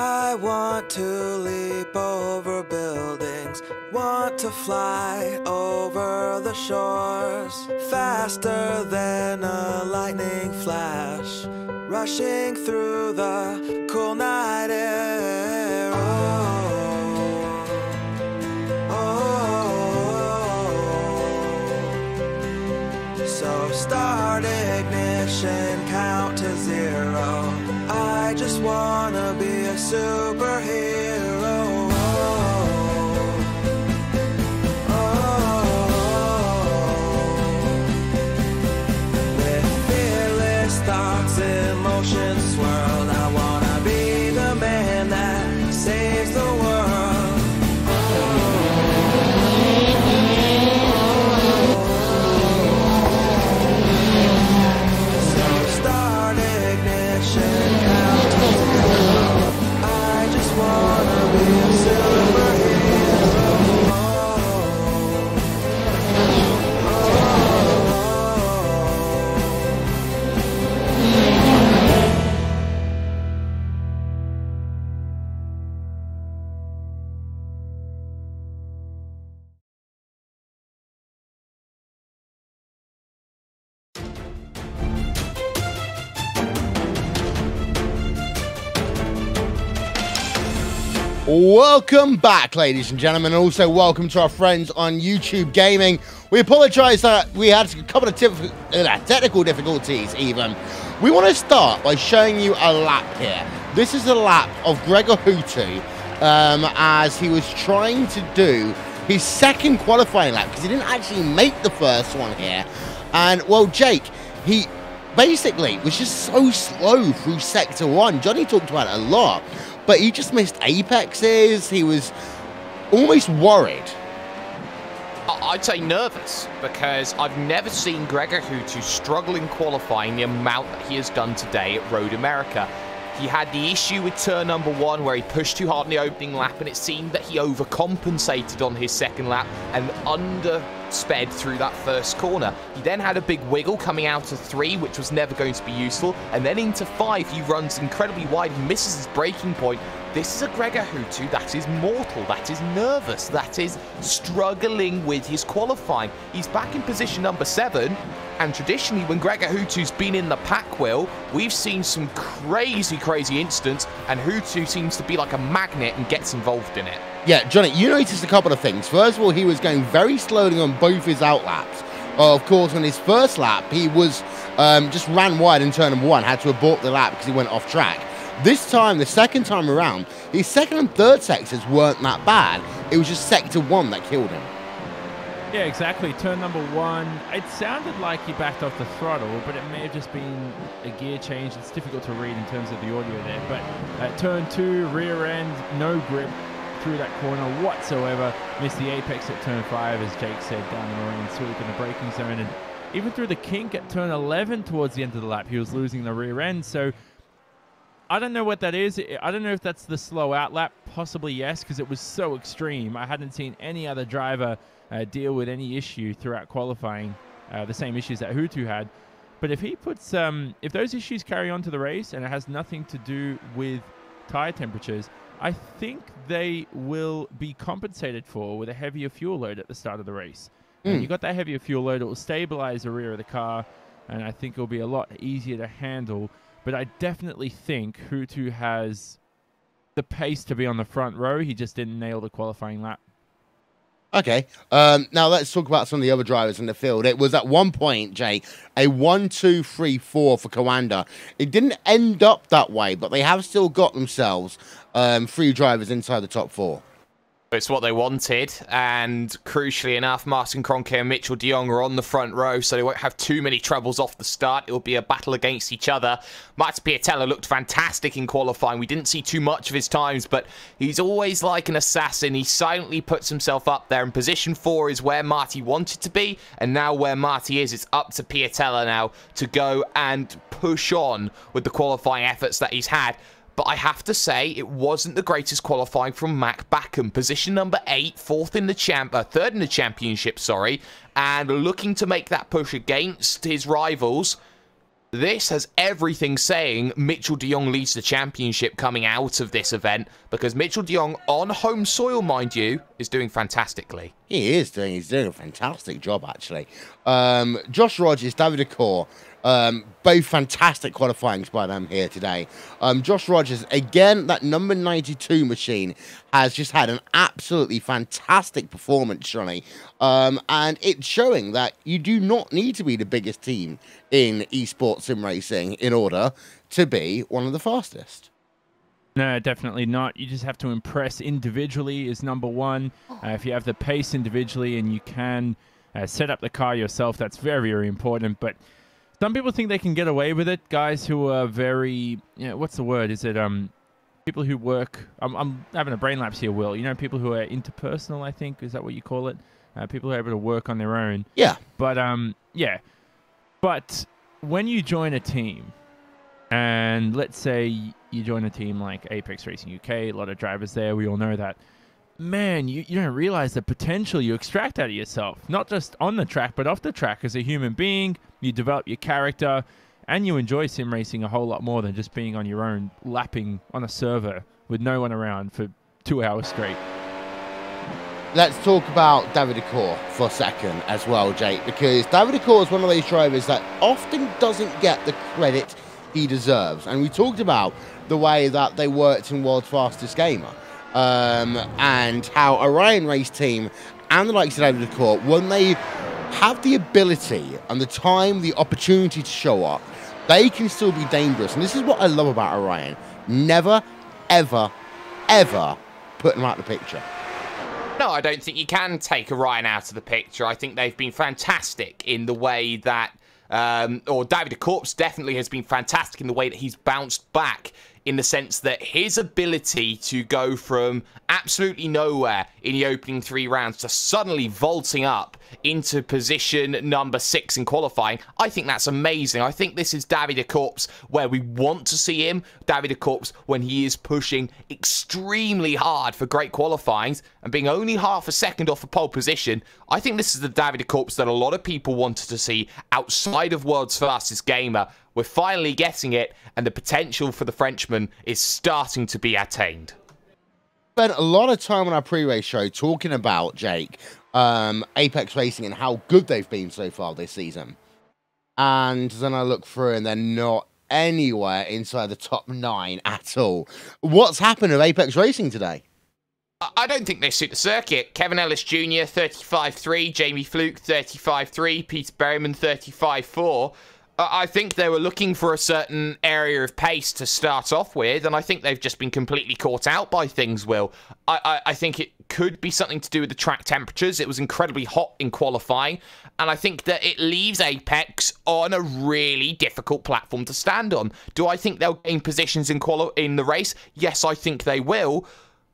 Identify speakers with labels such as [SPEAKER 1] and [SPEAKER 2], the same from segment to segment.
[SPEAKER 1] I want to leap over buildings, want to fly over the shores, faster than a lightning flash, rushing through the cool night air. So start ignition, count to 0. I just wanna be a superhero. With fearless thoughts, emotions swirl, I wanna be the man that saves the world.
[SPEAKER 2] Welcome back, ladies and gentlemen, and also welcome to our friends on YouTube Gaming. We apologize that we had a couple of technical difficulties even. We want to start by showing you a lap here. This is a lap of Gregor Hutu as he was trying to do his second qualifying lap because he didn't actually make the first one here. And, well, Jake, he basically was just so slow through Sector 1. Johnny talked about it a lot. But he just missed apexes. He was almost worried.
[SPEAKER 3] I'd say nervous, because I've never seen Gregor Hutu struggle in qualifying the amount that he has done today at Road America. He had the issue with turn number 1 where he pushed too hard in the opening lap, and it seemed that he overcompensated on his second lap and undersped through that first corner. He then had a big wiggle coming out of 3, which was never going to be useful, and then into 5 he runs incredibly wide and misses his braking point. This is a Gregor Hutu that is mortal, that is nervous, that is struggling with his qualifying. He's back in position number 7, and traditionally when Gregor Hutu's been in the pack wheel, we've seen some crazy incidents, and Hutu seems to be like a magnet and gets involved in it.
[SPEAKER 2] Yeah, Johnny, you noticed a couple of things. First of all, he was going very slowly on both his outlaps. Of course, on his first lap, he was just ran wide in turn number 1, had to abort the lap because he went off track. This time, the second time around, his second and third sectors weren't that bad. It was just Sector 1 that killed him.
[SPEAKER 4] Yeah, exactly. Turn number 1, it sounded like he backed off the throttle, but it may have just been a gear change. It's difficult to read in terms of the audio there. But turn 2, rear end, no grip through that corner whatsoever. Missed the apex at turn 5, as Jake said, down the marine sweep in the braking zone. And even through the kink at turn 11 towards the end of the lap, he was losing the rear end. So I don't know what that is. I don't know if that's the slow out lap. Possibly yes, because it was so extreme. I hadn't seen any other driver deal with any issue throughout qualifying, the same issues that Hutu had. But if he puts, if those issues carry on to the race and it has nothing to do with tire temperatures, I think they will be compensated for with a heavier fuel load at the start of the race. And you got that heavier fuel load, it will stabilize the rear of the car, and I think it'll be a lot easier to handle. But I definitely think Hutu has the pace to be on the front row. He just didn't nail the qualifying lap.
[SPEAKER 2] Okay, now let's talk about some of the other drivers in the field. It was at one point, Jay, a 1-2-3-4 for Coanda. It didn't end up that way, but they have still got themselves 3 drivers inside the top 4.
[SPEAKER 3] It's what they wanted, and crucially enough, Martin Kroenke and Mitchell de Jong are on the front row, so they won't have too many troubles off the start. It'll be a battle against each other. Martin Piatella looked fantastic in qualifying. We didn't see too much of his times, but he's always like an assassin. He silently puts himself up there, and position 4 is where Marty wanted to be, and now where Marty is, it's up to Piatella now to go and push on with the qualifying efforts that he's had. But I have to say, it wasn't the greatest qualifying from Mac Backham. Position number 8, third in the championship, sorry. And looking to make that push against his rivals. This has everything saying Mitchell de Jong leads the championship coming out of this event, because Mitchell de Jong, on home soil, mind you, is doing fantastically.
[SPEAKER 2] He's doing a fantastic job, actually. Josh Rogers, David Accor, both fantastic qualifyings by them here today. Josh Rogers, again, that number 92 machine has just had an absolutely fantastic performance, Johnny. And it's showing that you do not need to be the biggest team in eSport sim racing in order to be one of the fastest.
[SPEAKER 4] No, definitely not. You just have to impress individually is number one. If you have the pace individually and you can set up the car yourself, that's very, very important. But some people think they can get away with it. Guys who are very, what's the word? Is it people who work? I'm having a brain lapse here, Will. You know, people who are interpersonal, I think. Is that what you call it? People who are able to work on their own.
[SPEAKER 2] Yeah.
[SPEAKER 4] But, yeah. But when you join a team, and let's say you join a team like Apex Racing UK, a lot of drivers there, we all know that. Man, you don't realize the potential you extract out of yourself. Not just on the track, but off the track as a human being. You develop your character, and you enjoy sim racing a whole lot more than just being on your own, lapping on a server with no one around for 2 hours straight.
[SPEAKER 2] Let's talk about David Accor for a second as well, Jake, because David Accor is one of those drivers that often doesn't get the credit he deserves. And we talked about the way that they worked in World's Fastest Gamer, and how Orion Race Team and the likes of David Accor, when they have the ability and the time, the opportunity to show up, they can still be dangerous. And this is what I love about Orion. Never, ever, ever put them out of the picture.
[SPEAKER 3] No, I don't think you can take Orion out of the picture. I think they've been fantastic in the way that, or David Accor definitely has been fantastic in the way that he's bounced back, in the sense that his ability to go from absolutely nowhere in the opening 3 rounds to suddenly vaulting up into position number 6 in qualifying, I think that's amazing. I think this is David Accor where we want to see him. David Accor when he is pushing extremely hard for great qualifyings and being only half a second off a pole position. I think this is the David Accor that a lot of people wanted to see outside of World's Fastest Gamer. We're finally getting it, and the potential for the Frenchman is starting to be attained.
[SPEAKER 2] Spent a lot of time on our pre-race show talking about, Jake, Apex Racing and how good they've been so far this season. And then I look through and they're not anywhere inside the top 9 at all. What's happened with Apex Racing today?
[SPEAKER 3] I don't think they suit the circuit. Kevin Ellis Jr., 35.3. Jamie Fluke, 35.3. Peter Berryman, 35.4. I think they were looking for a certain area of pace to start off with, and I think they've just been completely caught out by things, Will. I think it could be something to do with the track temperatures. It was incredibly hot in qualifying, and I think that it leaves Apex on a really difficult platform to stand on. Do I think they'll gain positions in the race? Yes, I think they will.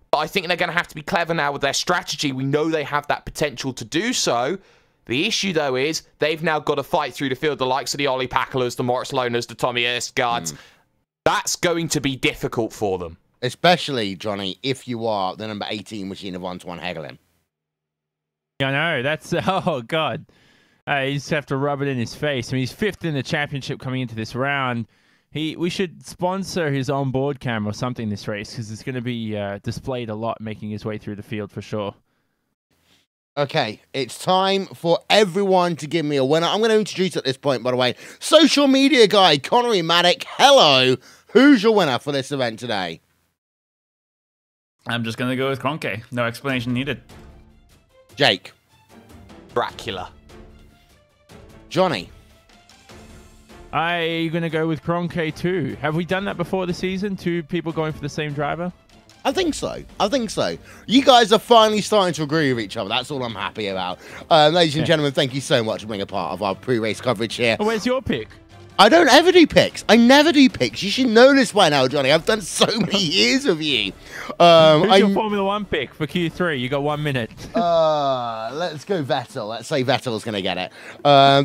[SPEAKER 3] But I think they're going to have to be clever now with their strategy. We know they have that potential to do so. The issue, though, is they've now got to fight through the field the likes of the Ollie Packelas, the Moritz Lohners, the Tommy Erstgaards. That's going to be difficult for them.
[SPEAKER 2] Especially, Johnny, if you are the number 18 machine of Antoine Hegelin.
[SPEAKER 4] I know, that's... Oh, God. You just have to rub it in his face. I mean, he's 5th in the championship coming into this round. We should sponsor his onboard camera or something this race, because it's going to be displayed a lot making his way through the field for sure.
[SPEAKER 2] Okay, it's time for everyone to give me a winner. I'm going to introduce at this point, by the way, social media guy, Connery Maddock. Hello. Who's your winner for this event today?
[SPEAKER 5] I'm just going to go with Cronke. No explanation needed.
[SPEAKER 2] Jake.
[SPEAKER 3] Dracula.
[SPEAKER 2] Johnny.
[SPEAKER 4] I'm going to go with Cronke too. Have we done that before this season? 2 people going for the same driver?
[SPEAKER 2] I think so. I think so. You guys are finally starting to agree with each other. That's all I'm happy about. Ladies and gentlemen, thank you so much for being a part of our pre-race coverage here.
[SPEAKER 4] Oh, where's your pick?
[SPEAKER 2] I don't ever do picks. I never do picks. You should know this by now, Johnny. I've done so many years with you.
[SPEAKER 4] Who's your Formula 1 pick for Q3? You got 1 minute.
[SPEAKER 2] Let's go Vettel. Let's say Vettel's going to get it.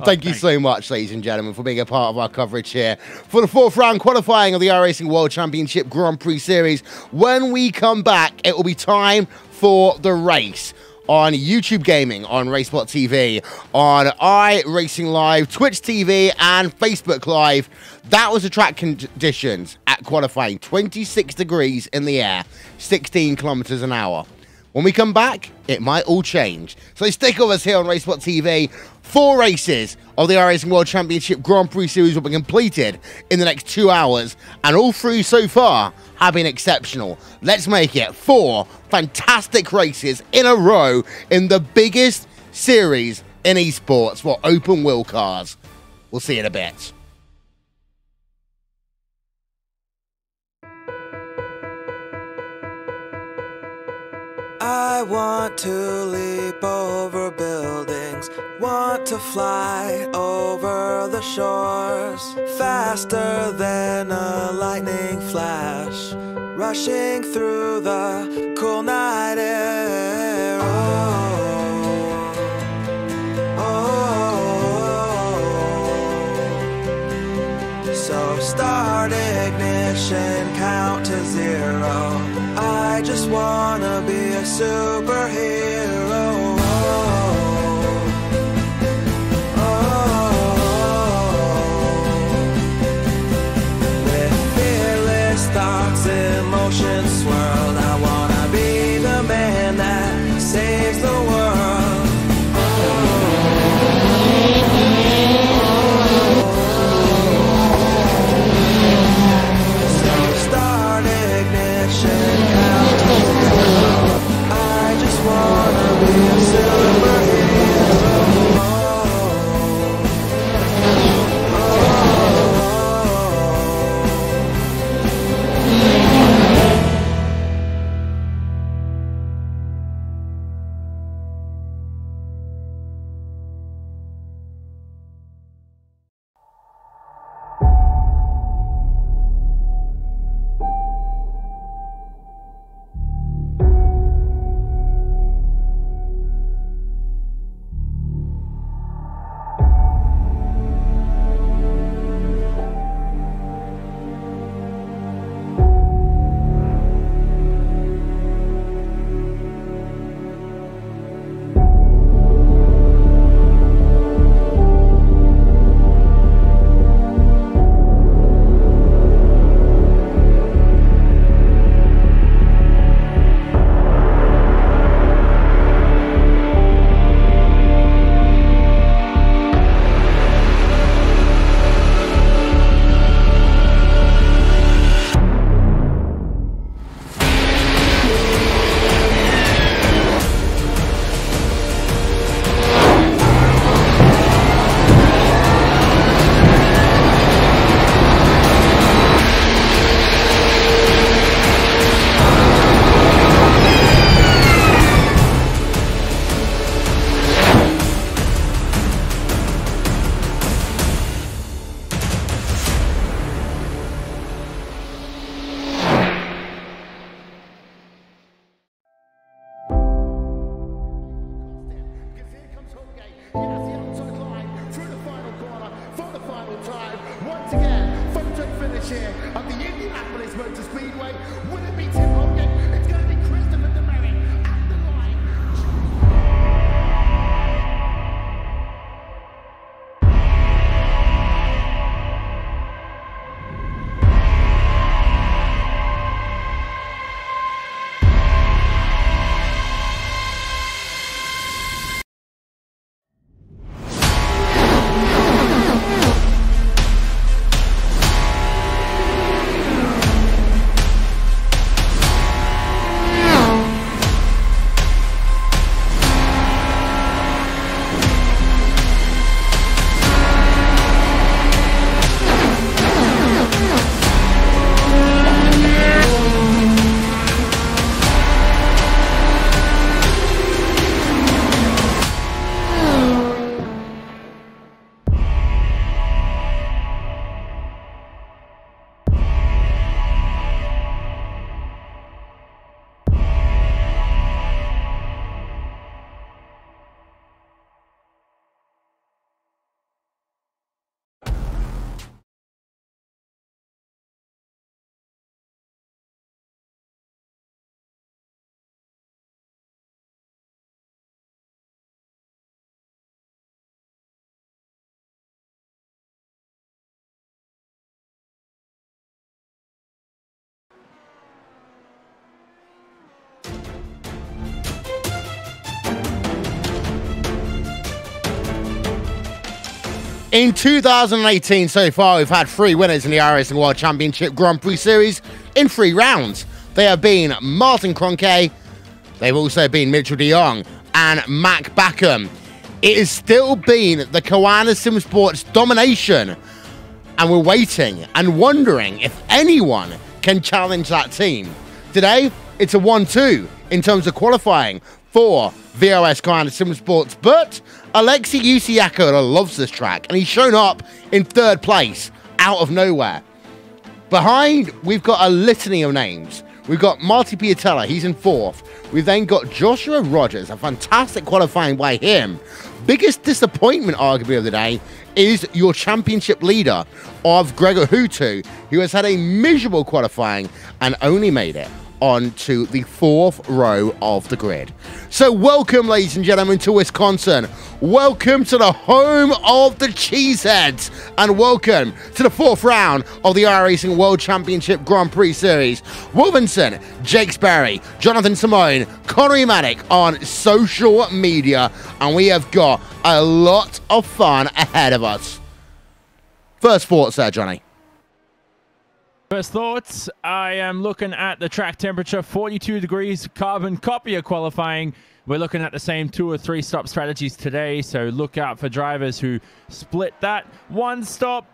[SPEAKER 2] Thank you so much, ladies and gentlemen, for being a part of our coverage here for the 4th round qualifying of the iRacing World Championship Grand Prix Series. When we come back, it will be time for the race. on YouTube Gaming, on RaceSport TV, on iRacing Live, Twitch TV, and Facebook Live. That was the track conditions at qualifying. 26 degrees in the air, 16 kilometers an hour. When we come back, it might all change. So stick with us here on RaceSport TV. 4 races of the iRacing World Championship Grand Prix Series will be completed in the next 2 hours, and all 3 so far have been exceptional. Let's make it 4 fantastic races in a row in the biggest series in esports for open wheel cars. We'll see you in a bit.
[SPEAKER 1] I want to leap over buildings, want to fly over the shores, faster than a lightning flash, rushing through the cool night air. Oh, oh, oh. So start ignition, count to 0. I just wanna be a superhero. With fearless thoughts, emotions swirled, I wanna be the man that saves the world. So start ignition, count to 0. I just wanna be a superhero.
[SPEAKER 2] In 2018 so far, we've had 3 winners in the iRacing World Championship Grand Prix Series in 3 rounds. They have been Martin Kroenke, they've also been Mitchell de Jong, and Mac Backham. It has still been the Koana Sim Sports domination, and we're waiting and wondering if anyone can challenge that team. Today, it's a 1-2 in terms of qualifying for VOS Koana Sim Sports, but Alexei Usiakola loves this track, and he's shown up in 3rd place out of nowhere. Behind, we've got a litany of names. We've got Marty Piatella, he's in 4th. We've then got Joshua Rogers, a fantastic qualifying by him. Biggest disappointment, arguably, of the day is your championship leader of Gregor Hutu, who has had a miserable qualifying and only made it onto the 4th row of the grid. So welcome, ladies and gentlemen, to Wisconsin. Welcome to the home of the Cheeseheads, and welcome to the 4th round of the iRacing World Championship Grand Prix Series. Wolvenson, Jake Sperry, Jonathan Simone, Connery Maddock on social media, and we have got a lot of fun ahead of us. First thoughts there, Johnny.
[SPEAKER 4] First thoughts, I am looking at the track temperature, 42 degrees, carbon copy of qualifying. We're looking at the same 2 or 3 stop strategies today, so look out for drivers who split that. 1 stop,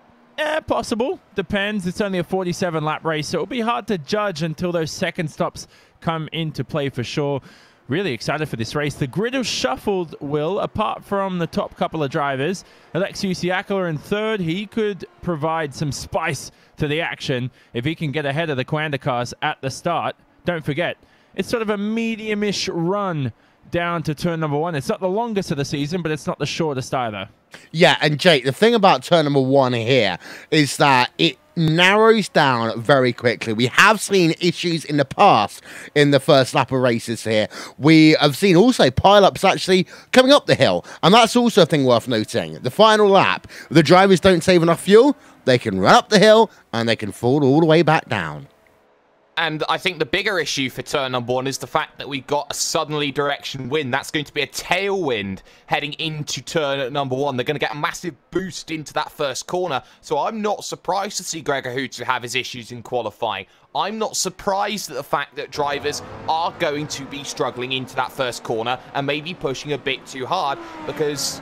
[SPEAKER 4] possible, depends. It's only a 47 lap race, so it'll be hard to judge until those second stops come into play for sure. Really excited for this race. The grid is shuffled, Will, apart from the top couple of drivers. Alexei Usiakola in 3rd. He could provide some spice to the action if he can get ahead of the Koanda cars at the start. Don't forget, it's sort of a medium-ish run down to turn number 1. It's not the longest of the season, but it's not the shortest either.
[SPEAKER 2] Yeah, and Jake, the thing about turn number 1 here is that it narrows down very quickly. We have seen issues in the past in the first lap of races here. We have seen also pile-ups actually coming up the hill, and that's also a thing worth noting. The final lap, the drivers don't save enough fuel, they can run up the hill, and they can fall all the way back down.
[SPEAKER 3] And I think the bigger issue for turn number 1 is the fact that we got a southerly direction wind. That's going to be a tailwind heading into turn number 1. They're going to get a massive boost into that first corner. So I'm not surprised to see Gregor Hutu have his issues in qualifying. I'm not surprised at the fact that drivers are going to be struggling into that first corner and maybe pushing a bit too hard, because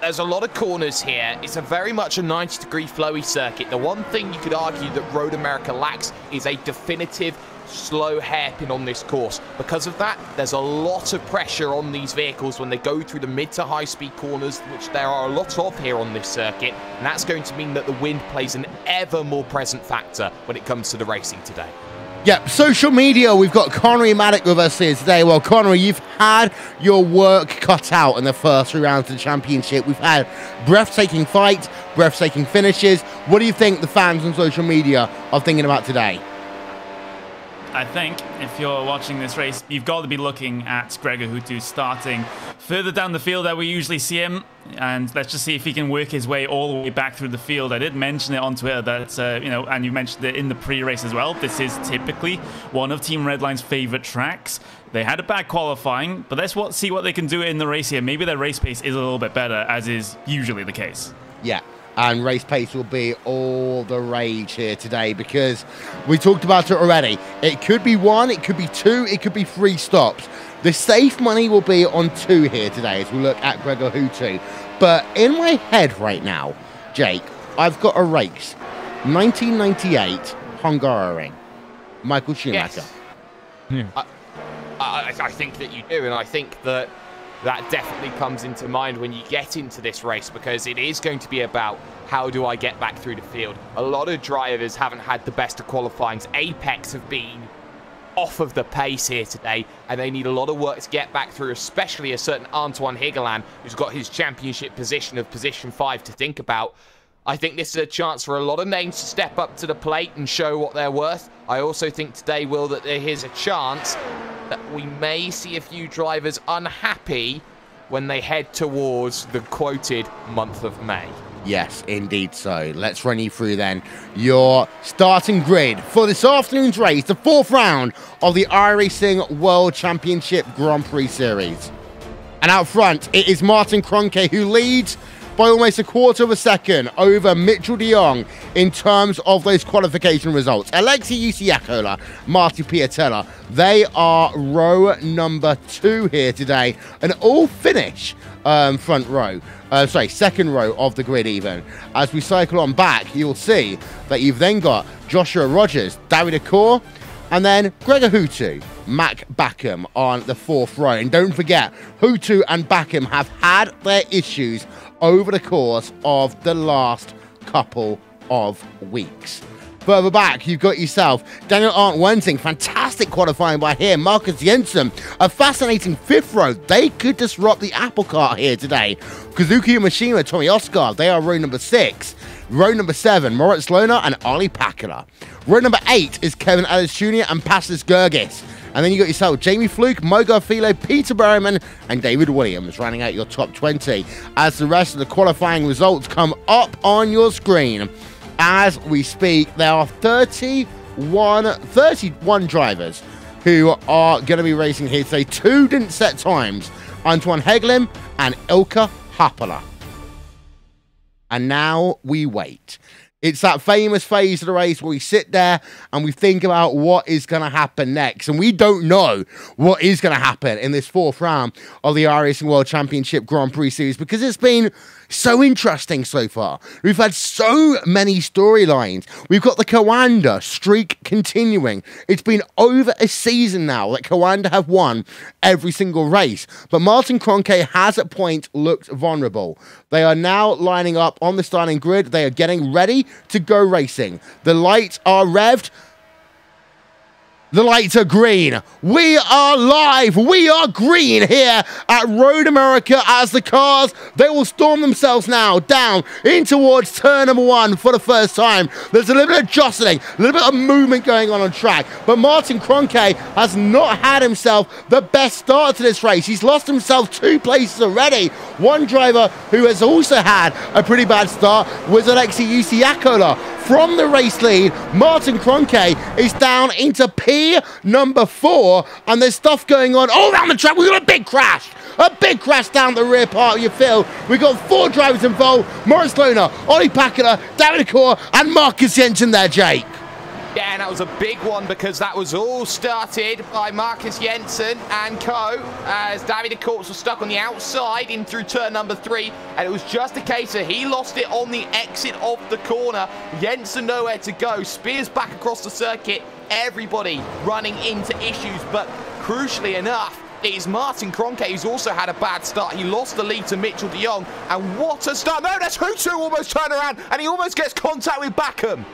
[SPEAKER 3] there's a lot of corners here. It's a very much a 90-degree flowy circuit. The one thing you could argue that Road America lacks is a definitive slow hairpin on this course. Because of that, there's a lot of pressure on these vehicles when they go through the mid to high speed corners, which there are a lot of here on this circuit, and that's going to mean that the wind plays an ever more present factor when it comes to the racing today.
[SPEAKER 2] Yep, social media, we've got Connery Maddock with us here today. Well, Connery, you've had your work cut out in the first 3 rounds of the championship. We've had breathtaking fights, breathtaking finishes. What do you think the fans on social media are thinking about today?
[SPEAKER 5] I think if you're watching this race, you've got to be looking at Gregor Hutu starting further down the field that we usually see him, and let's just see if he can work his way all the way back through the field. I did mention it on Twitter that, you know, and you mentioned it in the pre-race as well. This is typically one of Team Redline's favorite tracks. They had a bad qualifying, but let's see what they can do in the race here. Maybe their race pace is a little bit better, as is usually the case.
[SPEAKER 2] Yeah. And race pace will be all the rage here today, because we talked about it already. It could be 1, it could be 2, it could be 3 stops. The safe money will be on 2 here today as we look at Gregor Hutu. But in my head right now, Jake, I've got a race. 1998 Hungaroring. Michael Schumacher.
[SPEAKER 3] Yes. Yeah. I think that you do, and I think that that definitely comes into mind when you get into this race, because it is going to be about how do I get back through the field. A lot of drivers haven't had the best of qualifyings. Apex have been off of the pace here today, and they need a lot of work to get back through, especially a certain Antoine Higeland, who's got his championship position of position 5 to think about. I think this is a chance for a lot of names to step up to the plate and show what they're worth. I also think today, Will, that there is a chance that we may see a few drivers unhappy when they head towards the quoted month of May.
[SPEAKER 2] Yes, indeed so. Let's run you through then your starting grid for this afternoon's race, the 4th round of the iRacing World Championship Grand Prix Series. And out front, it is Martin Kroenke who leads. by almost a quarter of a second over Mitchell de Jong in terms of those qualification results. Alexei Usiakola, Marty Piatella, they are row number 2 here today, and all finish front row. Second row of the grid even. As we cycle on back, you'll see that you've then got Joshua Rogers, David Akor, and then Gregor Hutu, Mac Backham on the 4th row. And don't forget, Hutu and Backham have had their issues over the course of the last couple of weeks. Further back, you've got yourself Daniel Arndt Wensing. Fantastic qualifying by here. Marcus Jensen, a fascinating 5th row. They could disrupt the apple cart here today. Kazuki Mishima, Tommy Oscar, they are row number 6. Row number 7, Moritz Lohner and Ollie Pakula. Row number 8 is Kevin Ellis Jr. and Pastis Gergis. And then you got yourself Jamie Fluke, Mogar Filo, Peter Berryman, and David Williams rounding out your top 20. As the rest of the qualifying results come up on your screen as we speak, there are 31 drivers who are going to be racing here today. 2 didn't set times, Antoine Heglin and Ilka Happala. And now we wait. It's that famous phase of the race where we sit there and we think about what is going to happen next. And we don't know what is going to happen in this 4th round of the iRacing World Championship Grand Prix Series, because it's been so interesting so far. We've had so many storylines. We've got the Coanda streak continuing. It's been over a season now that Coanda have won every single race. But Martin Kroenke has at point looked vulnerable. They are now lining up on the starting grid. They are getting ready to go racing. The lights are revved. The lights are green. We are live. We are green here at Road America as the cars, they will storm themselves now down in towards turn number 1 for the first time. There's a little bit of jostling, a little bit of movement going on track. But Martin Kroenke has not had himself the best start to this race. He's lost himself 2 places already. One driver who has also had a pretty bad start was Alexei Usiakola. From the race lead, Martin Kroenke is down into P number 4, and there's stuff going on all around the track. We've got a big crash down the rear part of your field. We've got 4 drivers involved: Moritz Lohner, Ollie Pakula, David Akor, and Marcus Jensen there, Jake.
[SPEAKER 3] Yeah, and that was a big one because that was all started by Marcus Jensen and co. As David Akor was stuck on the outside in through turn number 3, and it was just a case of he lost it on the exit of the corner. Jensen nowhere to go, spears back across the circuit, everybody running into issues, but crucially enough, it is Martin Kroenke who's also had a bad start. He lost the lead to Mitchell de Jong, and what a start. No, that's Hutu almost turned around, and he almost gets contact with Backham.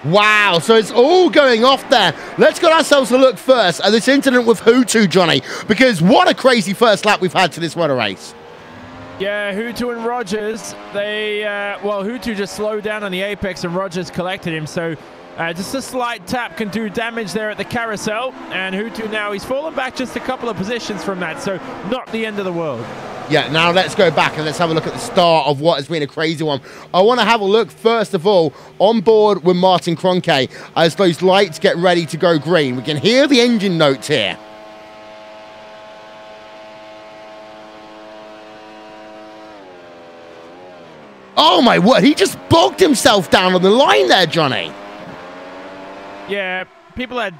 [SPEAKER 2] Wow, so it's all going off there. Let's get ourselves a look first at this incident with Hutu, Johnny, because what a crazy first lap we've had to this motor race.
[SPEAKER 4] Yeah, Hutu and Rogers, Hutu just slowed down on the apex and Rogers collected him, so just a slight tap can do damage there at the carousel, and Hutu now, he's fallen back just a couple of positions from that, so not the end of the world.
[SPEAKER 2] Yeah, now let's go back and let's have a look at the start of what has been a crazy one. I want to have a look, first of all, on board with Martin Kroenke as those lights get ready to go green. We can hear the engine notes here. Oh my word, he just bogged himself down on the line there, Johnny.
[SPEAKER 4] Yeah, people had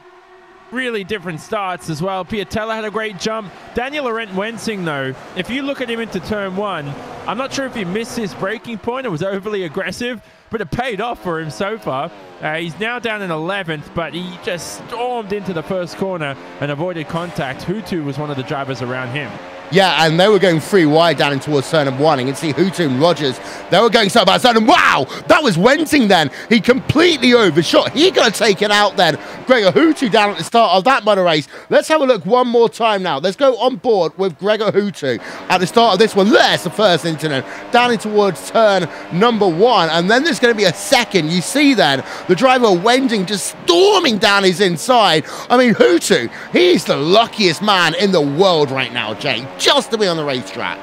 [SPEAKER 4] really different starts as well. Piatella had a great jump. Daniel Arndt Wensing, though, if you look at him into turn 1, I'm not sure if he missed his braking point. It was overly aggressive, but it paid off for him so far. He's now down in 11th, but he just stormed into the first corner and avoided contact. Hutu was one of the drivers around him.
[SPEAKER 2] Yeah, and they were going 3 wide down in towards turn number 1. You can see Hutu and Rogers, they were going side by side, and wow, that was Wensing then. He completely overshot. He got taken out then. Gregor Hutu down at the start of that motor race. Let's have a look one more time now. Let's go on board with Gregor Hutu at the start of this one. There's the first incident, down in towards turn number 1, and then there's going to be a second. You see then the driver Wensing just storming down his inside. I mean, Hutu, he's the luckiest man in the world right now, Jay, just to be on the racetrack.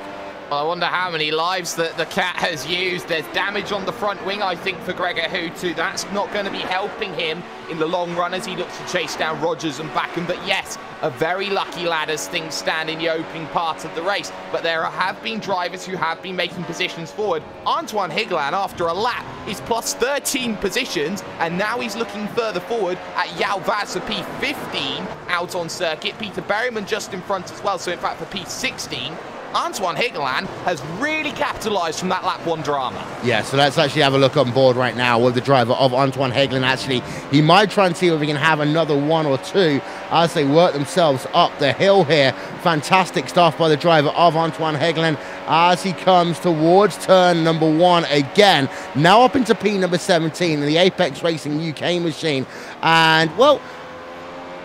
[SPEAKER 3] I wonder how many lives that the cat has used. There's damage on the front wing, I think, for Gregor Hutu. That's not going to be helping him in the long run as he looks to chase down Rogers and Backham. But yes, a very lucky lad as things stand in the opening part of the race. But there have been drivers who have been making positions forward. Antoine Higlan, after a lap, is plus 13 positions, and now he's looking further forward at Yao Vaz for P15 out on circuit. Peter Berryman just in front as well, so in fact for P16. Antoine Higlan has really capitalised from that lap 1 drama.
[SPEAKER 2] Yeah, so let's actually have a look on board right now with the driver of Antoine Higlan. Actually, he might try and see if he can have another 1 or 2 as they work themselves up the hill here. Fantastic stuff by the driver of Antoine Higlan as he comes towards turn number 1 again. Now up into P number 17 in the Apex Racing UK machine. And, well,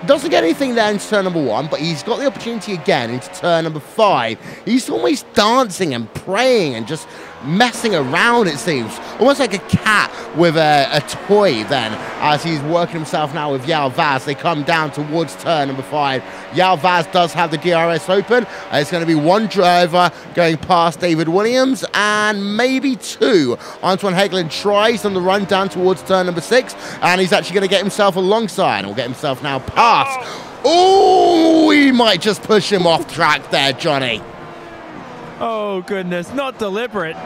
[SPEAKER 2] doesn't get anything there in turn number 1, but he's got the opportunity again into turn number 5. He's always dancing and praying and just messing around, it seems. Almost like a cat with a toy then, as he's working himself now with Yao Vaz. They come down towards turn number 5. Yao Vaz does have the DRS open. It's going to be 1 driver going past David Williams and maybe 2. Antoine Higlan tries on the run down towards turn number 6, and he's actually going to get himself alongside and will get himself now past. Oh, he might just push him off track there, Johnny.
[SPEAKER 4] Oh, goodness. Not deliberate.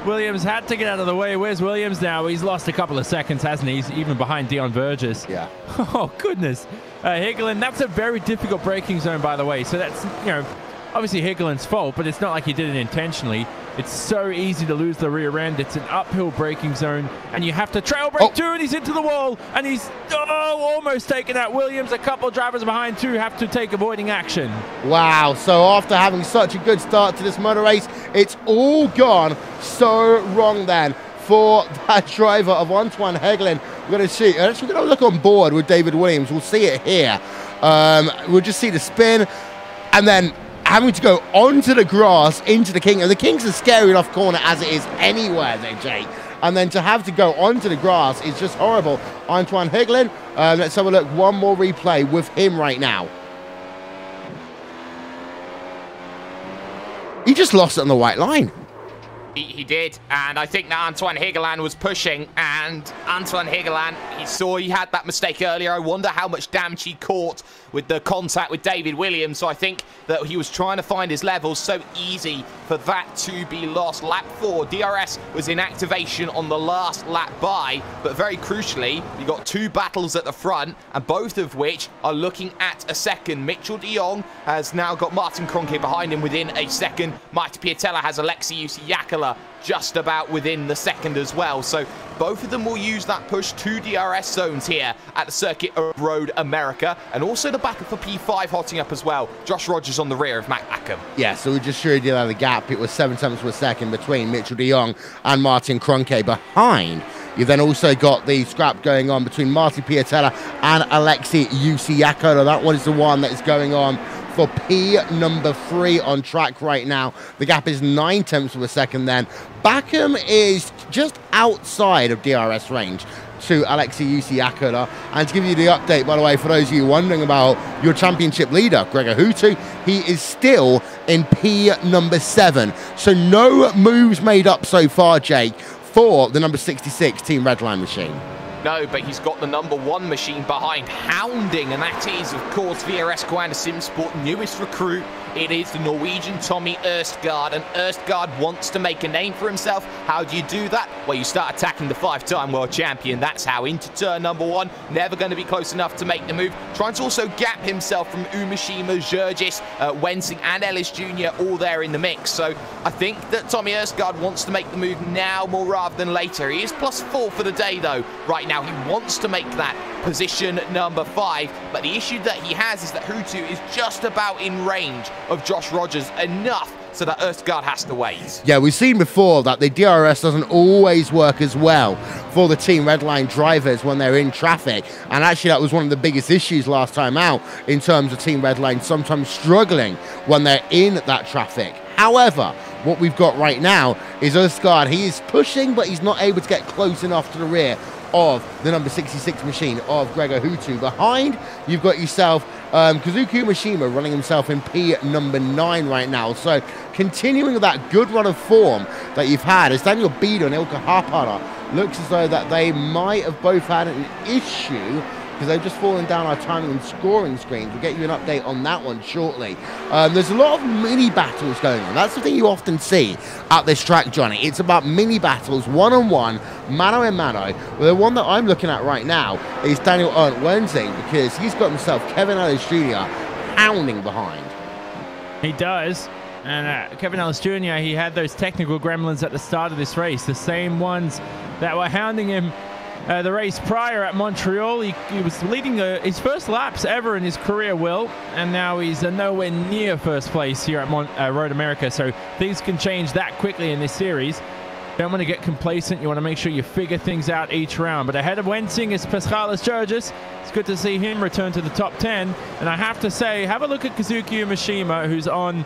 [SPEAKER 4] Williams had to get out of the way. Where's Williams now? He's lost a couple of seconds, hasn't he? He's even behind Dion Burgess.
[SPEAKER 2] Yeah.
[SPEAKER 4] Oh, goodness. Higlan, that's a very difficult braking zone, by the way. So that's, you know, obviously Higlan's fault, but it's not like he did it intentionally. It's so easy to lose the rear end. It's an uphill braking zone, and you have to trail brake too, and he's into the wall, and he's almost taken out Williams. A couple drivers behind too have to take avoiding action.
[SPEAKER 2] Wow, so after having such a good start to this motor race, it's all gone so wrong then for that driver of Antoine Higlan. We're going to see, actually we're going to look on board with David Williams. We'll see it here. We'll just see the spin, and then having to go onto the grass into the King. And the King's a scary enough corner as it is anywhere there, Jake. And then to have to go onto the grass is just horrible. Antoine Higlan, let's have a look. One more replay with him right now. He just lost it on the white line.
[SPEAKER 3] He did, and I think that Antoine Higlan was pushing, and Antoine Higlan, he saw he had that mistake earlier. I wonder how much damage he caught with the contact with David Williams, so I think that he was trying to find his levels. So easy for that to be lost. Lap 4, DRS was in activation on the last lap by, but very crucially, you got 2 battles at the front, and both of which are looking at a second. Mitchell de Jong has now got Martin Kroenke behind him within a second. Marty Piatella has Alexei Usiakala just about within the second as well. So both of them will use that push to DRS zones here at the Circuit of Road America, and also the battle for P5 hotting up as well. Josh Rogers on the rear of Matt Backham.
[SPEAKER 2] Yeah, so we just showed you the gap. It was 7 tenths of a second between Mitchell de Jong and Martin Kroenke behind. You then also got the scrap going on between Marty Piatella and Alexei Usiakala. That one is the one that is going on for P number 3 on track right now. The gap is 9 tenths of a second then. Backham is just outside of DRS range to Alexei Usiakala. And to give you the update, by the way, for those of you wondering about your championship leader, Gregor Hutu, he is still in P number 7. So no moves made up so far, Jake, for the number 66 Team Redline machine.
[SPEAKER 3] No, but he's got the number 1 machine behind, hounding, and that is, of course, VRS Koanda SimSport newest recruit. It is the Norwegian Tommy Østgaard, and Østgaard wants to make a name for himself. How do you do that? Well, you start attacking the 5-time world champion. That's how, into turn number 1. Never going to be close enough to make the move. Trying to also gap himself from Umashima, Jurgis, Wensing, and Ellis Jr. all there in the mix. So I think that Tommy Østgaard wants to make the move now more rather than later. He is +4 for the day, though. Right now, he wants to make that position number 5, but the issue that he has is that Hutu is just about in range of Josh Rogers, enough so that Østgaard has to wait.
[SPEAKER 2] Yeah, we've seen before that the DRS doesn't always work as well for the Team Redline drivers when they're in traffic, and actually that was one of the biggest issues last time out in terms of Team Redline sometimes struggling when they're in that traffic. However, what we've got right now is Østgaard. He is pushing, but he's not able to get close enough to the rear of the number 66 machine of Gregor Hutu. Behind, you've got yourself Kazuki Mishima running himself in P number 9 right now. So continuing with that good run of form that you've had, as Daniel Bieder and Ilka Harpana looks as though that they might have both had an issue because they've just fallen down our timing and scoring screens. We'll get you an update on that one shortly. There's a lot of mini battles going on. That's the thing you often see at this track, Johnny. It's about mini battles, one-on-one, mano-a-mano. Well, the one that I'm looking at right now is Daniel Ernst Wensing, because he's got himself Kevin Ellis Jr. hounding behind.
[SPEAKER 4] He does. And Kevin Ellis Jr., he had those technical gremlins at the start of this race, the same ones that were hounding him the race prior at Montreal. He was leading his first laps ever in his career, Will, and now he's nowhere near first place here at Road America, so things can change that quickly in this series. Don't want to get complacent. You want to make sure you figure things out each round. But ahead of Wensing is Paschalis Georgis. It's good to see him return to the top 10. And I have to say, have a look at Kazuki Mishima, who's on...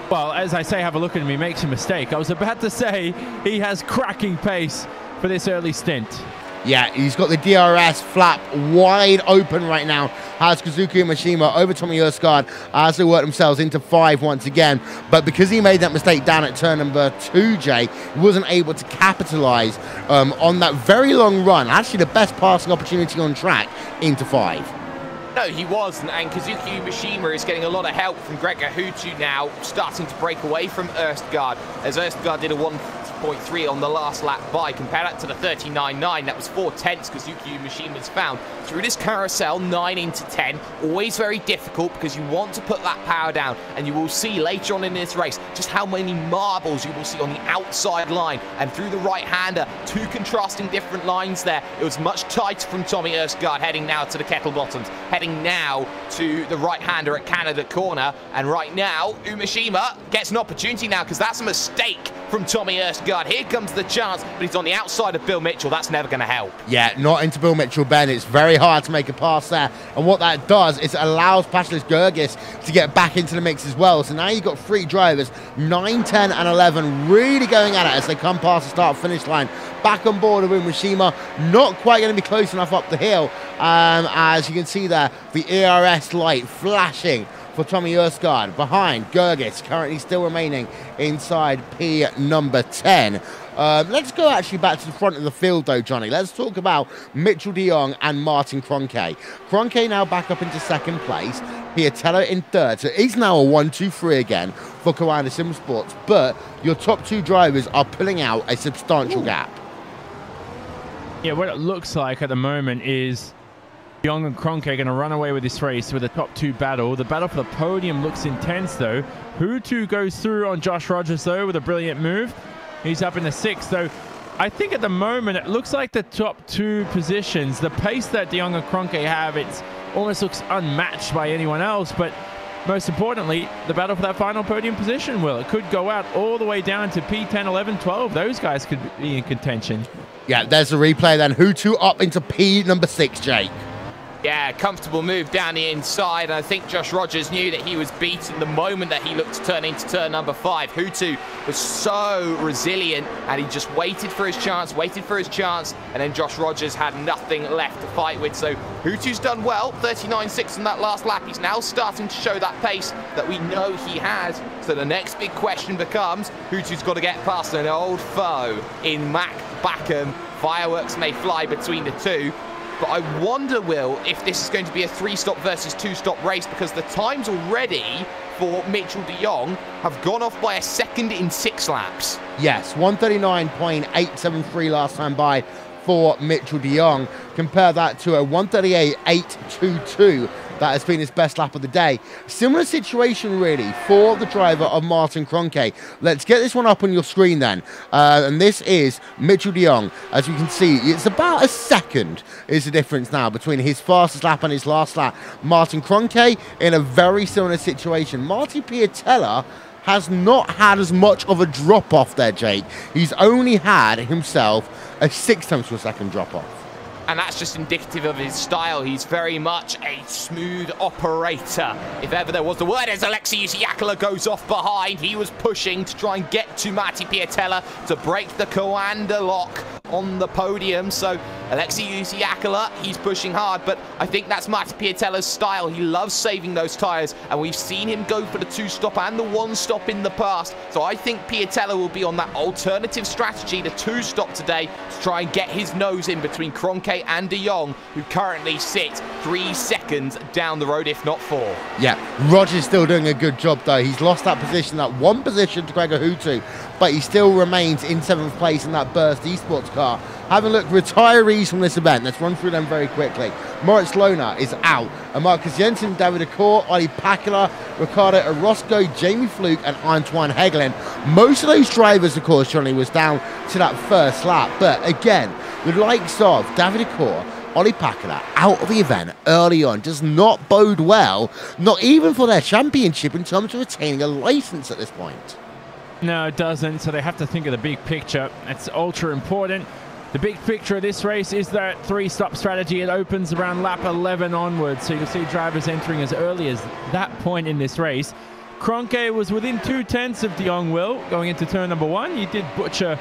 [SPEAKER 4] Well, as I say, have a look at him, he makes a mistake. I was about to say he has cracking pace for this early stint.
[SPEAKER 2] Yeah, he's got the DRS flap wide open right now. Has Kazuki Mishima over Tommy Erskard as they work themselves into 5 once again. But because he made that mistake down at turn number 2, Jay, he wasn't able to capitalize on that very long run. Actually, the best passing opportunity on track into 5.
[SPEAKER 3] No, he wasn't, and Kazuki Mishima is getting a lot of help from Gregor Hutu now, starting to break away from Erstgaard, as Erstgaard did a 1.3 on the last lap by. Compare that to the 39.9, that was 4/10 Kazuki Mishima's found. Through this carousel, 9 into 10, always very difficult because you want to put that power down, and you will see later on in this race just how many marbles you will see on the outside line, and through the right-hander, 2 contrasting different lines there. It was much tighter from Tommy Erstgaard, heading now to the kettle bottoms, heading now to the right-hander at Canada corner, and right now Umeshima gets an opportunity now because that's a mistake from Tommy Erstgaard. Here comes the chance, but he's on the outside of Bill Mitchell. That's never going to help.
[SPEAKER 2] Yeah, not into Bill Mitchell, Ben. It's very hard to make a pass there, and what that does is it allows Paschalis Georgis to get back into the mix as well. So now you've got 3 drivers, 9, 10 and 11, really going at it as they come past the start-finish line. Back on board with Mishima, not quite going to be close enough up the hill. As you can see there, the ERS light flashing for Tommy Erskard. Behind, Georgis currently still remaining inside P number 10. Let's go actually back to the front of the field though, Johnny. Let's talk about Mitchell de Jong and Martin Kroenke. Kroenke now back up into 2nd place. Piatella in 3rd. So he's now a 1-2-3 again for Coanda Sim Sports. But your top 2 drivers are pulling out a substantial gap.
[SPEAKER 4] Yeah, what it looks like at the moment is Young and Kroenke are going to run away with this race with a top 2 battle. The battle for the podium looks intense, though. Hutu goes through on Josh Rogers, though, with a brilliant move. He's up in the 6th, though. I think at the moment, it looks like the top 2 positions, the pace that de Jong and Kroenke have, it almost looks unmatched by anyone else. But most importantly, the battle for that final podium position, Will. It could go out all the way down to P10, 11, 12. Those guys could be in contention.
[SPEAKER 2] Yeah, there's the replay then. Hutu up into P number 6, Jake.
[SPEAKER 3] Yeah, comfortable move down the inside, and I think Josh Rogers knew that he was beaten the moment that he looked to turn into turn number 5. Hutu was so resilient, and he just waited for his chance, and then Josh Rogers had nothing left to fight with. So Hutu's done well, 39.6 on that last lap. He's now starting to show that pace that we know he has. So the next big question becomes, Hutu's got to get past an old foe in Mac Backham. Fireworks may fly between the 2. But I wonder, Will, if this is going to be a 3-stop versus 2-stop race, because the times already for Mitchell de Jong have gone off by a 2nd in 6 laps.
[SPEAKER 2] Yes, 139.873 last time by for Mitchell de Jong. Compare that to a 138.822 that has been his best lap of the day. Similar situation, really, for the driver of Martin Kroenke. Let's get this one up on your screen then. And this is Mitchell de Jong. As you can see, it's about a 2nd is the difference now between his fastest lap and his last lap. Martin Kroenke in a very similar situation. Martin Piatella has not had as much of a drop-off there, Jake. He's only had himself a 6/10 drop-off.
[SPEAKER 3] And that's just indicative of his style. He's very much a smooth operator. If ever there was the word, as Alexius Yakula goes off behind, he was pushing to try and get to Matti Piatella to break the Coanda lock on the podium. So Alexei Usiakala, he's pushing hard, but I think that's Matti Piatella's style. He loves saving those tyres, and we've seen him go for the 2-stop and the 1-stop in the past. So I think Piatella will be on that alternative strategy, the 2-stop today, to try and get his nose in between Kroenke and de Jong, who currently sit 3 seconds down the road, if not 4.
[SPEAKER 2] Yeah, Roger's still doing a good job, though. He's lost that position, that 1 position to Gregor Hutu, but he still remains in 7th place in that Burst eSports car. Having a look, retirees from this event. Let's run through them very quickly. Moritz Lohner is out. And Marcus Jensen, David Acor, Ollie Pakula, Ricardo Orozco, Jamie Fluke, and Antoine Hegelin. Most of those drivers, of course, Johnny, was down to that first lap. But again, the likes of David Acor, Ollie Pakula out of the event early on does not bode well, not even for their championship in terms of retaining a license at this point.
[SPEAKER 4] No, it doesn't. So they have to think of the big picture. It's ultra important. The big picture of this race is that 3-stop strategy. It opens around lap 11 onwards, so you'll see drivers entering as early as that point in this race. Kroenke was within 0.2 of de Jong Will going into turn number 1. He did butcher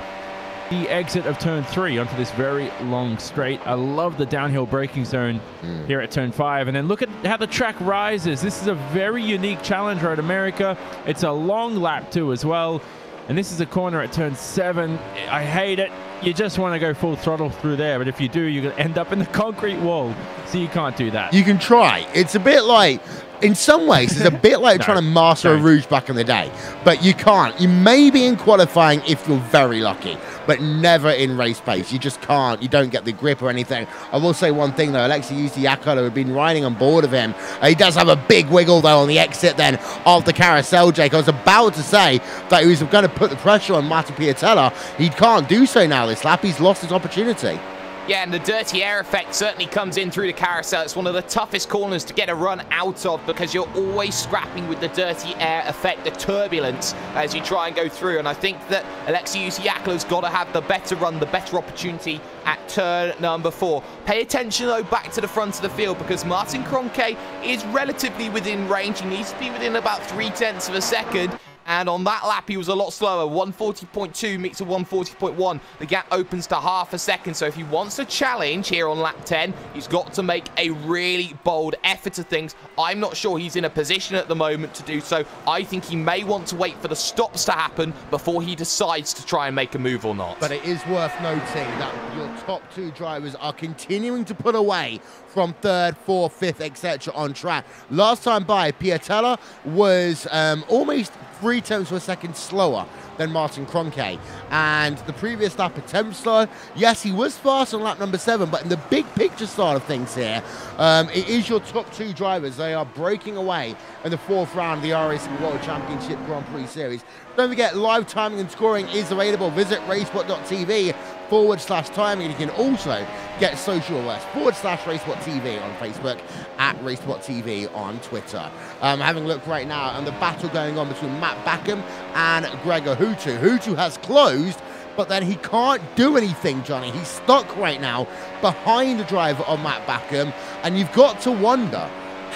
[SPEAKER 4] the exit of turn 3 onto this very long straight. I love the downhill braking zone here at turn 5. And then look at how the track rises. This is a very unique Challenge Road America. It's a long lap too as well. And this is a corner at turn 7. I hate it. You just want to go full throttle through there, but if you do, you're going to end up in the concrete wall. So you can't do that.
[SPEAKER 2] You can try. It's a bit like, in some ways, it's a bit like trying to master a Rouge back in the day. But you can't. You may be in qualifying if you're very lucky, but never in race pace. You just can't. You don't get the grip or anything. I will say one thing, though. Alexei Usiakala, who've been riding on board of him. He does have a big wiggle, though, on the exit then of the carousel, Jake. I was about to say that he was going to put the pressure on Matti Piatella. He can't do so now this lap. He's lost his opportunity.
[SPEAKER 3] Yeah, and the dirty air effect certainly comes in through the carousel. It's one of the toughest corners to get a run out of because you're always scrapping with the dirty air effect, the turbulence, as you try and go through. And I think that Alexei Usiakala's got to have the better run, the better opportunity at turn number 4. Pay attention, though, back to the front of the field because Martin Kroenke is relatively within range. He needs to be within about 0.3 of a second. And on that lap, he was a lot slower. 140.2 meets a 140.1. The gap opens to half a second. So if he wants to challenge here on lap 10, he's got to make a really bold effort of things. I'm not sure he's in a position at the moment to do so. I think he may want to wait for the stops to happen before he decides to try and make a move or not.
[SPEAKER 2] But it is worth noting that your top 2 drivers are continuing to put away from 3rd, 4th, 5th, etc. on track. Last time by, Piatella was almost 0.3 of a second slower than Martin Kroenke. And the previous lap attempt slot, yes, he was fast on lap number 7, but in the big picture side of things here, it is your top 2 drivers. They are breaking away in the 4th round of the iRacing World Championship Grand Prix Series. Don't forget, live timing and scoring is available. Visit racebot.tv/timing. You can also get social alerts /RacebotTV on Facebook, at RacebotTV on Twitter. Having a look right now, and the battle going on between Matt Backham and Gregor Hutu. Hutu has closed, but then he can't do anything, Johnny. He's stuck right now behind the driver of Matt Backham, and you've got to wonder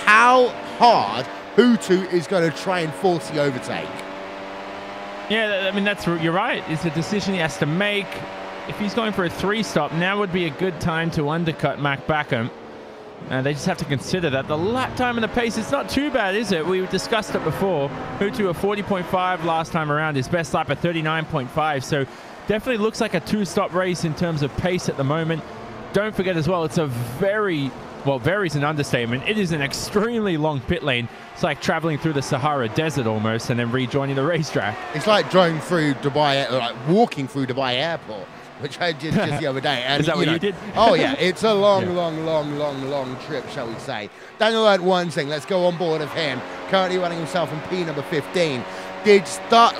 [SPEAKER 2] how hard Hutu is going to try and force the overtake.
[SPEAKER 4] Yeah, I mean, you're right. It's a decision he has to make. If he's going for a 3-stop, now would be a good time to undercut Matt Backham. They just have to consider that. The lap time and the pace, it's not too bad, is it? We discussed it before. Hutu a 40.5 last time around. His best lap at 39.5. So definitely looks like a 2-stop race in terms of pace at the moment. Don't forget as well, it's a very is an understatement. It is an extremely long pit lane. It's like traveling through the Sahara Desert almost and then rejoining the racetrack.
[SPEAKER 2] It's like driving through Dubai, or like walking through Dubai Airport, which I did just the other day. And,
[SPEAKER 4] is that what you did?
[SPEAKER 2] Oh, yeah. It's a long trip, shall we say. Daniel learned one thing. Let's go on board of him. Currently running himself in P number 15.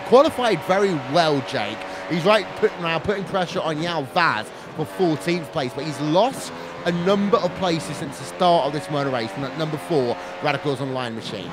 [SPEAKER 2] Qualified very well, Jake. He's now putting pressure on Yao Vaz for 14th place, but he's lost a number of places since the start of this motor race from that number 4 Radicals Online machine.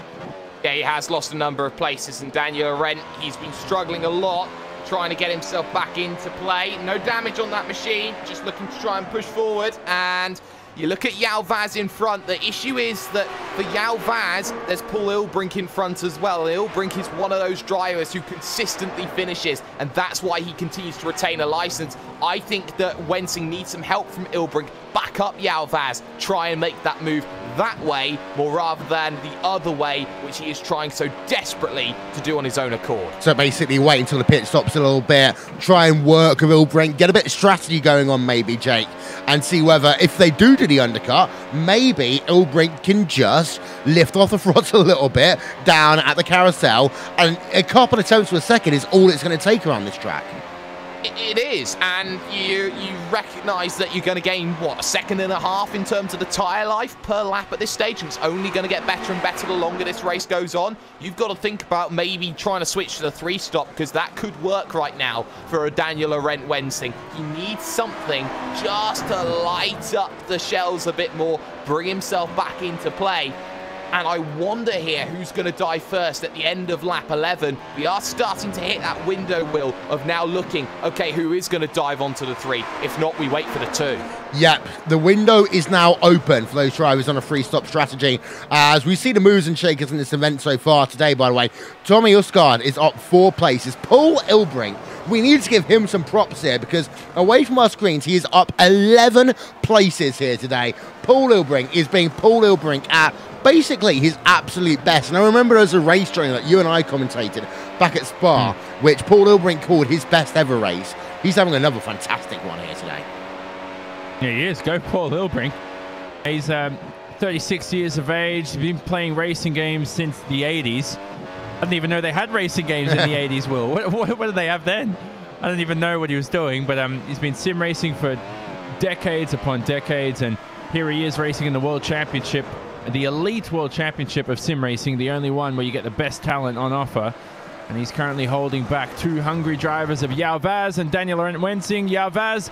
[SPEAKER 3] Yeah, he has lost a number of places, and Daniel Arendt, he's been struggling a lot trying to get himself back into play. No damage on that machine, just looking to try and push forward. And you look at Yao Vaz in front. The issue is that for Yao Vaz, there's Paul Ilbrink in front as well. Ilbrink is one of those drivers who consistently finishes, and that's why he continues to retain a license. I think that Wensing needs some help from Ilbrink. Back up Yao Vaz, try and make that move that way, more rather than the other way, which he is trying so desperately to do on his own accord.
[SPEAKER 2] So basically wait until the pit stops a little bit, try and work with Ilbrink, get a bit of strategy going on maybe, Jake, and see whether if they do the undercut, maybe Ilbrink can just lift off the throttle a little bit down at the carousel, and a couple of attempts per second is all it's going to take around this track.
[SPEAKER 3] It is, and you recognise that you're going to gain, what, a second and a half in terms of the tyre life per lap at this stage, and it's only going to get better and better the longer this race goes on. You've got to think about maybe trying to switch to the 3-stop, because that could work right now for a Daniel Laurent Wensing. He needs something just to light up the shells a bit more, bring himself back into play. And I wonder here who's going to die first at the end of lap 11. We are starting to hit that window, Will, of now looking, okay, who is going to dive onto the 3? If not, we wait for the 2.
[SPEAKER 2] Yep, the window is now open for those drivers on a 3-stop strategy. As we see the moves and shakers in this event so far today, by the way, Tommy Usgaard is up 4 places. Paul Ilbrink, we need to give him some props here, because away from our screens, he is up 11 places here today. Paul Ilbrink is being Paul Ilbrink at basically his absolute best. And I remember there was a race during that you and I commentated back at Spa, which Paul Ilbrink called his best ever race. He's having another fantastic one here today.
[SPEAKER 4] Yeah, he is. Go Paul Ilbrink. He's 36 years of age. He's been playing racing games since the 80s. I didn't even know they had racing games in the 80s, Will. What did they have then? I don't even know what he was doing, but he's been sim racing for decades upon decades, and here he is racing in the World Championship, the elite World Championship of sim racing, the only one where you get the best talent on offer. And he's currently holding back 2 hungry drivers of Yao Vaz and Daniel Laurent Wensing. Yao Vaz,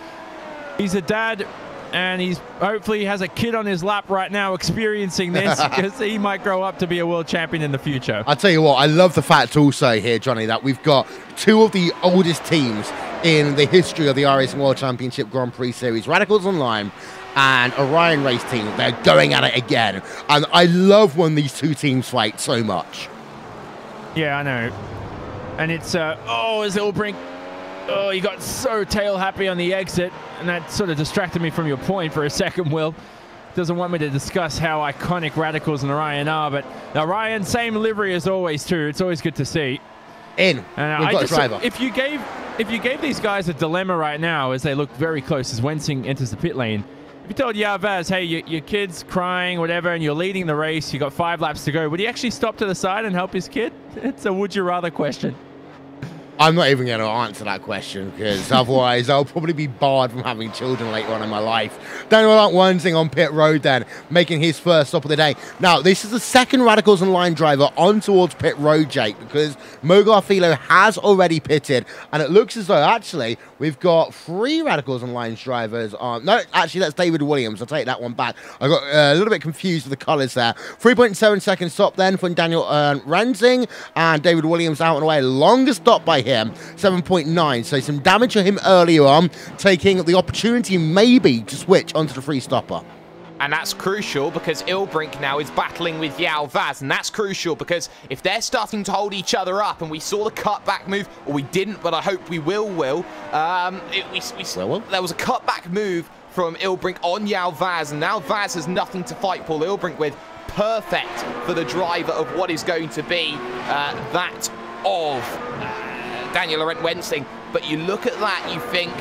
[SPEAKER 4] he's a dad, and he's hopefully has a kid on his lap right now experiencing this, because he might grow up to be a world champion in the future.
[SPEAKER 2] I'll tell you what, I love the fact also here, Johnny, that we've got 2 of the oldest teams in the history of the iRacing World Championship Grand Prix Series, Radicals Online and Orion Race Team. They're going at it again, and I love when these 2 teams fight so much.
[SPEAKER 4] Yeah, I know. And it's, oh, is Ilbrink, oh, he got so tail happy on the exit, and that sort of distracted me from your point for a second, Will. Doesn't want me to discuss how iconic Radicals and Orion are, but Orion, same livery as always too. It's always good to see.
[SPEAKER 2] We've got a driver.
[SPEAKER 4] If you gave these guys a dilemma right now, as they look very close as Wensing enters the pit lane, if you told Yao Vaz, hey, your kid's crying, whatever, and you're leading the race, you got 5 laps to go, would he actually stop to the side and help his kid? It's a would you rather question.
[SPEAKER 2] I'm not even going to answer that question, because otherwise I'll probably be barred from having children later on in my life. Daniel Wensing on pit road then, making his first stop of the day. Now, this is the second Radicals Online driver on towards pit road, Jake, because Mo Garfilo has already pitted, and it looks as though, actually, we've got 3 Radicals Online drivers on. No, actually, that's David Williams. I'll take that one back. I got a little bit confused with the colours there. 3.7 second stop then from Daniel Wensing, and David Williams out and away. Longest stop by him, 7.9. So some damage to him earlier on, taking the opportunity maybe to switch onto the 3-stopper.
[SPEAKER 3] And that's crucial, because Ilbrink now is battling with Yao Vaz, and that's crucial because if they're starting to hold each other up, and we saw the cutback move, or we didn't, but I hope we will, there was a cutback move from Ilbrink on Yao Vaz, and now Vaz has nothing to fight Paul Ilbrink with. Perfect for the driver of what is going to be that of Daniel Laurent Wensing. But you look at that, you think,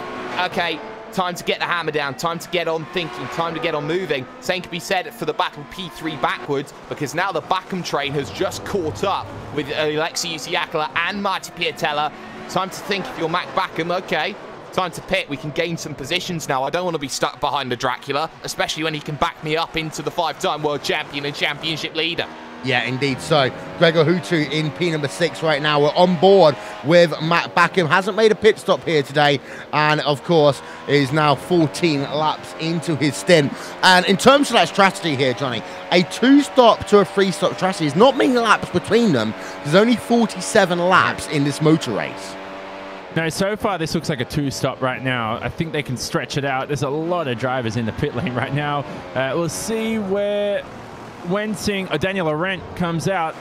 [SPEAKER 3] okay, time to get the hammer down, time to get on thinking, time to get on moving. Same can be said for the battle P3 backwards, because now the Backham train has just caught up with Alexei Usiakala and Marty Piatella. Time to think, if you're Mac Backham, okay, time to pit. We can gain some positions now. I don't want to be stuck behind the Dracula, especially when he can back me up into the 5-time world champion and championship leader.
[SPEAKER 2] Yeah, indeed. So, Gregor Hutu in P number 6 right now. We're on board with Matt Backham. Hasn't made a pit stop here today. And, of course, is now 14 laps into his stint. And in terms of that strategy here, Johnny, a 2-stop to a 3-stop strategy is not many laps between them. There's only 47 laps in this motor race.
[SPEAKER 4] No, so far this looks like a two-stop right now. I think they can stretch it out. There's a lot of drivers in the pit lane right now. We'll see where Daniel Laurent comes out.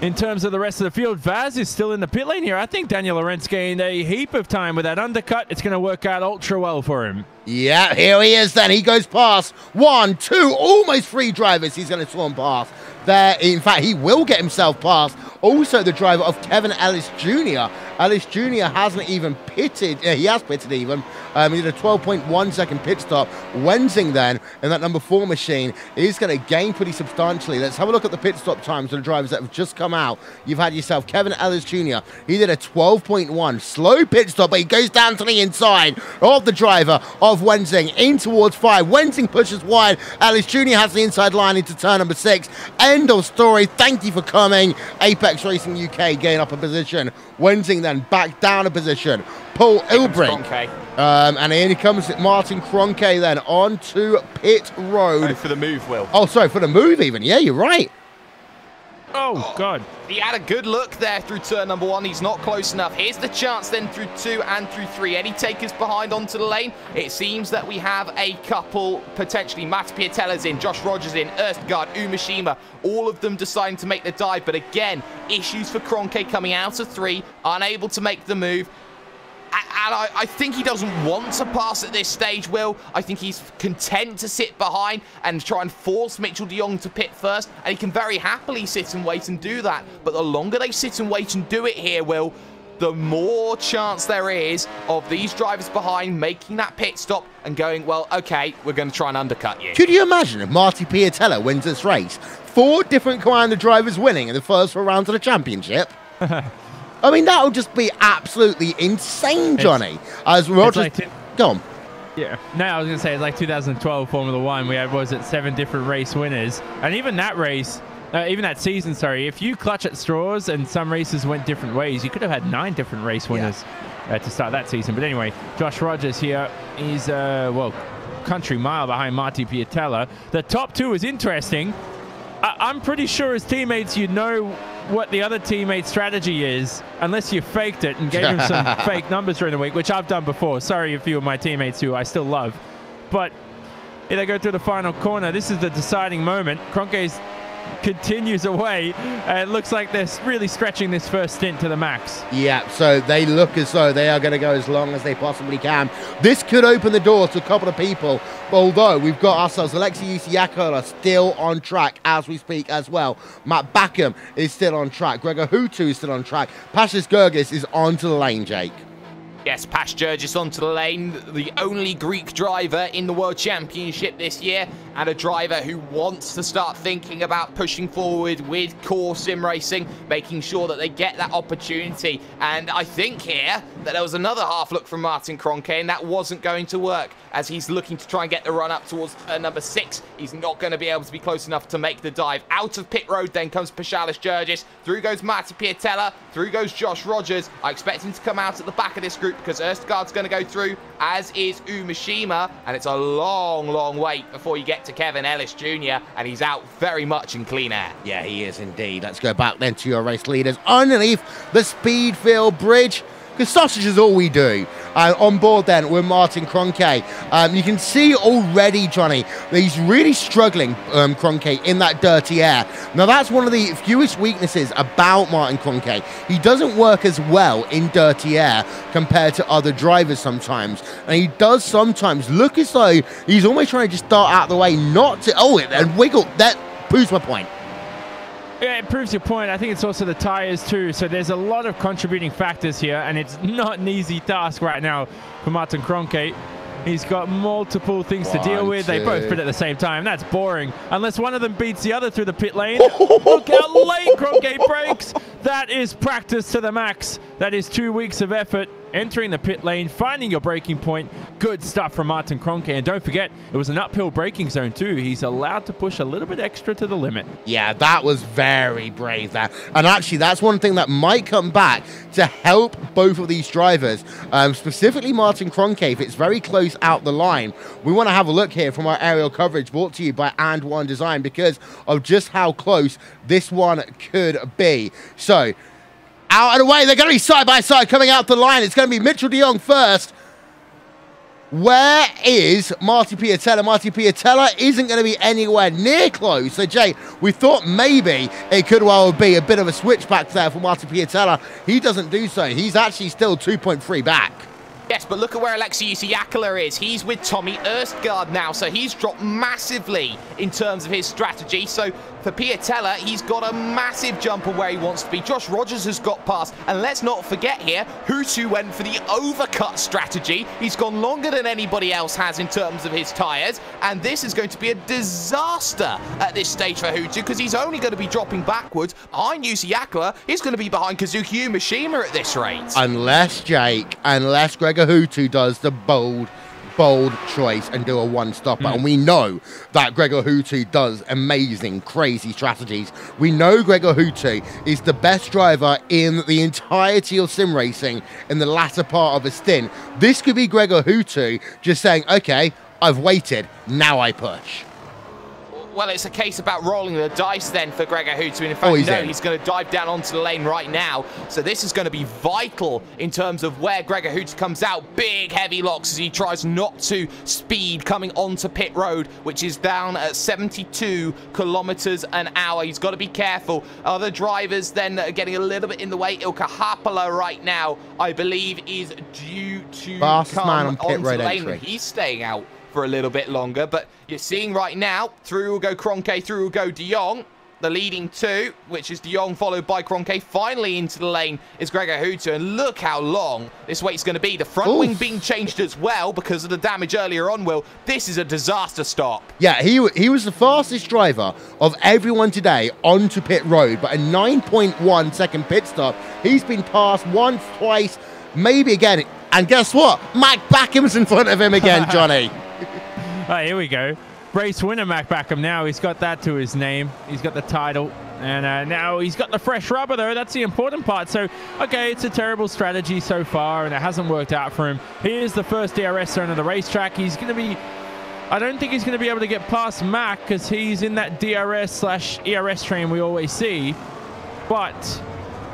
[SPEAKER 4] In terms of the rest of the field, Vaz is still in the pit lane here. I think Daniel Laurent's gained a heap of time with that undercut. It's going to work out ultra well for him.
[SPEAKER 2] Yeah, here he is then. He goes past 1, 2, almost 3 drivers. He's going to swarm past there. In fact, he will get himself past. Also, the driver of Kevin Ellis Jr. Ellis Jr. hasn't even pitted. He has pitted even. He did a 12.1 second pit stop. Wenzing then, in that number 4 machine, is going to gain pretty substantially. Let's have a look at the pit stop times of the drivers that have just come out. You've had yourself Kevin Ellis Jr. He did a 12.1 slow pit stop, but he goes down to the inside of the driver of Wenzing in towards 5. Wenzing pushes wide. Ellis Jr. has the inside line into turn number 6. End of story. Thank you for coming. Apex Racing UK gain up a position. Wenzing then back down a position. Paul Ilbrink. And here comes Martin Kroenke then onto pit road.
[SPEAKER 3] Oh, for the move, Will.
[SPEAKER 2] Oh, sorry, for the move even. Yeah, you're right.
[SPEAKER 4] Oh, God.
[SPEAKER 3] He had a good look there through turn number 1. He's not close enough. Here's the chance then through 2 and through 3. Any takers behind onto the lane? It seems that we have a couple, potentially. Matt Piatella's in, Josh Rogers in, Erstgaard, Umashima, all of them deciding to make the dive. But again, issues for Kroenke coming out of 3, unable to make the move. And I think he doesn't want to pass at this stage, Will. I think he's content to sit behind and try and force Mitchell de Jong to pit first. And he can very happily sit and wait and do that. But the longer they sit and wait and do it here, Will, the more chance there is of these drivers behind making that pit stop and going, well, okay, we're going to try and undercut you.
[SPEAKER 2] Could you imagine if Marty Piatella wins this race? 4 different Commander drivers winning in the first 4 rounds of the championship? I mean, that would just be absolutely insane, Johnny. As Rogers... Go on.
[SPEAKER 4] Yeah. No, I was going to say, it's like 2012 Formula 1. We had, what was it, 7 different race winners. And even that race, even that season, sorry, if you clutch at straws and some races went different ways, you could have had 9 different race winners to start that season. But anyway, Josh Rogers here is, well, country mile behind Marty Piatella. The top 2 is interesting. I'm pretty sure as teammates, you know what the other teammate's strategy is, unless you faked it and gave him some fake numbers during the week, which I've done before. Sorry, a few of my teammates who I still love. But here they go through the final corner. This is the deciding moment. Kroenke continues away. It looks like they're really stretching this first stint to the max.
[SPEAKER 2] Yeah, so they look as though they are going to go as long as they possibly can. This could open the door to a couple of people, although we've got ourselves Alexei Yakola still on track as we speak as well. Matt Backham is still on track. Gregor Hutu is still on track. Pashis Gergis is onto the lane, Jake.
[SPEAKER 3] Yes, Pash Gergis onto the lane, the only Greek driver in the World Championship this year, and a driver who wants to start thinking about pushing forward with core sim racing, making sure that they get that opportunity. And I think here that there was another half look from Martin Kroenke, and that wasn't going to work, as he's looking to try and get the run up towards number 6. He's not going to be able to be close enough to make the dive. Out of pit road then comes Pashalis Gergis. Through goes Marty Piatella. Through goes Josh Rogers. I expect him to come out at the back of this group, because Erstgaard's going to go through, as is Umashima, and it's a long, long wait before you get to Kevin Ellis Jr., and he's out very much in clean air.
[SPEAKER 2] Yeah, he is indeed. Let's go back then to your race leaders underneath the Speedfield Bridge, because sausage is all we do. On board then with Martin Kroenke. You can see already, Johnny, that he's really struggling, Kroenke, in that dirty air. Now, that's one of the fewest weaknesses about Martin Kroenke. He doesn't work as well in dirty air compared to other drivers sometimes. And he does sometimes look as though he's almost trying to just start out the way, not to... Oh, and wiggle. That proves my point.
[SPEAKER 4] Yeah, it proves your point. I think it's also the tires too. So there's a lot of contributing factors here, and it's not an easy task right now for Martin Kroenke. He's got multiple things to deal with. They both pit at the same time. That's boring. Unless one of them beats the other through the pit lane. Look how late Kroenke brakes. That is practice to the max. That is 2 weeks of effort. Entering the pit lane, finding your braking point. Good stuff from Martin Kroenke. And don't forget, it was an uphill braking zone too. He's allowed to push a little bit extra to the limit.
[SPEAKER 2] Yeah, that was very brave there. And actually, that's one thing that might come back to help both of these drivers, specifically Martin Kroenke, if it's very close out the line. We want to have a look here from our aerial coverage brought to you by And One Design, because of just how close this one could be. So, Out of the way. They're going to be side by side coming out the line. It's going to be Mitchell de Jong first. Where is Marty Piatella? Marty Piatella isn't going to be anywhere near close. So, Jay, we thought maybe it could well be a bit of a switchback there for Marty Piatella. He doesn't do so. He's actually still 2.3 back.
[SPEAKER 3] Yes, but look at where Alexius Yakala is. He's with Tommy Erstgaard now, so he's dropped massively in terms of his strategy. So for Piatella, he's got a massive jump on where he wants to be. Josh Rogers has got past, and let's not forget here, Hutu went for the overcut strategy. He's gone longer than anybody else has in terms of his tyres, and this is going to be a disaster at this stage for Hutu because he's only going to be dropping backwards. Behind Yusi Yakala, he's going to be behind Kazuki Umeshima at this rate.
[SPEAKER 2] Unless, Jake, unless Gregor Hutu does the bold choice and do a one-stopper. And we know that Gregor Hutu does amazing, crazy strategies. We know Gregor Hutu is the best driver in the entirety of sim racing in the latter part of a stint. This could be Gregor Hutu just saying, okay, I've waited, now I push.
[SPEAKER 3] Well, it's a case about rolling the dice then for Gregor Hutu. And in fact, he's going to dive down onto the lane right now. So this is going to be vital in terms of where Gregor Hutu comes out. Big, heavy locks as he tries not to speed coming onto pit road, which is down at 72 kilometers an hour. He's got to be careful. Other drivers then are getting a little bit in the way. Ilkka Haapala right now, I believe, is due to come onto the lane. He's staying out for a little bit longer, but you're seeing right now, through will go Kroenke, through will go de Jong. The leading two, which is de Jong followed by Kroenke. Finally into the lane is Gregor Hutu, and look how long this wait's going to be. The front wing being changed as well because of the damage earlier on, Will. This is a disaster stop.
[SPEAKER 2] Yeah, he was the fastest driver of everyone today onto pit road, but a 9.1 second pit stop. He's been passed once, twice, maybe again. And guess what? Mike Backham's in front of him again, Johnny.
[SPEAKER 4] Oh, here we go. Race winner Mac Backham now. He's got that to his name. He's got the title. And now he's got the fresh rubber, though. That's the important part. So, okay, it's a terrible strategy so far, and it hasn't worked out for him. Here's the first DRS zone of the racetrack. He's going to be... I don't think he's going to be able to get past Mac because he's in that DRS/ERS train we always see. But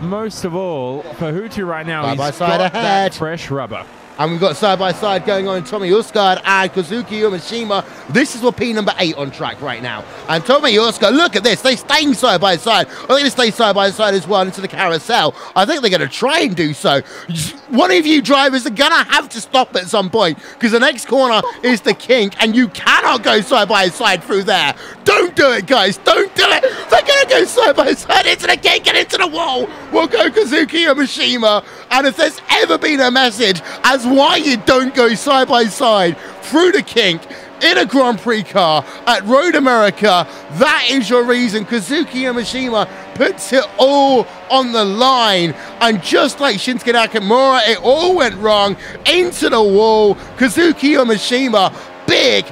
[SPEAKER 4] most of all, for Hutu right now, he's got that fresh rubber.
[SPEAKER 2] And we've got side-by-side going on Tommy Erstgaard and Kazuki Umeshima. This is what P number 8 on track right now. And Tommy Erstgaard, look at this. They're staying side-by-side. I think they stay side-by-side as well into the carousel. I think they're going to try and do so. One of you drivers are going to have to stop at some point because the next corner is the kink and you cannot go side-by-side through there. Don't do it, guys. Don't do it. They're going to go side-by-side into the kink and into the wall. We'll go Kazuki Umeshima. And if there's ever been a message as why you don't go side-by-side through the kink in a Grand Prix car at Road America, that is your reason. Kazuki Umeshima puts it all on the line. And just like Shinsuke Nakamura, it all went wrong into the wall. Kazuki Umeshima, big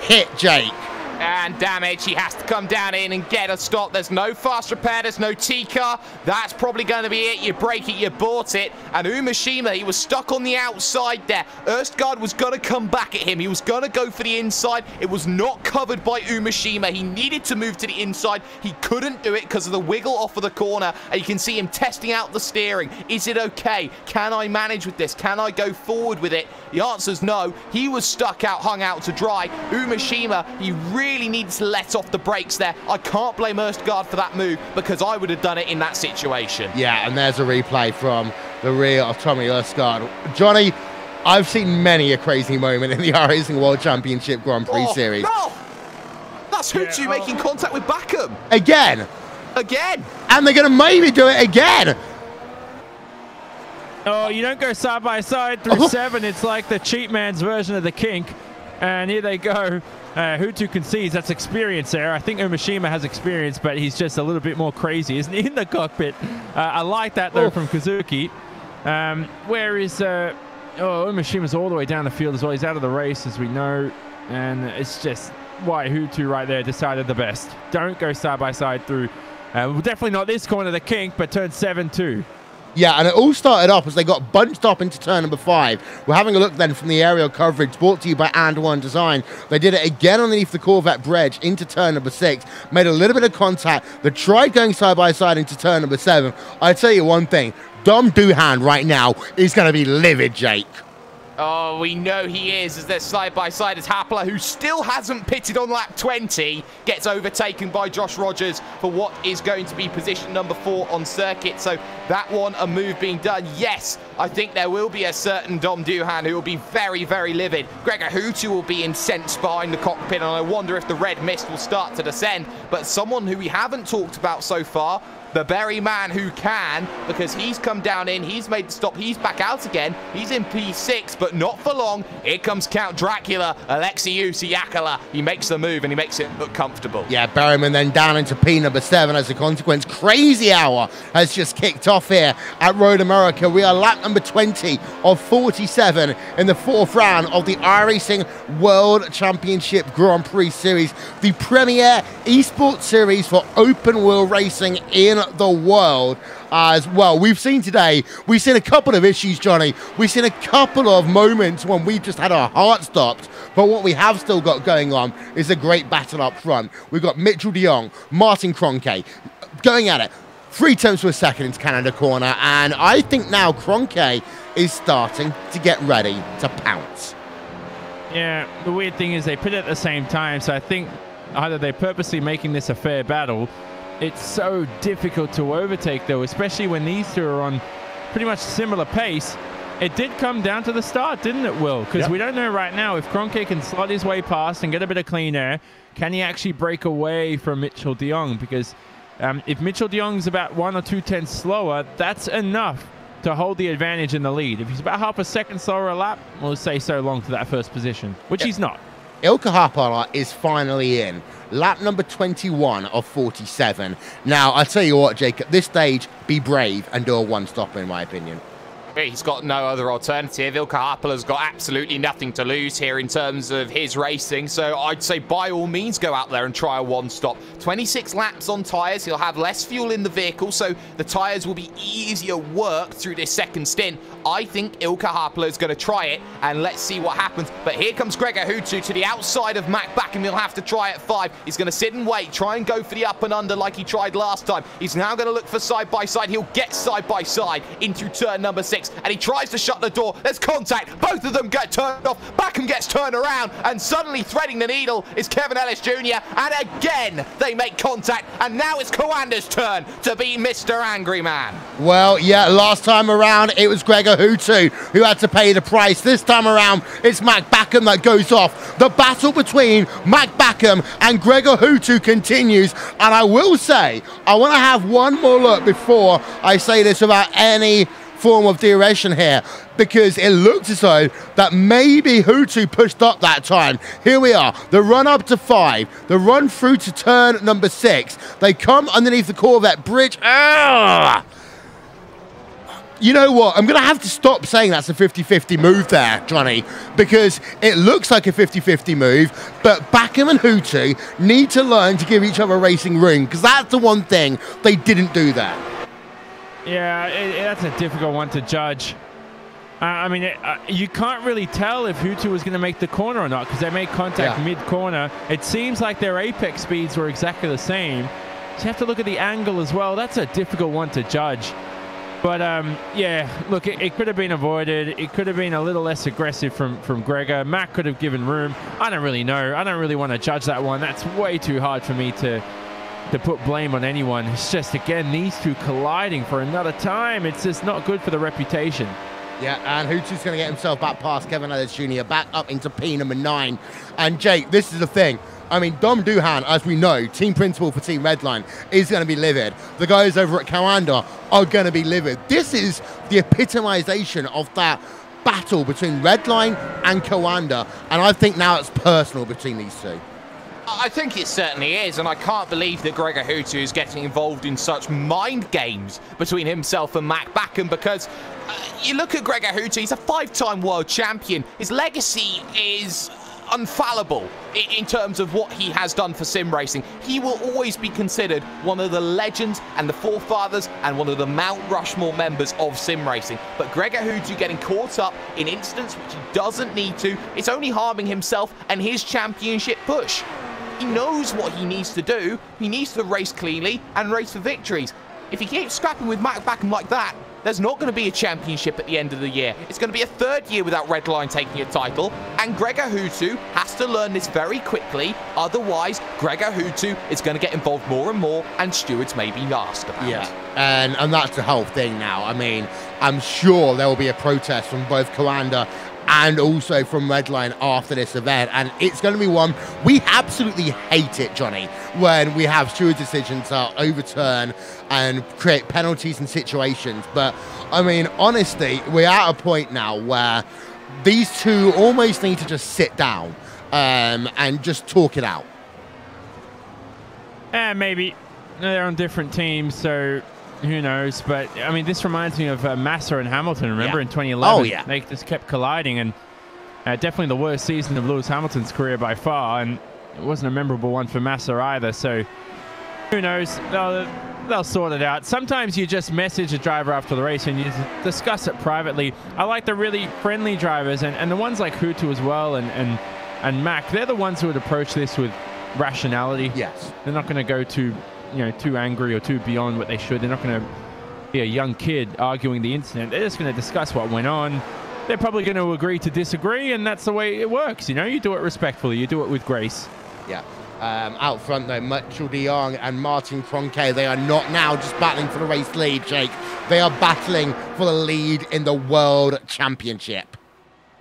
[SPEAKER 2] hit, Jake.
[SPEAKER 3] And damage. He has to come down in and get a stop. There's no fast repair. There's no T-car. That's probably going to be it. You break it, you bought it. And Umeshima, he was stuck on the outside there. Erstgaard was going to come back at him. He was going to go for the inside. It was not covered by Umeshima. He needed to move to the inside. He couldn't do it because of the wiggle off of the corner. And you can see him testing out the steering. Is it okay? Can I manage with this? Can I go forward with it? The answer is no. He was stuck out, hung out to dry. Umeshima, he really needs to let off the brakes there. I can't blame Erstgaard for that move because I would have done it in that situation.
[SPEAKER 2] Yeah, and there's a replay from the rear of Tommy Erstgaard. Johnny, I've seen many a crazy moment in the iRacing World Championship Grand Prix Series.
[SPEAKER 3] No! That's Hutu making contact with Backham.
[SPEAKER 2] Again. And they're going to maybe do it again.
[SPEAKER 4] Oh, you don't go side-by-side through 7. It's like the cheap man's version of the kink. And here they go. Hutu concedes. That's experience there. I think Umeshima has experience, but he's just a little bit more crazy, isn't he, in the cockpit? I like that, though, from Kazuki. Where is... Umeshima's all the way down the field as well. He's out of the race, as we know. And it's just why Hutu right there decided the best. Don't go side-by-side through... definitely not this corner, the kink, but turn 7-2.
[SPEAKER 2] Yeah, and it all started off as they got bunched up into turn number 5. We're having a look then from the aerial coverage brought to you by And One Design. They did it again underneath the Corvette bridge into turn number 6, made a little bit of contact. They tried going side by side into turn number 7. I tell you one thing, Dom Doohan right now is going to be livid, Jake.
[SPEAKER 3] Oh, we know he is, as they're side-by-side as Hapler, who still hasn't pitted on lap 20, gets overtaken by Josh Rogers for what is going to be position number 4 on circuit. So that one, a move being done. Yes, I think there will be a certain Dom Doohan who will be very, very livid. Gregor Houtu will be incensed behind the cockpit, and I wonder if the red mist will start to descend. But someone who we haven't talked about so far, the very man who can, because he's come down in, he's made the stop, he's back out again, he's in P6, but not for long. Here comes Count Dracula, Alexiusi Yakala. He makes the move and he makes it look comfortable.
[SPEAKER 2] Yeah, Berryman then down into P number 7 as a consequence. Crazy hour has just kicked off here at Road America. We are lap number 20 of 47 in the 4th round of the iRacing World Championship Grand Prix Series, the premier eSport series for open wheel racing in the world as well. We've seen today, we've seen a couple of issues, Johnny. We've seen a couple of moments when we've just had our heart stopped. But what we have still got going on is a great battle up front. We've got Mitchell de Jong, Martin Kroenke going at it. 3 tenths to a second into Canada corner. And I think now Kroenke is starting to get ready to pounce.
[SPEAKER 4] Yeah, the weird thing is they put it at the same time. So I think either they're purposely making this a fair battle. It's so difficult to overtake, though, especially when these two are on pretty much similar pace. It did come down to the start, didn't it, Will? Because we don't know right now if Kroenke can slot his way past and get a bit of clean air. Can he actually break away from Mitchell de Jong? Because if Mitchell de Jong's about 1 or 2 tenths slower, that's enough to hold the advantage in the lead. If he's about half a second slower a lap, we'll say so long to that first position, which he's not.
[SPEAKER 2] Ilkka Haapala is finally in. Lap number 21 of 47. Now, I tell you what, Jake, at this stage, be brave and do a one-stop, in my opinion.
[SPEAKER 3] He's got no other alternative. Ilkka Haapala's got absolutely nothing to lose here in terms of his racing. So I'd say by all means go out there and try a one-stop. 26 laps on tyres. He'll have less fuel in the vehicle, so the tyres will be easier work through this second stint. I think Ilkka Haapala is going to try it, and let's see what happens. But here comes Gregor Houtu to the outside of Mac Backham. He'll have to try at 5. He's going to sit and wait, try and go for the up and under like he tried last time. He's now going to look for side-by-side. He'll get side-by-side into turn number 6. And he tries to shut the door. There's contact. Both of them get turned off. Backham gets turned around. And suddenly threading the needle is Kevin Ellis Jr. And again, they make contact. And now it's Coander's turn to be Mr. Angry Man.
[SPEAKER 2] Well, yeah, last time around, it was Gregor Houtu who had to pay the price. This time around, it's Mac Backham that goes off. The battle between Mac Backham and Gregor Houtu continues. And I will say, I want to have one more look before I say this without any form of duration here, because it looked as though that maybe Houtu pushed up that time. Here we are, the run up to 5, the run through to turn number 6. They come underneath the Corvette bridge. You know what? I'm going to have to stop saying that's a 50-50 move there, Johnny, because it looks like a 50-50 move, but Backham and Houtu need to learn to give each other racing room, because that's the one thing they didn't do there.
[SPEAKER 4] Yeah, that's a difficult one to judge. I mean, you can't really tell if Houtu was going to make the corner or not, because they made contact mid-corner. It seems like their apex speeds were exactly the same. So you have to look at the angle as well. That's a difficult one to judge. But, yeah, look, it could have been avoided. It could have been a little less aggressive from Gregor. Mac could have given room. I don't really know. I don't really want to judge that one. That's way too hard for me to put blame on anyone. It's just, again, these two colliding for another time. It's just not good for the reputation.
[SPEAKER 2] Yeah, and Houtu's going to get himself back past Kevin Ellis Jr., back up into P number 9. And Jake, this is the thing. I mean, Dom Doohan, as we know, team principal for Team Redline, is going to be livid. The guys over at Coander are going to be livid. This is the epitomization of that battle between Redline and Coander. And I think now it's personal between these two.
[SPEAKER 3] I think it certainly is, and I can't believe that Gregor Houtu is getting involved in such mind games between himself and Mac Backham, because you look at Gregor Houtu, he's a 5-time world champion. His legacy is unfallible in terms of what he has done for sim racing. He will always be considered one of the legends and the forefathers and one of the Mount Rushmore members of sim racing. But Gregor Houtu getting caught up in incidents which he doesn't need to, it's only harming himself and his championship push. He knows what he needs to do. He needs to race cleanly and race for victories. If he keeps scrapping with Matt Backham like that, there's not going to be a championship at the end of the year. It's going to be a third year without Redline taking a title, and Gregor Houtu has to learn this very quickly. Otherwise, Gregor Houtu is going to get involved more and more, and stewards may be asked about.
[SPEAKER 2] Yeah, and that's the whole thing now. I mean, I'm sure there will be a protest from both Coanda and also from Redline after this event, and it's going to be one we absolutely hate it, Johnny, when we have steward decisions that overturn and create penalties and situations. But I mean, honestly, we're at a point now where these two almost need to just sit down and just talk it out.
[SPEAKER 4] Maybe they're on different teams, so who knows? But I mean, this reminds me of Massa and Hamilton. Remember in 2011?
[SPEAKER 2] Oh yeah,
[SPEAKER 4] they just kept colliding, and definitely the worst season of Lewis Hamilton's career by far, and it wasn't a memorable one for Massa either. So who knows? They'll sort it out. Sometimes you just message a driver after the race and you discuss it privately. I like the really friendly drivers, and the ones like Houtu as well, and Mac. They're the ones who would approach this with rationality.
[SPEAKER 2] Yes,
[SPEAKER 4] they're not going to go too angry or too beyond what they should. They're not going to be a young kid arguing the incident. They're just going to discuss what went on. They're probably going to agree to disagree, and that's the way it works. You do it respectfully. You do it with grace.
[SPEAKER 2] Yeah. Out front, though, Mitchell de Jong and Martin Kroenke, they are not now just battling for the race lead, Jake. They are battling for the lead in the World Championship.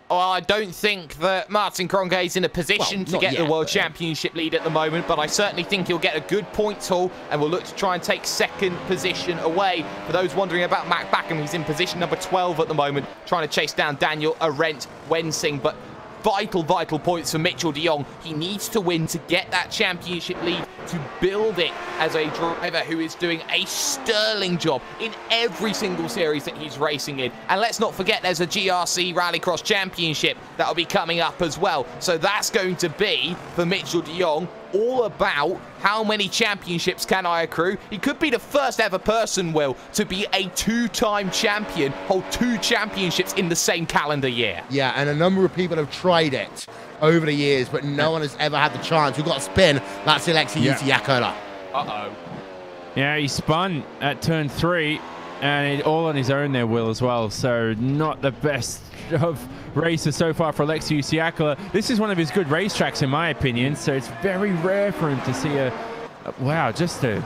[SPEAKER 3] Well, I don't think that Martin Kroenke is in a position to get the World Championship lead at the moment, but I certainly think he'll get a good points haul and will look to try and take second position away. For those wondering about Matt Backham, he's in position number 12 at the moment, trying to chase down Daniel Arendt Wensing, but vital points for Mitchell de Jong. He needs to win to get that championship lead, to build it as a driver who is doing a sterling job in every single series that he's racing in. And let's not forget there's a GRC Rallycross Championship that'll be coming up as well. So that's going to be, for Mitchell de Jong, all about how many championships can I accrue. He could be the first ever person, Will, to be a two-time champion, hold 2 championships in the same calendar year.
[SPEAKER 2] Yeah, and a number of people have tried it over the years, but no one has ever had the chance. We've got a spin. That's Alexei Yakola.
[SPEAKER 3] Uh-oh.
[SPEAKER 4] Yeah, he spun at turn 3, and all on his own there, Will, as well. So not the best of races so far for Alexei Yakola. This is one of his good racetracks, in my opinion, so it's very rare for him to see just a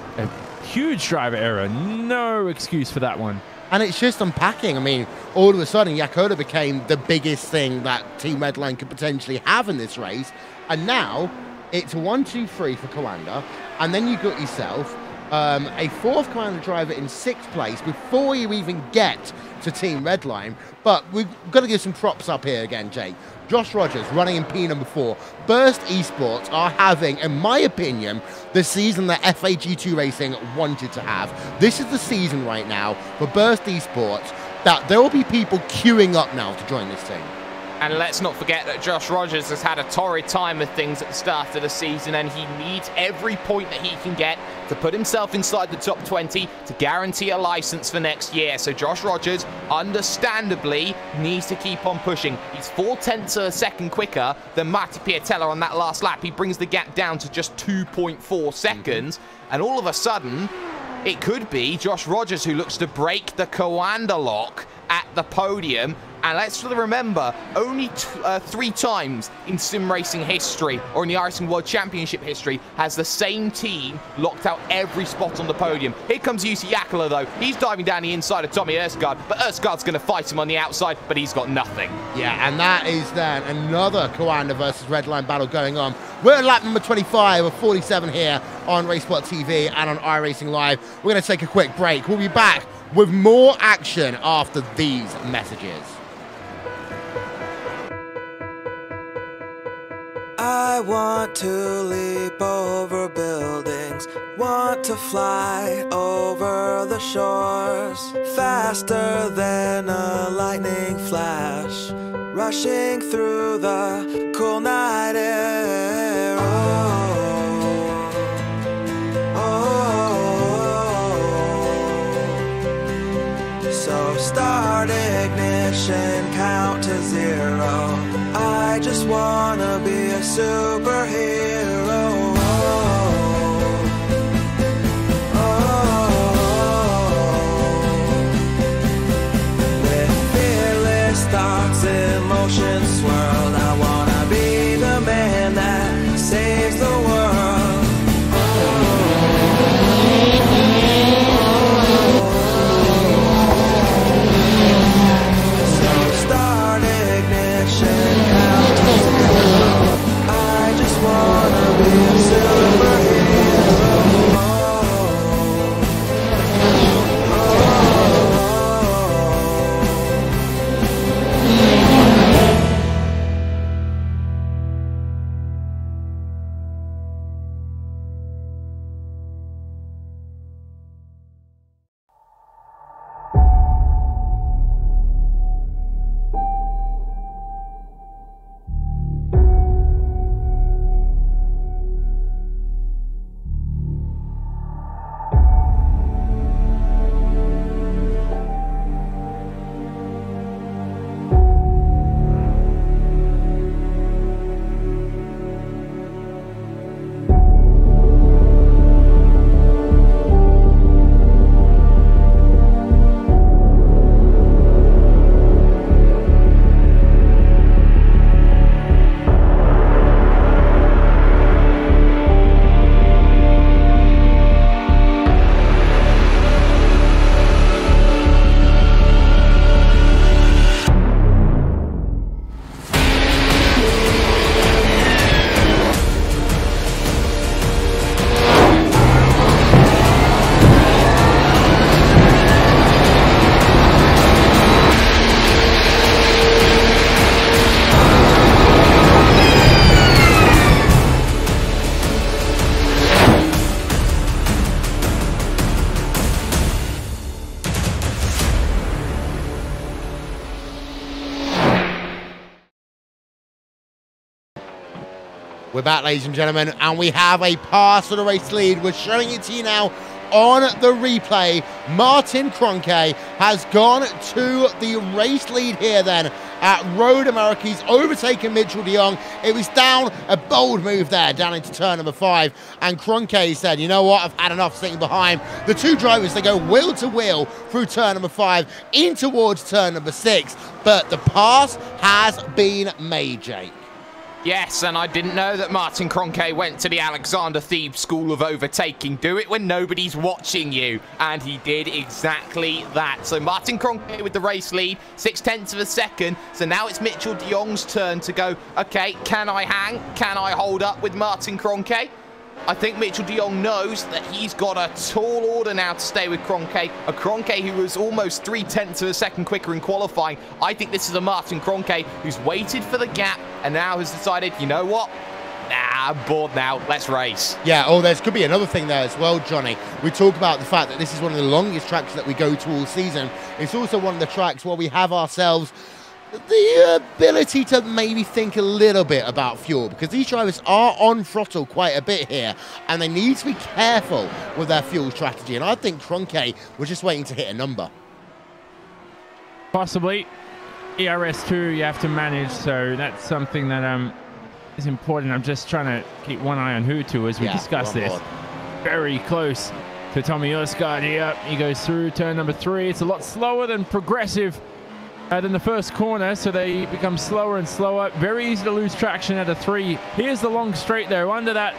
[SPEAKER 4] huge driver error. No excuse for that one.
[SPEAKER 2] And it's just unpacking. I mean, all of a sudden, Yakola became the biggest thing that Team Redline could potentially have in this race. And now it's 1, 2, 3 for Coanda. And then you got yourself a 4th Coanda driver in 6th place before you even get to Team Redline. But we've got to give some props up here again, Jake. Josh Rogers running in P number 4. Burst Esports are having, in my opinion, the season that FAG2 Racing wanted to have. This is the season right now for Burst Esports that there will be people queuing up now to join this team.
[SPEAKER 3] And let's not forget that Josh Rogers has had a torrid time of things at the start of the season, and he needs every point that he can get to put himself inside the top 20 to guarantee a license for next year. So Josh Rogers, understandably, needs to keep on pushing. He's 0.4 of a second quicker than Matti Piatella on that last lap. He brings the gap down to just 2.4 seconds, and all of a sudden, it could be Josh Rogers who looks to break the Coanda lock at the podium. And let's remember, only 3 times in sim racing history, or in the iRacing World Championship history, has the same team locked out every spot on the podium. Here comes Jussi Jakola, though. He's diving down the inside of Tommy Erskard, but Erskard's going to fight him on the outside, but he's got nothing.
[SPEAKER 2] Yeah, and that is then another Coanda versus Redline battle going on. We're at lap number 25 of 47 here on RaceSpot TV and on iRacing Live. We're going to take a quick break. We'll be back with more action after these messages.
[SPEAKER 1] I want to leap over buildings, want to fly over the shores, faster than a lightning flash, rushing through the cool night I just wanna be a superhero. With fearless thoughts, emotions swirl. I wanna be the man that saves the world. So start ignition, count to zero. I just wanna be a superhero.
[SPEAKER 2] We're back, ladies and gentlemen, and we have a pass for the race lead. We're showing it to you now on the replay. Martin Kroenke has gone to the race lead here then at Road America. He's overtaken Mitchell de Jong. It was down, a bold move there, down into turn number 5. And Kroenke said, you know what, I've had enough sitting behind. The two drivers, they go wheel to wheel through turn number 5 in towards turn number 6. But the pass has been made, Jake.
[SPEAKER 3] Yes, and I didn't know that Martin Kroenke went to the Alexander Thebes School of Overtaking. Do it when nobody's watching you. And he did exactly that. So Martin Kroenke with the race lead, 0.6 of a second. So now it's Mitchell de Jong's turn to go, okay, can I hang? Can I hold up with Martin Kroenke? I think Mitchell de Jong knows that he's got a tall order now to stay with Kroenke. A Kroenke who was almost 0.3 of a second quicker in qualifying. I think this is a Martin Kroenke who's waited for the gap and now has decided, you know what? Nah, I'm bored now. Let's race.
[SPEAKER 2] Yeah, oh, there could be another thing there as well, Johnny. We talk about the fact that this is one of the longest tracks that we go to all season. It's also one of the tracks where we have ourselves the ability to maybe think a little bit about fuel, because these drivers are on throttle quite a bit here and they need to be careful with their fuel strategy. And I think Kroenke was just waiting to hit a number.
[SPEAKER 4] Possibly. ERS2 you have to manage, so that's something that is important. I'm just trying to keep one eye on Hutu as we discuss this. Very close to Tommy Osgaard here. He goes through turn number 3. It's a lot slower than progressive than the first corner, so they become slower and slower. Very easy to lose traction at a 3. Here's the long straight though, under that,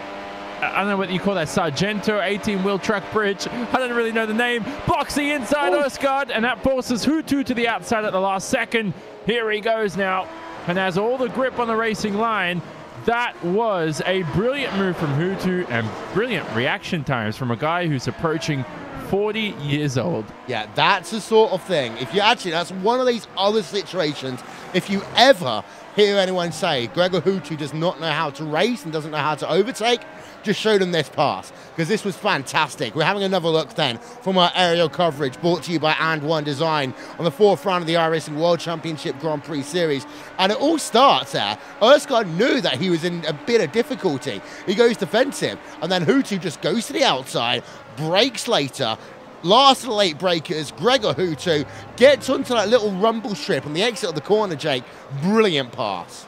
[SPEAKER 4] I don't know what you call that, Sargento 18-wheel truck bridge. I don't really know the name. Blocks the inside Osgaard, and that forces Hutu to the outside at the last second. Here he goes now, and has all the grip on the racing line. That was a brilliant move from Hutu and brilliant reaction times from a guy who's approaching 40 years old.
[SPEAKER 2] Yeah, that's the sort of thing. If you actually, that's one of these other situations. If you ever hear anyone say Gregor Hutu does not know how to race and doesn't know how to overtake, just show them this pass, because this was fantastic. We're having another look then from our aerial coverage brought to you by And1 Design on the 4th round of the iRacing World Championship Grand Prix Series. And it all starts there. Osgaard knew that he was in a bit of difficulty. He goes defensive, and then Hutu just goes to the outside, brakes later. Last of the late breakers, Gregor Hutu gets onto that little rumble strip on the exit of the corner, Jake. Brilliant pass.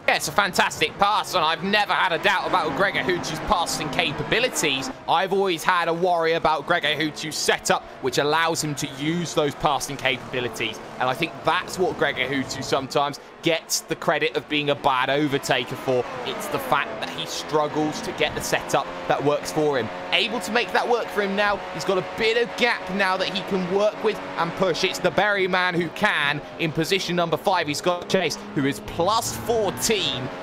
[SPEAKER 3] Yeah, it's a fantastic pass, and I've never had a doubt about Gregor Hutu's passing capabilities. I've always had a worry about Gregor Hutu's setup, which allows him to use those passing capabilities. And I think that's what Gregor Hutu sometimes gets the credit of being a bad overtaker for. It's the fact that he struggles to get the setup that works for him. Able to make that work for him now. He's got a bit of gap now that he can work with and push. It's the Berry man who can. In position number 5, he's got Chase, who is plus 14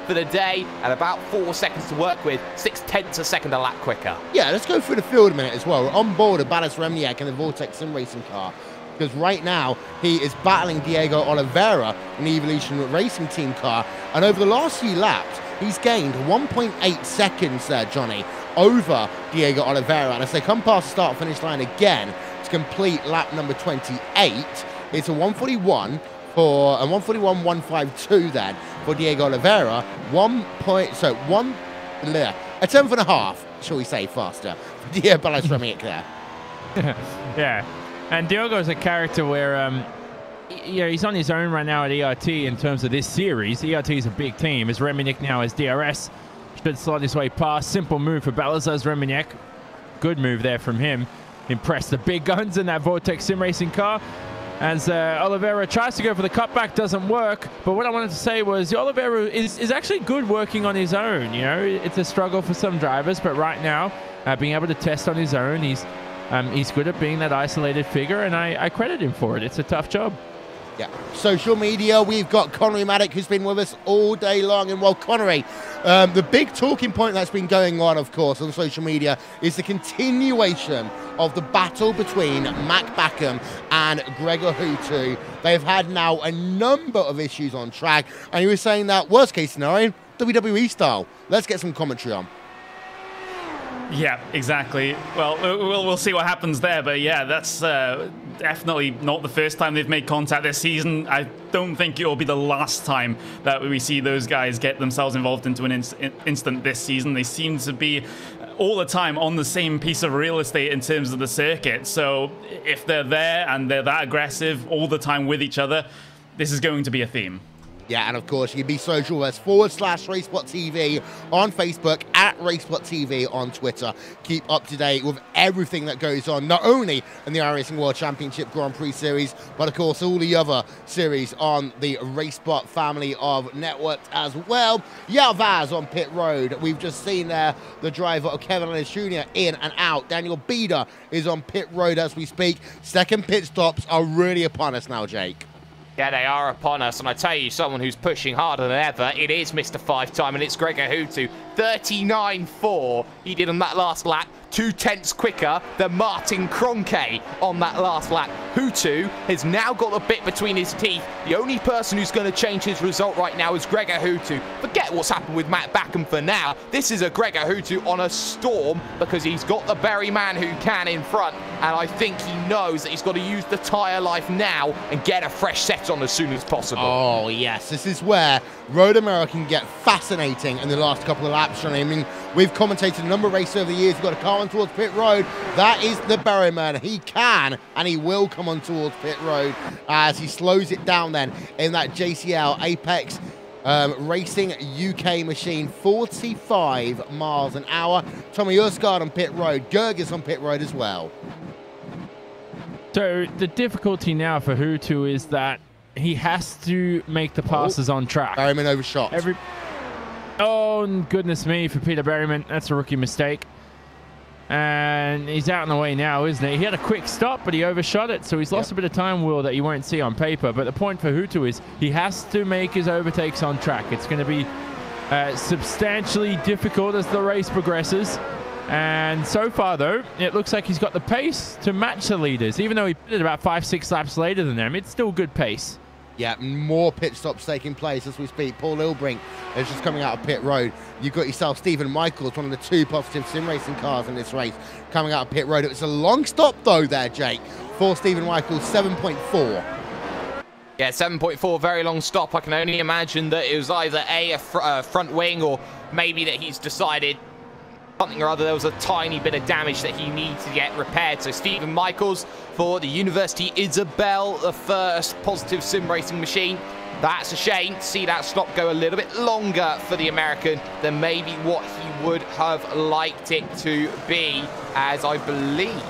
[SPEAKER 3] for the day and about 4 seconds to work with, 0.6 a second a lap quicker.
[SPEAKER 2] Yeah, let's go through the field a minute as well. We're on board of Balas Remniak in the Vortex Sim Racing car, because right now he is battling Diego Oliveira in the Evolution Racing Team car, and over the last few laps he's gained 1.8 seconds there, Johnny, over Diego Oliveira. And as they come past the start-finish line again to complete lap number 28, it's a 141 for a 141.152 then for Diego Oliveira. A tenth and a half, shall we say, faster for Diego Balas Remniak there.
[SPEAKER 4] Yeah, and Diogo's a character where he's on his own right now at ERT in terms of this series. ERT is a big team, as Remniak now as DRS. Should slide his way past. Simple move for Balazs Remniak. Good move there from him. Impressed the big guns in that Vortex Sim Racing car. As Oliveira tries to go for the cutback, doesn't work. But what I wanted to say was Oliveira is actually good working on his own. You know, it's a struggle for some drivers, but right now, being able to test on his own, he's good at being that isolated figure, and I credit him for it. It's a tough job.
[SPEAKER 2] Yeah. Social media, we've got Connery Maddock, who's been with us all day long. And well, Connery, the big talking point that's been going on, of course, on social media is the continuation of the battle between Mac Backham and Gregor Hutu. They've had now a number of issues on track, and he was saying that worst case scenario, WWE style. Let's get some commentary on.
[SPEAKER 5] Yeah, exactly. Well, we'll see what happens there, but yeah, that's definitely not the first time they've made contact this season. I don't think it will be the last time that we see those guys get themselves involved into an incident this season. They seem to be all the time on the same piece of real estate in terms of the circuit. So if they're there and they're that aggressive all the time with each other, this is going to be a theme.
[SPEAKER 2] Yeah, and of course, you can be social with us /RaceSpot TV on Facebook, at RaceSpot TV on Twitter. Keep up to date with everything that goes on, not only in the iRacing World Championship Grand Prix Series, but of course, all the other series on the RaceSpot family of networks as well. Yalvaz on pit road. We've just seen there the driver of Kevin Ellis Jr. in and out. Daniel Bieder is on pit road as we speak. Second pit stops are really upon us now, Jake.
[SPEAKER 3] Yeah, they are upon us, and I tell you, someone who's pushing harder than ever, it is Mr. 5-time, and it's Gregor Hutu. 39.4 he did on that last lap, 0.2 quicker than Martin Kroenke on that last lap. Hutu has now got a bit between his teeth. The only person who's going to change his result right now is Gregor Hutu. Forget what's happened with Matt Backham for now. This is a Gregor Hutu on a storm because he's got the Berry man who can in front, and I think he knows that he's got to use the tyre life now and get a fresh set on as soon as possible.
[SPEAKER 2] Oh, yes. This is where Road America can get fascinating in the last couple of laps, Johnny. I mean, we've commentated a number of races over the years. We've got a car on towards pit road. That is the Berry man. He can and he will come on towards pit road as he slows it down then in that JCL Apex Racing UK machine, 45 miles an hour. Tommy Ursgaard on pit road. Gerges on pit road as well.
[SPEAKER 4] So the difficulty now for Hutu is that he has to make the passes on track.
[SPEAKER 2] Berryman overshot.
[SPEAKER 4] Oh, goodness me, for Peter Berryman. That's a rookie mistake. And he's out in the way now, isn't he? He had a quick stop, but he overshot it, so he's lost a bit of time, Will, that you won't see on paper. But the point for Hutu is he has to make his overtakes on track. It's going to be substantially difficult as the race progresses. And so far, though, it looks like he's got the pace to match the leaders. Even though he did about 5-6 laps later than them, it's still good pace.
[SPEAKER 2] Yeah, more pit stops taking place as we speak. Paul Ilbrink is just coming out of pit road. You've got yourself Stephen Michaels, one of the two positive sim racing cars in this race, coming out of pit road. It was a long stop, though, there, Jake, for Stephen Michaels, 7.4.
[SPEAKER 3] Yeah, 7.4, very long stop. I can only imagine that it was either a front wing or maybe that he's decided, something or other. There was a tiny bit of damage that he needed to get repaired. So Stephen Michaels for the University Isabel, the first positive sim racing machine. That's a shame to see that stop go a little bit longer for the American than maybe what he would have liked it to be, as I believe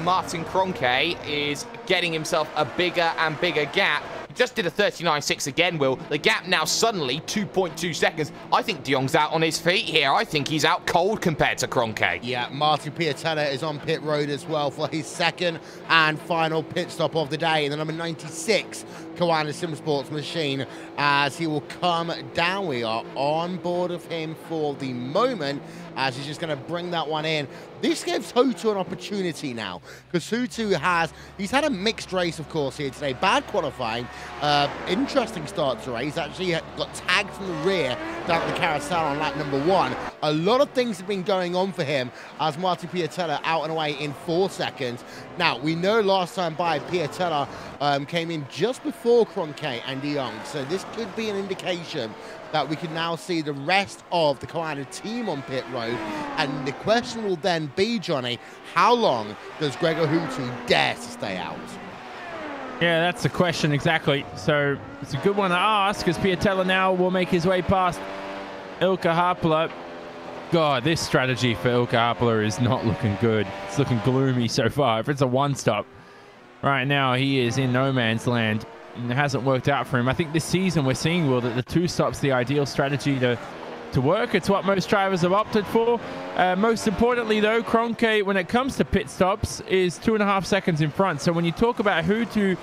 [SPEAKER 3] Martin Kroenke is getting himself a bigger and bigger gap. He just did a 39.6 again, Will. The gap now suddenly 2.2 seconds. I think De Jong's out on his feet here. I think he's out cold compared to Kroenke.
[SPEAKER 2] Yeah, Martin Piatella is on pit road as well for his second and final pit stop of the day in the number 96 Coanda Sim Sports machine, as he will come down. We are on board of him for the moment, as he's just going to bring that one in. This gives Hutu an opportunity now, because Hutu he's had a mixed race, of course, here today. Bad qualifying, interesting start to the race. Actually got tagged from the rear down at the carousel on lap number 1. A lot of things have been going on for him, as Martin Piatella out and away in 4 seconds. Now, we know last time by, Piatella came in just before Kroenke and De Jong, so this could be an indication that we can now see the rest of the Coanda team on pit road. And the question will then be, Johnny, how long does Gregor Hutu dare to stay out?
[SPEAKER 4] Yeah, that's the question, exactly. So it's a good one to ask, because Piatella now will make his way past Ilkka Haapala. God, this strategy for Ilkka Haapala is not looking good. It's looking gloomy so far. If it's a one-stop, right now he is in no man's land. And it hasn't worked out for him. I think this season we're seeing, Will, that the 2-stop's the ideal strategy to work. It's what most drivers have opted for. Most importantly, though, Kroenke, when it comes to pit stops, is 2.5 seconds in front. So when you talk about Hutu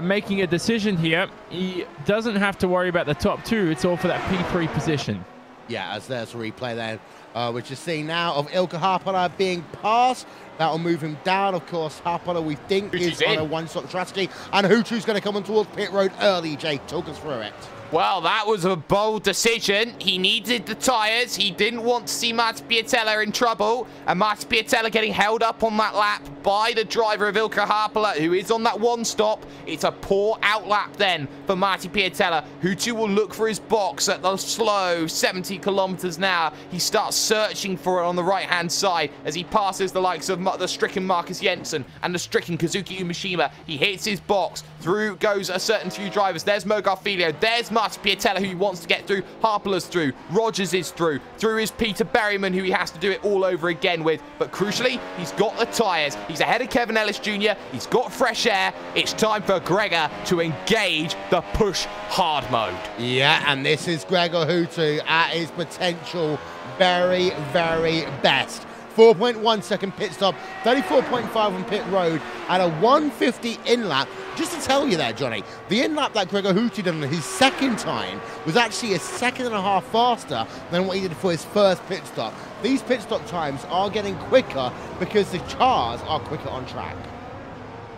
[SPEAKER 4] making a decision here, he doesn't have to worry about the top 2. It's all for that P3 position.
[SPEAKER 2] Yeah, as there's a replay then, which is seen now of Ilkka Haapala being passed. That will move him down, of course. Haapala, we think, is on a one-stop strategy. And Hutu's going to come on towards pit road early. Jake, talk us through it.
[SPEAKER 3] Well, that was a bold decision. He needed the tyres. He didn't want to see Martin Piatella in trouble. And Martin Piatella getting held up on that lap by the driver of Ilkka Haapala, who is on that one stop. It's a poor outlap then for Martin Piatella. Hutu will look for his box at the slow 70 kilometers an hour. He starts searching for it on the right-hand side as he passes the likes of the stricken Marcus Jensen and the stricken Kazuki Umeshima. He hits his box. Through goes a certain few drivers. There's Mo Garfilio. There's Martin Piatella, who he wants to get through. Haapala's through. Rogers is through. Through is Peter Berryman, who he has to do it all over again with. But crucially, he's got the tyres. He's ahead of Kevin Ellis Jr. He's got fresh air. It's time for Gregor to engage the push hard mode.
[SPEAKER 2] Yeah, and this is Gregor Hutu at his potential very, very best. 4.1 second pit stop, 34.5 on pit road, and a 150 in-lap. Just to tell you there, Johnny, the in-lap that Gregor Hutu did on his second time was actually 1.5 seconds faster than what he did for his first pit stop. These pit stop times are getting quicker because the cars are quicker on track.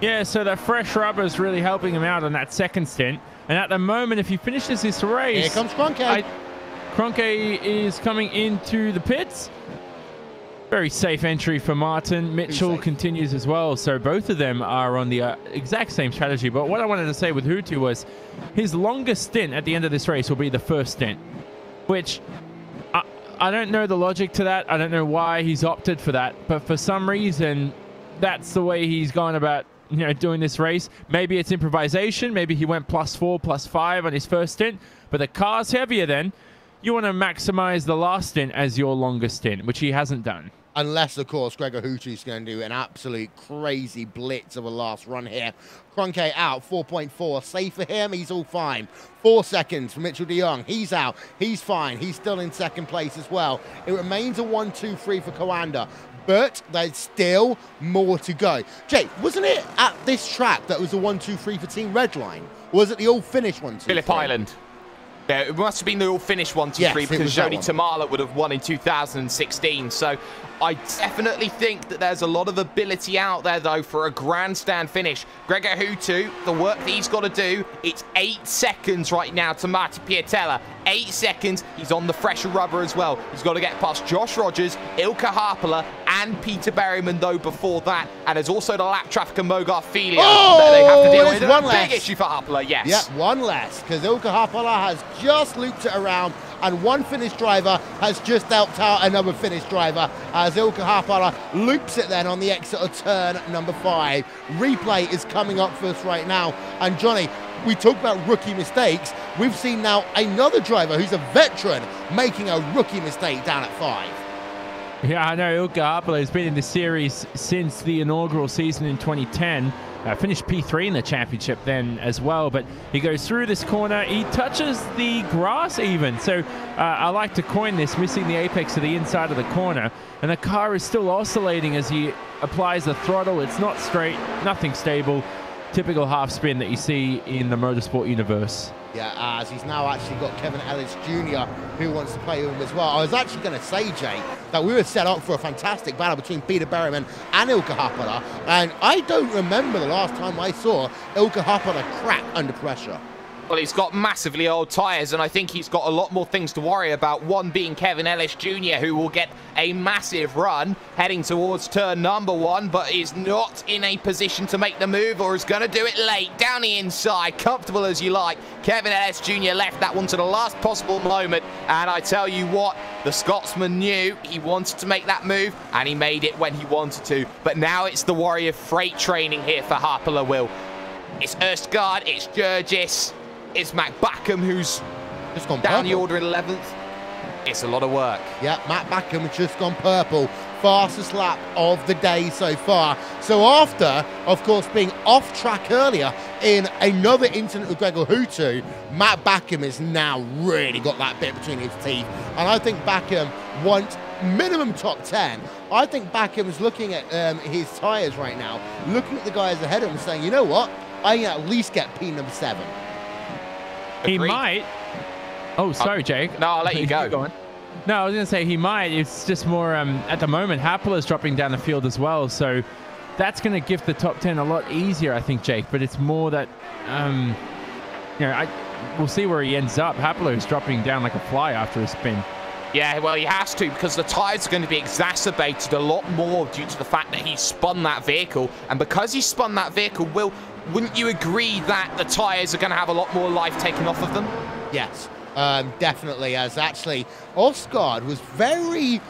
[SPEAKER 4] Yeah, so that fresh rubber is really helping him out on that second stint. And at the moment, if he finishes this race...
[SPEAKER 2] Here comes Kroenke.
[SPEAKER 4] Kroenke is coming into the pits. Very safe entry for Martin. Mitchell continues as well. So both of them are on the exact same strategy. But what I wanted to say with Hutu was his longest stint at the end of this race will be the first stint, which I don't know the logic to that. I don't know why he's opted for that. But for some reason, that's the way he's gone about, you know, doing this race. Maybe it's improvisation. Maybe he went +4, +5 on his first stint. But the car's heavier then. You want to maximize the last stint as your longest stint, which he hasn't done.
[SPEAKER 2] Unless, of course, Gregor Hutu's going to do an absolute crazy blitz of a last run here. Kroenke out, 4.4. Safe for him, he's all fine. 4 seconds for Mitchell de Jong. He's out, he's fine. He's still in second place as well. It remains a 1-2-3 for Coanda, but there's still more to go. Jake, wasn't it at this track that was a 1-2-3 for Team Redline? Or was it the all-finish 1-2-3?
[SPEAKER 3] Phillip Island. Yeah, it must have been the all-finish 1-2-3 yes, because Jody Tamala would have won in 2016. So I definitely think that there's a lot of ability out there, though, for a grandstand finish. Gregor Hutu, the work that he's got to do, it's 8 seconds right now to Martin Piatella. 8 seconds. He's on the fresher rubber as well. He's got to get past Josh Rogers, Ilkka Harpala, and Peter Berryman, though, before that. And there's also the lap traffic and Mogar Filio that they have to deal with.
[SPEAKER 2] One
[SPEAKER 3] A
[SPEAKER 2] less.
[SPEAKER 3] big issue for Harpala, yes.
[SPEAKER 2] Yep, one less, because Ilkka Harpala has just looped it around, and one Finnish driver has just helped out another Finnish driver as Ilkka Harpala loops it then on the exit of turn number 5. Replay is coming up for us right now. And Johnny, we talk about rookie mistakes. We've seen now another driver who's a veteran making a rookie mistake down at 5.
[SPEAKER 4] Yeah, I know Ilkka Harpala has been in the series since the inaugural season in 2010. Finished P3 in the championship then as well, but he goes through this corner, he touches the grass even, so I like to coin this, missing the apex of the inside of the corner, and the car is still oscillating as he applies the throttle. It's not straight, nothing stable, typical half spin that you see in the motorsport universe.
[SPEAKER 2] Yeah, as he's now actually got Kevin Ellis Jr. who wants to play with him as well. I was actually going to say, Jay, that we were set up for a fantastic battle between Peter Berryman and Ilkka Harpala, and I don't remember the last time I saw Ilkka Harpala crack under pressure.
[SPEAKER 3] Well, he's got massively old tyres, and I think he's got a lot more things to worry about. One being Kevin Ellis Jr., who will get a massive run heading towards turn number 1, but is not in a position to make the move, or is going to do it late. Down the inside, comfortable as you like. Kevin Ellis Jr. left that one to the last possible moment, and I tell you what, the Scotsman knew he wanted to make that move, and he made it when he wanted to. But now it's the Warrior freight training here for Harpala, Will. It's Erstgaard, it's Jurgis, it's Matt Backham, who's
[SPEAKER 2] Just gone
[SPEAKER 3] down
[SPEAKER 2] purple.
[SPEAKER 3] the order in 11th. It's a lot of work.
[SPEAKER 2] Yeah, Matt Backham has just gone purple. Fastest lap of the day so far. So after, of course, being off track earlier in another incident with Gregor Hutu, Matt Backham has now really got that bit between his teeth. And I think Backham wants minimum top 10. I think Backham is looking at his tyres right now, looking at the guys ahead of him saying, you know what, I can at least get P number 7.
[SPEAKER 4] He
[SPEAKER 3] Agreed.
[SPEAKER 4] might. Oh, sorry, Jake.
[SPEAKER 3] No, I'll let you go.
[SPEAKER 4] Keep going. No, I was going to say he might. It's just more, at the moment, Harpala's dropping down the field as well. So that's going to give the top 10 a lot easier, I think, Jake. But it's more that, you know, we'll see where he ends up. Harpala is dropping down like a fly after a spin.
[SPEAKER 3] Yeah, well, he has to, because the tyres are going to be exacerbated a lot more due to the fact that he spun that vehicle. And because he spun that vehicle, Will, wouldn't you agree that the tyres are going to have a lot more life taken off of them?
[SPEAKER 2] Yes, definitely, as actually Osgard was very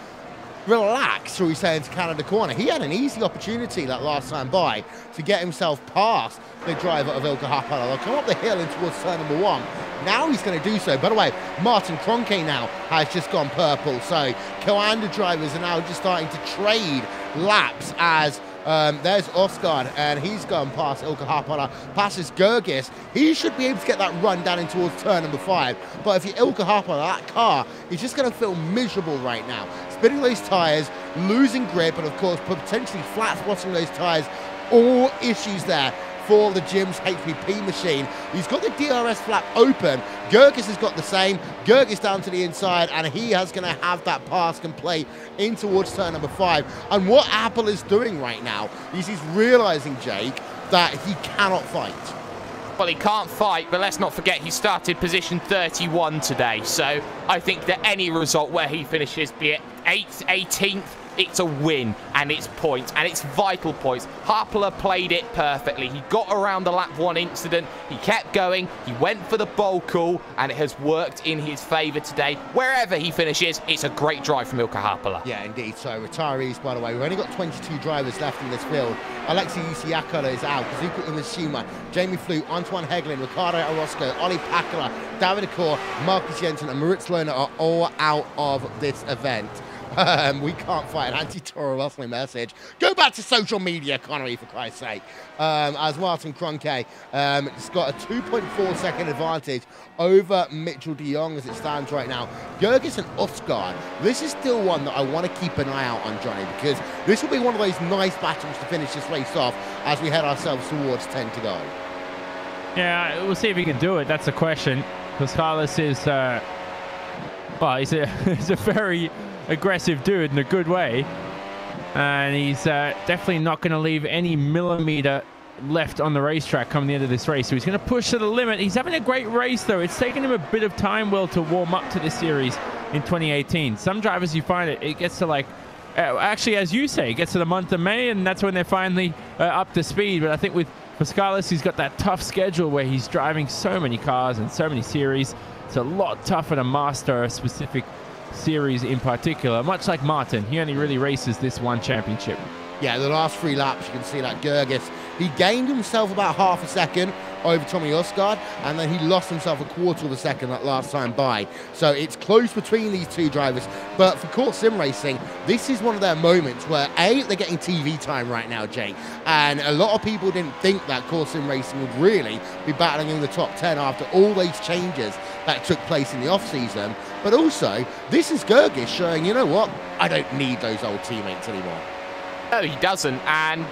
[SPEAKER 2] relaxed through his into Canada corner. He had an easy opportunity that last time by to get himself past the driver of Ilkka Harpala. They'll come up the hill in towards turn number 1. Now he's going to do so. By the way, Martin Kroenke now has just gone purple. So Coanda drivers are now just starting to trade laps as there's Osgard, and he's gone past Ilkka Harpala, passes Gergis. He should be able to get that run down in towards turn number 5. But if you're Ilkka Harpala, that car is just going to feel miserable right now. Spinning those tyres, losing grip, and of course potentially flat spotting those tyres. All issues there for the Jim's HPP machine. He's got the DRS flap open. Gergis has got the same. Gergis down to the inside, and he is going to have that pass complete in towards turn number 5. And what Apple is doing right now is he's realizing, Jake, that he cannot fight.
[SPEAKER 3] Well, he can't fight, but let's not forget he started position 31 today. So I think that any result where he finishes, be it 8th, 18th, it's a win, and it's points, and it's vital points. Harpala played it perfectly. He got around the lap 1 incident. He kept going. He went for the bowl call, and it has worked in his favor today. Wherever he finishes, it's a great drive from Ilkka Harpala.
[SPEAKER 2] Yeah, indeed. So retirees, by the way, we've only got 22 drivers left in this field. Alexei Isiakola is out. Kazuko Umeshima, Jamie Flute, Antoine Heglin, Ricardo Orozco, Ollie Pakala, David Akor, Marcus Jensen, and Moritz Lohner are all out of this event. We can't fight an anti-Toro Rosling message. Go back to social media, Connery, for Christ's sake. As Martin Kroenke has got a 2.4 second advantage over Mitchell de Jong as it stands right now. Gergis and Osgard, this is still one that I want to keep an eye out on, Johnny, because this will be one of those nice battles to finish this race off as we head ourselves towards 10 to go.
[SPEAKER 4] Yeah, we'll see if he can do it. That's the question. Because Carlos is, well, he's a very aggressive dude in a good way, and he's definitely not going to leave any millimeter left on the racetrack coming the end of this race, so he's going to push to the limit. He's having a great race, though. It's taken him a bit of time, Will, to warm up to this series in 2018. Some drivers, you find it gets to like, actually, as you say, it gets to the month of May, and that's when they're finally up to speed. But I think with Pascalis, he's got that tough schedule where he's driving so many cars and so many series. It's a lot tougher to master a specific series in particular, much like Martin. He only really races this one championship.
[SPEAKER 2] Yeah, the last 3 laps, you can see that Gergis, he gained himself about half a second over Tommy Osgaard, and then he lost himself a quarter of a second that last time by. So it's close between these two drivers. But for Court Sim Racing, this is one of their moments where, A, they're getting TV time right now, Jake. And a lot of people didn't think that Court Sim Racing would really be battling in the top 10 after all these changes that took place in the off-season. But also, this is Gergis showing, you know what, I don't need those old teammates anymore.
[SPEAKER 3] No, he doesn't. And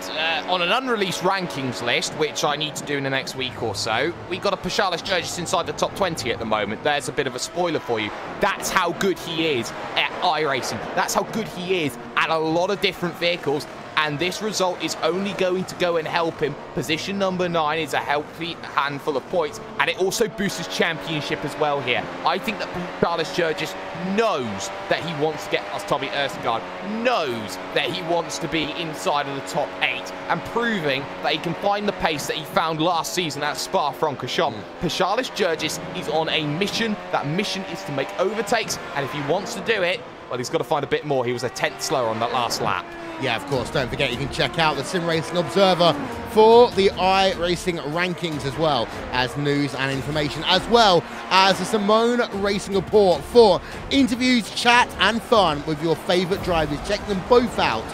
[SPEAKER 3] on an unreleased rankings list, which I need to do in the next week or so, we got a Pascalis Gergis inside the top 20 at the moment. There's a bit of a spoiler for you. That's how good he is at iRacing. That's how good he is at a lot of different vehicles. And this result is only going to go and help him. Position number 9 is a healthy handful of points, and it also boosts his championship as well here. I think that Pascalis Gergis knows that he wants to get past Tommy Osgaard, knows that he wants to be inside of the top 8, and proving that he can find the pace that he found last season at Spa-Francorchamps. Pascalis Gergis is on a mission. That mission is to make overtakes, and if he wants to do it, well, he's got to find a bit more. He was a 10th slower on that last lap.
[SPEAKER 2] Yeah, of course, don't forget you can check out the Sim Racing Observer for the iRacing rankings, as well as news and information, as well as the Simone Racing Report for interviews, chat and fun with your favourite drivers. Check them both out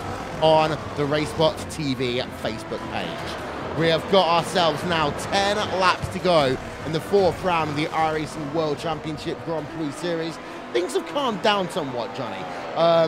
[SPEAKER 2] on the RaceBot TV Facebook page. We have got ourselves now 10 laps to go in the 4th round of the iRacing World Championship Grand Prix Series. Things have calmed down somewhat, Johnny.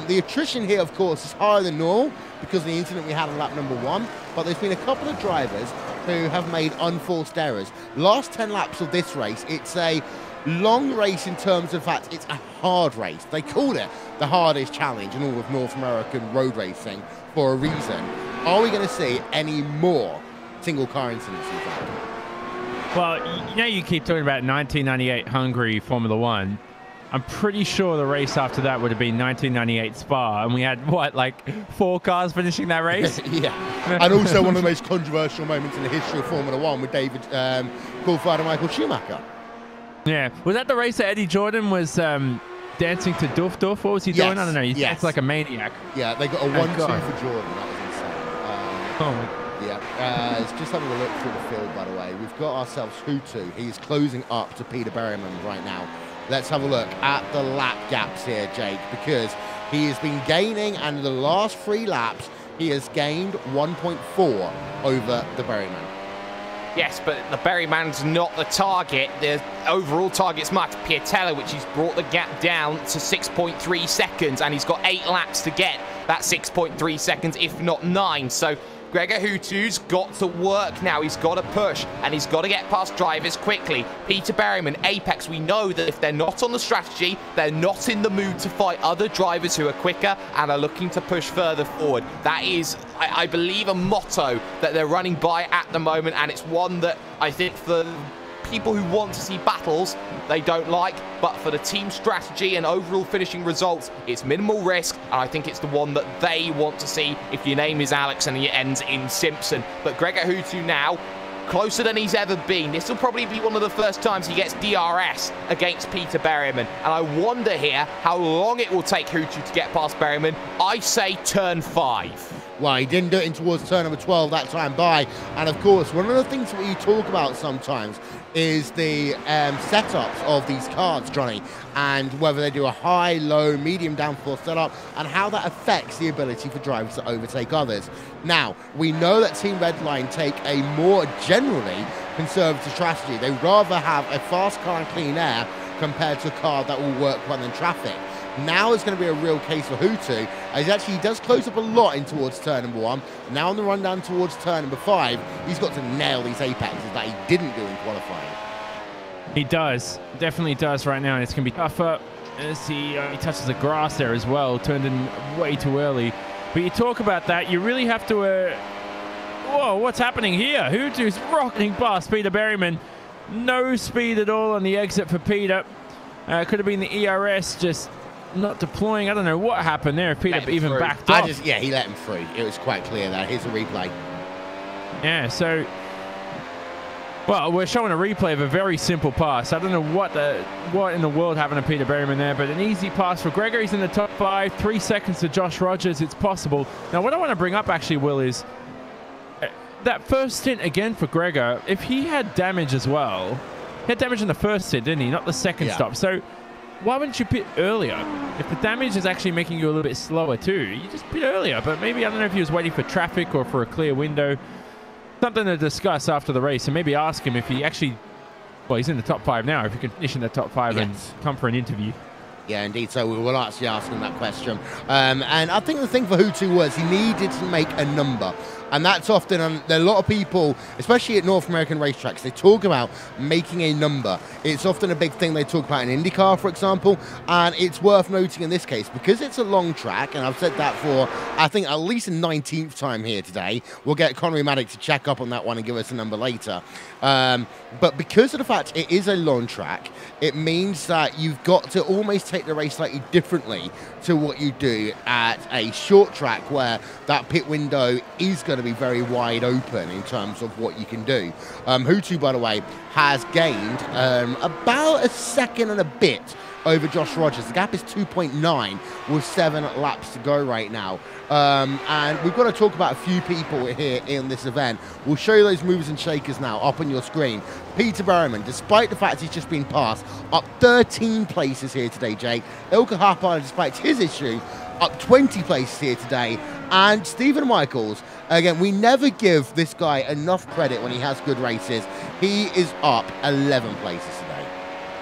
[SPEAKER 2] The attrition here, of course, is higher than normal because of the incident we had on lap number 1, but there's been a couple of drivers who have made unforced errors. Last 10 laps of this race, it's a long race in terms of fact, it's a hard race. They called it the hardest challenge in all of North American road racing for a reason. Are we going to see any more single car incidents, in fact?
[SPEAKER 4] Well, you know, you keep talking about 1998 Hungary Formula One. I'm pretty sure the race after that would have been 1998 Spa, and we had, what, like 4 cars finishing that race?
[SPEAKER 2] Yeah. And also one of the most controversial moments in the history of Formula One with David Coulthard and Michael Schumacher.
[SPEAKER 4] Yeah. Was that the race that Eddie Jordan was dancing to Doof Doof? What was he doing? I don't know. He danced like a maniac.
[SPEAKER 2] Yeah, they got a 1-2 for Jordan. That was insane.
[SPEAKER 4] Oh, my God.
[SPEAKER 2] Yeah, it's just having a look through the field, by the way. We've got ourselves Hutu. He's closing up to Peter Berryman right now. Let's have a look at the lap gaps here, Jake, because he has been gaining, and in the last 3 laps, he has gained 1.4 over the Berryman.
[SPEAKER 3] Yes, but the Berryman's not the target. The overall target's Mark Piatella, which he's brought the gap down to 6.3 seconds, and he's got 8 laps to get that 6.3 seconds, if not 9. So Gregor Hutu's got to work now. He's got to push, and he's got to get past drivers quickly. Peter Berryman, Apex, we know that if they're not on the strategy, they're not in the mood to fight other drivers who are quicker and are looking to push further forward. That is, I believe, a motto that they're running by at the moment, and it's one that I think for people who want to see battles, they don't like, but for the team strategy and overall finishing results, it's minimal risk, and I think it's the one that they want to see if your name is Alex and it ends in Simpson. But Gregor Hutu now closer than he's ever been. This will probably be one of the first times he gets DRS against Peter Berryman, and I wonder here how long it will take Hutu to get past Berryman. I say turn 5.
[SPEAKER 2] Well, he didn't do it in towards turn number 12 that time by. And of course, one of the things that you talk about sometimes is the setups of these cars, Johnny, and whether they do a high, low, medium downforce setup, and how that affects the ability for drivers to overtake others. Now, we know that Team Redline take a more generally conservative strategy. They rather have a fast car and clean air compared to a car that will work well in traffic. Now is going to be a real case for Hutu, as he does close up a lot in towards turn number 1. Now on the run down towards turn number 5, he's got to nail these apexes that he didn't do in qualifying.
[SPEAKER 4] He does, definitely does right now, and it's going to be tougher as he touches the grass there as well, turned in way too early. But you talk about that, you really have to whoa, what's happening here? Hutu's rocketing past Peter Berryman. No speed at all on the exit for Peter. Could have been the ERS just not deploying. I don't know what happened there. If Peter even backed off.
[SPEAKER 2] Yeah, he let him through. It was quite clear that. Here's a replay.
[SPEAKER 4] Yeah, so... Well, we're showing a replay of a very simple pass. I don't know what in the world happened to Peter Berryman there, but an easy pass for Gregor. He's in the top 5. 3 seconds to Josh Rogers. It's possible. Now, what I want to bring up, actually, Will, is that first stint again for Gregor. If he had damage as well, he had damage in the first stint, didn't he? Not the second stop. So why wouldn't you pit earlier? If the damage is actually making you a little bit slower too, you just pit earlier. But maybe, I don't know if he was waiting for traffic or for a clear window. Something to discuss after the race, and maybe ask him if he actually, well, he's in the top 5 now, if he can finish in the top 5 and come for an interview.
[SPEAKER 2] Yeah, indeed. So we will actually ask him that question. And I think the thing for Hutu was he needed to make a number. And that's often, there are a lot of people, especially at North American racetracks, they talk about making a number. It's often a big thing they talk about in IndyCar, for example. And it's worth noting in this case, because it's a long track, and I've said that for, I think, at least a 19th time here today. We'll get Connery Maddox to check up on that one and give us a number later. But because of the fact it is a long track, it means that you've got to almost take the race slightly differently to what you do at a short track where that pit window is going to be very wide open in terms of what you can do. Hutu, by the way, has gained about a second and a bit over Josh Rogers. The gap is 2.9 with 7 laps to go right now. And we've got to talk about a few people here in this event. We'll show you those movers and shakers now up on your screen. Peter Berryman, despite the fact he's just been passed, up 13 places here today, Jake. Ilka Harper, despite his issue, up 20 places here today. And Stephen Michaels, again, we never give this guy enough credit when he has good races. He is up 11 places today.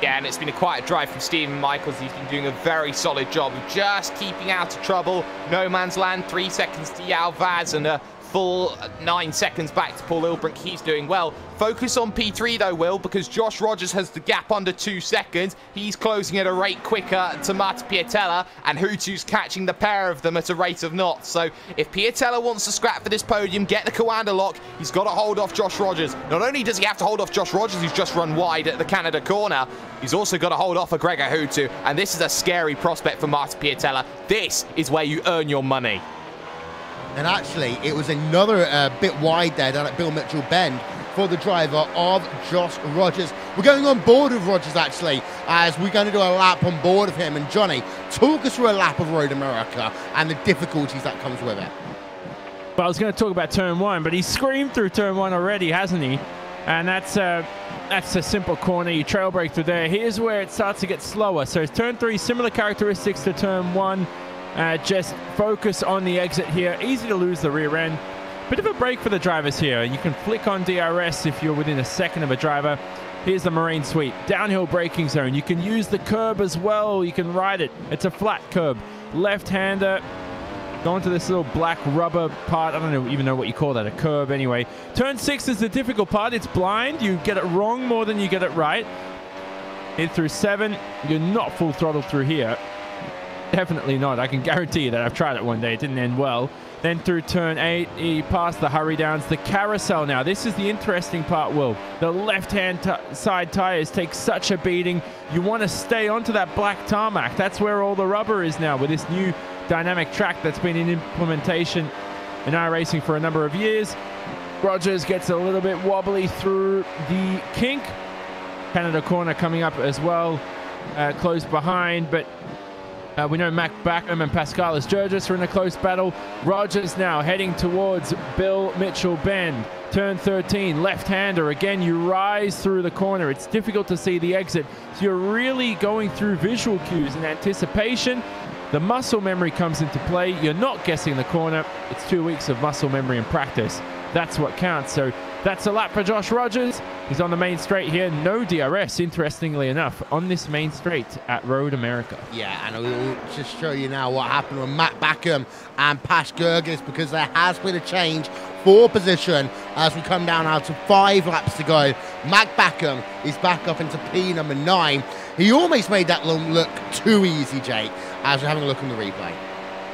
[SPEAKER 3] Yeah, and it's been a quiet drive from Stephen Michaels. He's been doing a very solid job of just keeping out of trouble. No man's land, 3 seconds to Yao Vaz and a full 9 seconds back to Paul Ilbrink. He's doing well. Focus on P3 though, Will, because Josh Rogers has the gap under 2 seconds. He's closing at a rate quicker to Marta Piatella, and Hutu's catching the pair of them at a rate of knots. So if Piatella wants to scrap for this podium, get the Coanda lock, he's got to hold off Josh Rogers. Not only does he have to hold off Josh Rogers, who's just run wide at the Canada corner, he's also got to hold off a Gregor Hutu, and this is a scary prospect for Marta Piatella. This is where you earn your money.
[SPEAKER 2] And actually, it was another bit wide there down at Bill Mitchell Bend for the driver of Josh Rogers. We're going on board with Rogers, actually, as we're going to do a lap on board of him. And Johnny, talk us through a lap of Road America and the difficulties that comes with it.
[SPEAKER 4] Well, I was going to talk about turn 1, but he's screamed through turn 1 already, hasn't he? And that's a simple corner. You trail brake through there. Here's where it starts to get slower. So turn 3, similar characteristics to turn 1. Just focus on the exit here. Easy to lose the rear end. Bit of a break for the drivers here. You can flick on DRS if you're within a second of a driver. Here's the Marine Sweep. Downhill braking zone. You can use the curb as well. You can ride it. It's a flat curb. Left-hander. Go into this little black rubber part. I don't even know what you call that. A curb anyway. Turn 6 is the difficult part. It's blind. You get it wrong more than you get it right. Hit through 7. You're not full throttle through here. Definitely not. I can guarantee you that. I've tried it one day. It didn't end well. Then through turn 8, he passed the hurry downs. The carousel now. This is the interesting part, Will. The left-hand side tires take such a beating. You want to stay onto that black tarmac. That's where all the rubber is now with this new dynamic track that's been in implementation in iRacing for a number of years. Rogers gets a little bit wobbly through the kink. Canada corner coming up as well. Close behind, but we know Mac Backham and Pascalis Georgis are in a close battle. Rogers now heading towards Bill Mitchell Bend. Turn 13, left-hander. Again, you rise through the corner. It's difficult to see the exit. So you're really going through visual cues and anticipation. The muscle memory comes into play. You're not guessing the corner. It's 2 weeks of muscle memory and practice. That's what counts. So that's a lap for Josh Rogers. He's on the main straight here. No DRS, interestingly enough, on this main straight at Road America.
[SPEAKER 2] Yeah, and we'll just show you now what happened with Matt Backham and Pash Gergis, because there has been a change for position as we come down now to 5 laps to go. Matt Backham is back up into P number 9. He almost made that look too easy, Jake, as we're having a look on the replay.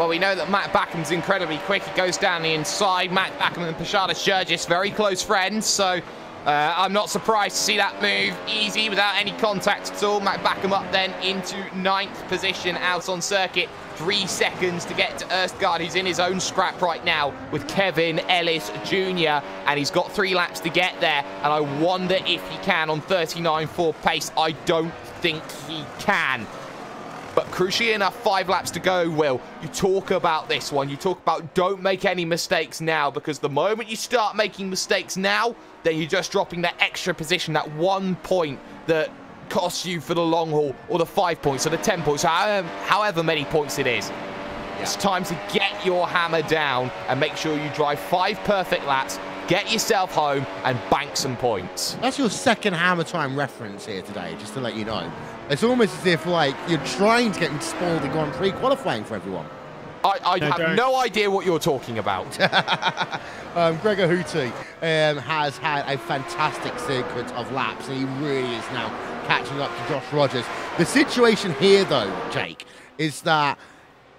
[SPEAKER 3] Well, we know that Matt Backham's incredibly quick. He goes down the inside. Matt Backham and Pashada Sturgis, very close friends. So I'm not surprised to see that move easy without any contact at all. Matt Backham up then into 9th position out on circuit. 3 seconds to get to Erstgaard, who's in his own scrap right now with Kevin Ellis Jr. And he's got 3 laps to get there. And I wonder if he can on 39.4 pace. I don't think he can. But crucially enough, 5 laps to go, Will. You talk about this one. You talk about don't make any mistakes now, because the moment you start making mistakes now, then you're just dropping that extra position, that 1 point that costs you for the long haul, or the 5 points, or the 10 points, however many points it is. Yeah. It's time to get your hammer down and make sure you drive 5 perfect laps, get yourself home, and bank some points.
[SPEAKER 2] That's your second hammer time reference here today, just to let you know. It's almost as if, like, you're trying to get spoiled the Grand Prix qualifying for everyone.
[SPEAKER 3] I have no idea what you're talking about.
[SPEAKER 2] Gregor Houtu has had a fantastic sequence of laps, and he really is now catching up to Josh Rogers. The situation here, though, Jake, is that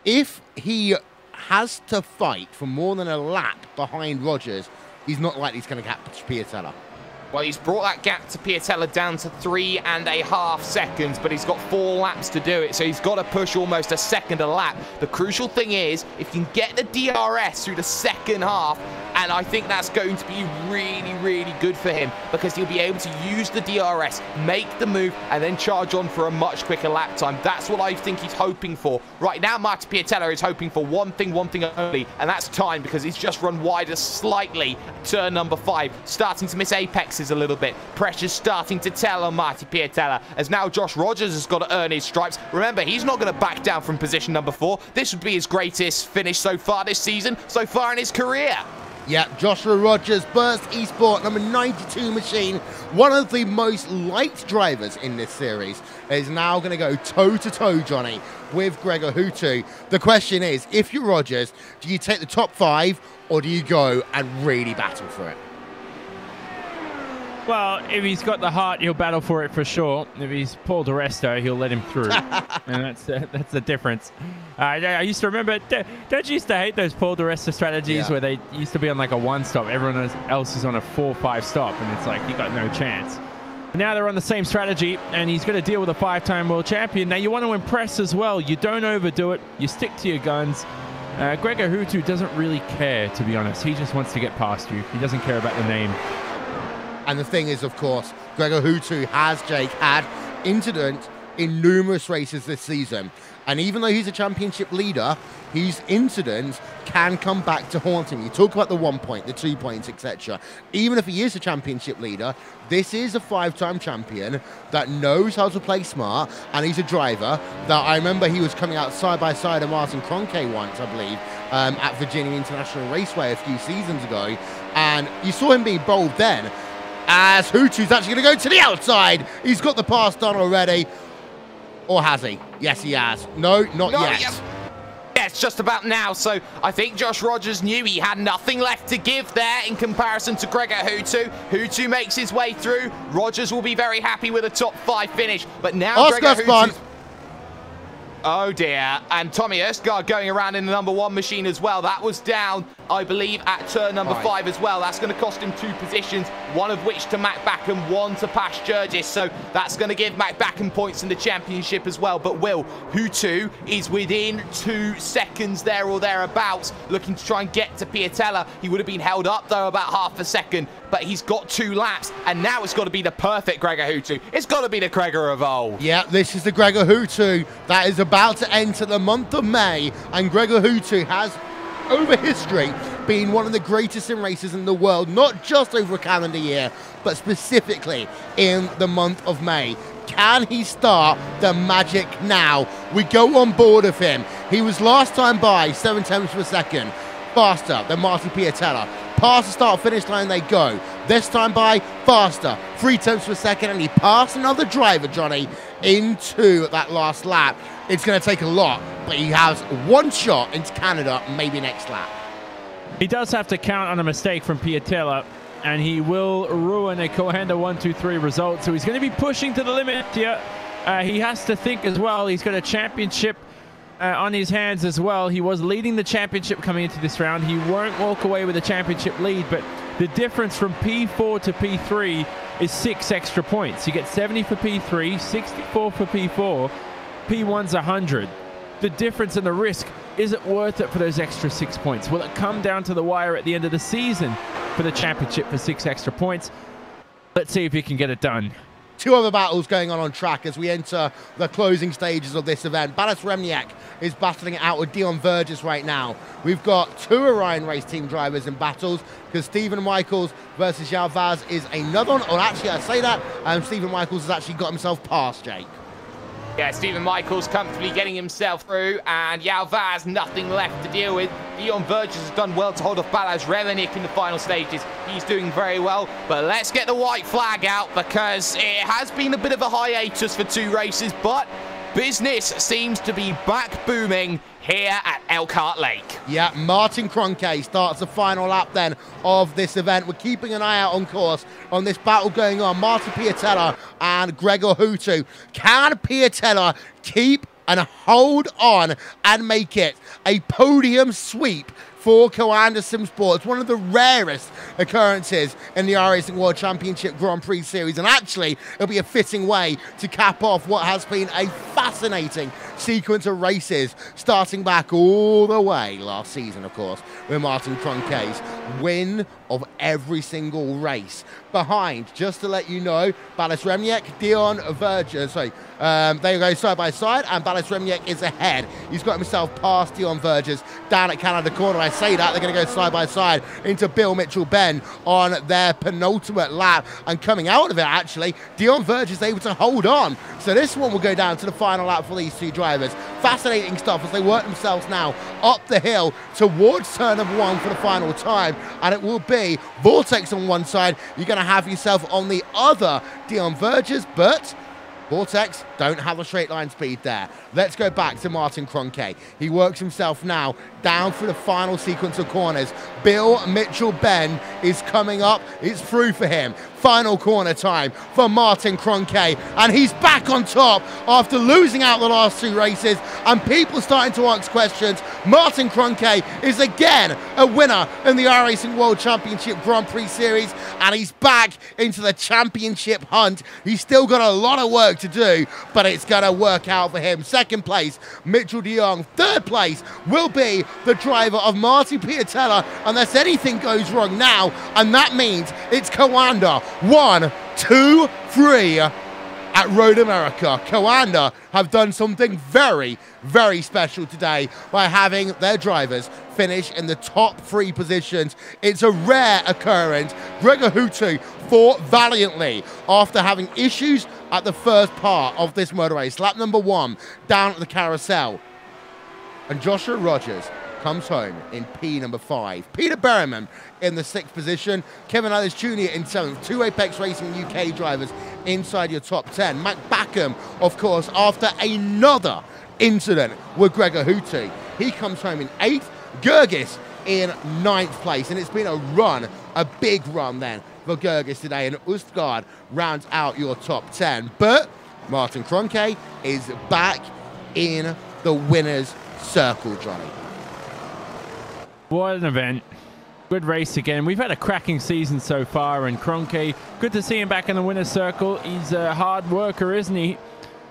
[SPEAKER 2] if he has to fight for more than a lap behind Rogers, he's not likely he's going to catch Piatella.
[SPEAKER 3] Well, he's brought that gap to Piatella down to 3.5 seconds, but he's got 4 laps to do it, so he's got to push almost a second a lap. The crucial thing is, if you can get the DRS through the second half, and I think that's going to be really, really good for him, because he'll be able to use the DRS, make the move, and then charge on for a much quicker lap time. That's what I think he's hoping for. Right now, Martin Piatella is hoping for one thing only, and that's time, because he's just run wider slightly at turn number 5, starting to miss apexes a little bit. Pressure's starting to tell on Martin Piatella, as now Josh Rogers has got to earn his stripes. Remember, he's not going to back down from position number 4. This would be his greatest finish so far this season, so far in his career.
[SPEAKER 2] Yeah, Joshua Rogers, Burst eSport number 92 machine, one of the most liked drivers in this series, is now going to go toe-to-toe, Johnny, with Gregor Houtu. The question is, if you're Rogers, do you take the top 5, or do you go and really battle for it?
[SPEAKER 4] Well, if he's got the heart, he'll battle for it for sure. If he's Paul di Resta, he'll let him through. And that's the difference. I used to remember, don't you used to hate those Paul di Resta strategies where they used to be on like a 1-stop, everyone else is on a 4-5 stop, and it's like, you got no chance. Now they're on the same strategy, and he's going to deal with a 5-time world champion. Now you want to impress as well. You don't overdo it. You stick to your guns. Gregor Houtu doesn't really care, to be honest. He just wants to get past you. He doesn't care about the name.
[SPEAKER 2] And the thing is, of course, Gregor Houtu has, Jake, had incidents in numerous races this season. And even though he's a championship leader, his incidents can come back to haunt him. You talk about the 1 point, the 2 points, etc. Even if he is a championship leader, this is a 5-time champion that knows how to play smart, and he's a driver that I remember he was coming out side by side of Martin Kroenke once, I believe, at Virginia International Raceway a few seasons ago. And you saw him being bold then, as Houtu's actually going to go to the outside. He's got the pass done already. Or has he? Yes, he has. No, not yet.
[SPEAKER 3] Yeah, it's just about now. So I think Josh Rogers knew he had nothing left to give there in comparison to Gregor Houtu. Houtu makes his way through. Rogers will be very happy with a top 5 finish. But now Gregor Houtu's... Oh dear, and Tommy Erstgaard going around in the number 1 machine as well. That was down, I believe, at turn number 5 as well. That's going to cost him 2 positions, one of which to Matt Backham, 1 to Pash Jurgis. So that's going to give Matt Backham points in the championship as well. But Will, Houtu is within 2 seconds there or thereabouts, looking to try and get to Piatella. He would have been held up, though, about half a second. But he's got 2 laps, and now it's got to be the perfect Gregor Houtu. It's got to be the Gregor of old.
[SPEAKER 2] Yeah, this is the Gregor Houtu that is about to enter the month of May, and Gregor Houtu has, over history, been one of the greatest sim racers in the world, not just over a calendar year, but specifically in the month of May. Can he start the magic now? We go on board of him. He was last time by 7 tenths of a second faster than Martin Piatella. Past the start-finish line they go. This time by faster, 3 tenths of a second, and he passed another driver, Johnny, into that last lap. It's going to take a lot, but he has 1 shot into Canada, maybe next lap.
[SPEAKER 4] He does have to count on a mistake from Piatella, and he will ruin a Cohanda 1-2-3 result. So he's going to be pushing to the limit here. He has to think as well. He's got a championship on his hands as well. He was leading the championship coming into this round. He won't walk away with a championship lead, but the difference from P4 to P3 is 6 extra points. You get 70 for P3, 64 for P4, P1's 100. The difference and the risk, is it worth it for those extra 6 points? Will it come down to the wire at the end of the season for the championship for 6 extra points? Let's see if he can get it done.
[SPEAKER 2] Two other battles going on track as we enter the closing stages of this event. Balas Remniak is battling it out with Dion Vergis right now. We've got 2 Orion Race Team drivers in battles because Stephen Michaels versus Yao Vaz is another one. Or actually, I say that, Stephen Michaels has actually got himself past Jake.
[SPEAKER 3] Yeah, Stephen Michaels comfortably getting himself through, and Yao Vaz nothing left to deal with. Dion Vergis has done well to hold off Balas Remniak in the final stages. He's doing very well, but let's get the white flag out because it has been a bit of a hiatus for 2 races, but business seems to be back booming here at Elkhart Lake.
[SPEAKER 2] Yeah, Martin Kroenke starts the final lap then of this event. We're keeping an eye out on course on this battle going on. Martin Piatella and Gregor Hutu. Can Piatella keep and hold on and make it a podium sweep for Coanda Sim Sports? One of the rarest occurrences in the iRacing World Championship Grand Prix Series, and actually it'll be a fitting way to cap off what has been a fascinating sequence of races starting back all the way last season, of course, with Martin Kroenke's win of every single race. Behind, just to let you know, Balas Remniak, Dion Vergis, they go side by side, and Balas Remniak is ahead. He's got himself past Dion Vergis down at Canada Corner. I say that, they're going to go side by side into Bill Mitchell Ben on their penultimate lap, and coming out of it, actually, Dion Vergis is able to hold on. So this one will go down to the final lap for these 2 drivers. Fascinating stuff as they work themselves now up the hill towards turn number 1 for the final time, and it will be Vortex on one side. You're going to have yourself on the other Dion Vergis, but Vortex don't have a straight line speed there. Let's go back to Martin Kroenke. He works himself now down through the final sequence of corners. Bill Mitchell Ben is coming up. It's through for him. Final corner time for Martin Kroenke, and he's back on top after losing out the last 2 races, and people starting to ask questions. Martin Kroenke is again a winner in the iRacing World Championship Grand Prix Series, and he's back into the championship hunt. He's still got a lot of work to do, but it's going to work out for him. Second place, Mitchell de Jong. Third place will be the driver of Martin Piatella, unless anything goes wrong now, and that means it's Coanda 1, 2, 3 at Road America. Coanda have done something very, very special today by having their drivers finish in the top 3 positions. It's a rare occurrence. Gregor Hutu fought valiantly after having issues at the first part of this motor race. Lap number 1 down at the carousel. And Joshua Rogers comes home in P number 5. Peter Berryman in the 6th position. Kevin Ellis Jr. in 7th. 2 Apex Racing UK drivers inside your top 10. Mac Backham, of course, after another incident with Gregor Hutu. He comes home in 8th. Gergis in 9th place. And it's been a run, a big run then for Gergis today. And Ustgaard rounds out your top 10. But Martin Kroenke is back in the winner's circle, Johnny.
[SPEAKER 4] What an event. Good race again. We've had a cracking season so far, and Kroenke, good to see him back in the winner's circle. He's a hard worker, isn't he?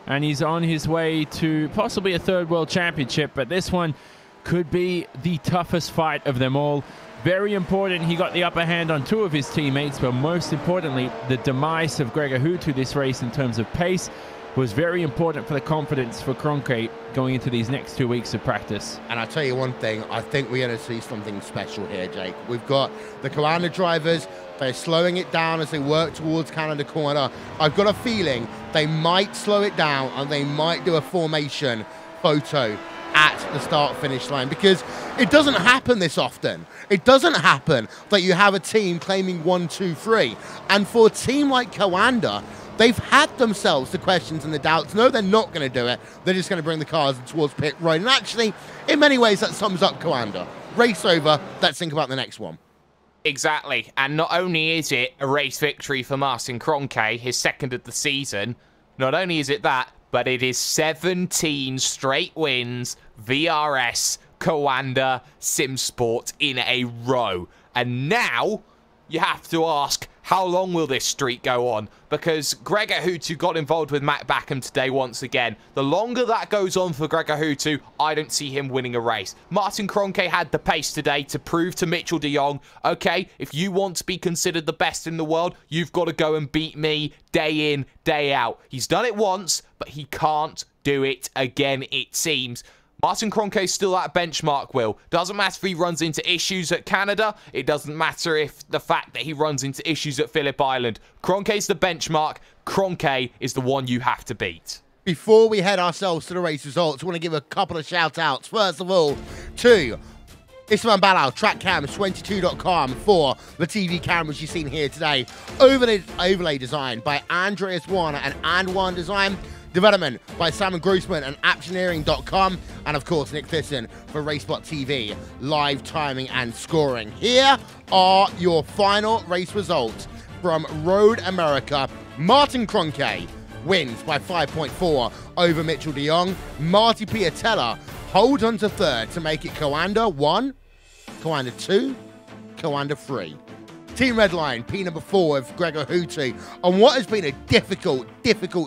[SPEAKER 4] And he's on his way to possibly a 3rd World Championship, but this one could be the toughest fight of them all. Very important, he got the upper hand on 2 of his teammates, but most importantly, the demise of Gregor Hutu this race in terms of pace was very important for the confidence for Kroenke going into these next 2 weeks of practice.
[SPEAKER 2] And I'll tell you one thing, I think we're going to see something special here, Jake. We've got the Coanda drivers, they're slowing it down as they work towards Canada Corner. I've got a feeling they might slow it down and they might do a formation photo at the start-finish line, because it doesn't happen this often. It doesn't happen that you have a team claiming 1, 2, 3. And for a team like Coanda, they've had themselves the questions and the doubts. No, they're not going to do it. They're just going to bring the cars towards pit road. And actually, in many ways, that sums up Coanda. Race over. Let's think about the next one.
[SPEAKER 3] Exactly. And not only is it a race victory for Martin Kroenke, his 2nd of the season, not only is it that, but it is 17 straight wins, VRS, Coanda, SimSport in a row. And now you have to ask, how long will this streak go on? Because Gregor Hutu got involved with Matt Backham today once again. The longer that goes on for Gregor Hutu, I don't see him winning a race. Martin Kroenke had the pace today to prove to Mitchell de Jong, okay, if you want to be considered the best in the world, you've got to go and beat me day in, day out. He's done it once, but he can't do it again, it seems. Martin Kroenke's still at benchmark, Will. Doesn't matter if he runs into issues at Canada. It doesn't matter if the fact that he runs into issues at Phillip Island. Kroenke's the benchmark. Kroenke is the one you have to beat.
[SPEAKER 2] Before we head ourselves to the race results, I want to give a couple of shout-outs. First of all, to Isman Balal, TrackCams22.com for the TV cameras you've seen here today. Overlay design by Andreas Warner and And1 Design. Development by Simon Grossman and Aptioneering.com. And of course, Nick Thisson for RaceBot TV, live timing and scoring. Here are your final race results from Road America. Martin Kroenke wins by 5.4 over Mitchell de Jong. Marty Piatella holds on to third to make it Coanda 1, Coanda 2, Coanda 3. Team Redline, P number 4 of Gregor Hutu, on what has been a difficult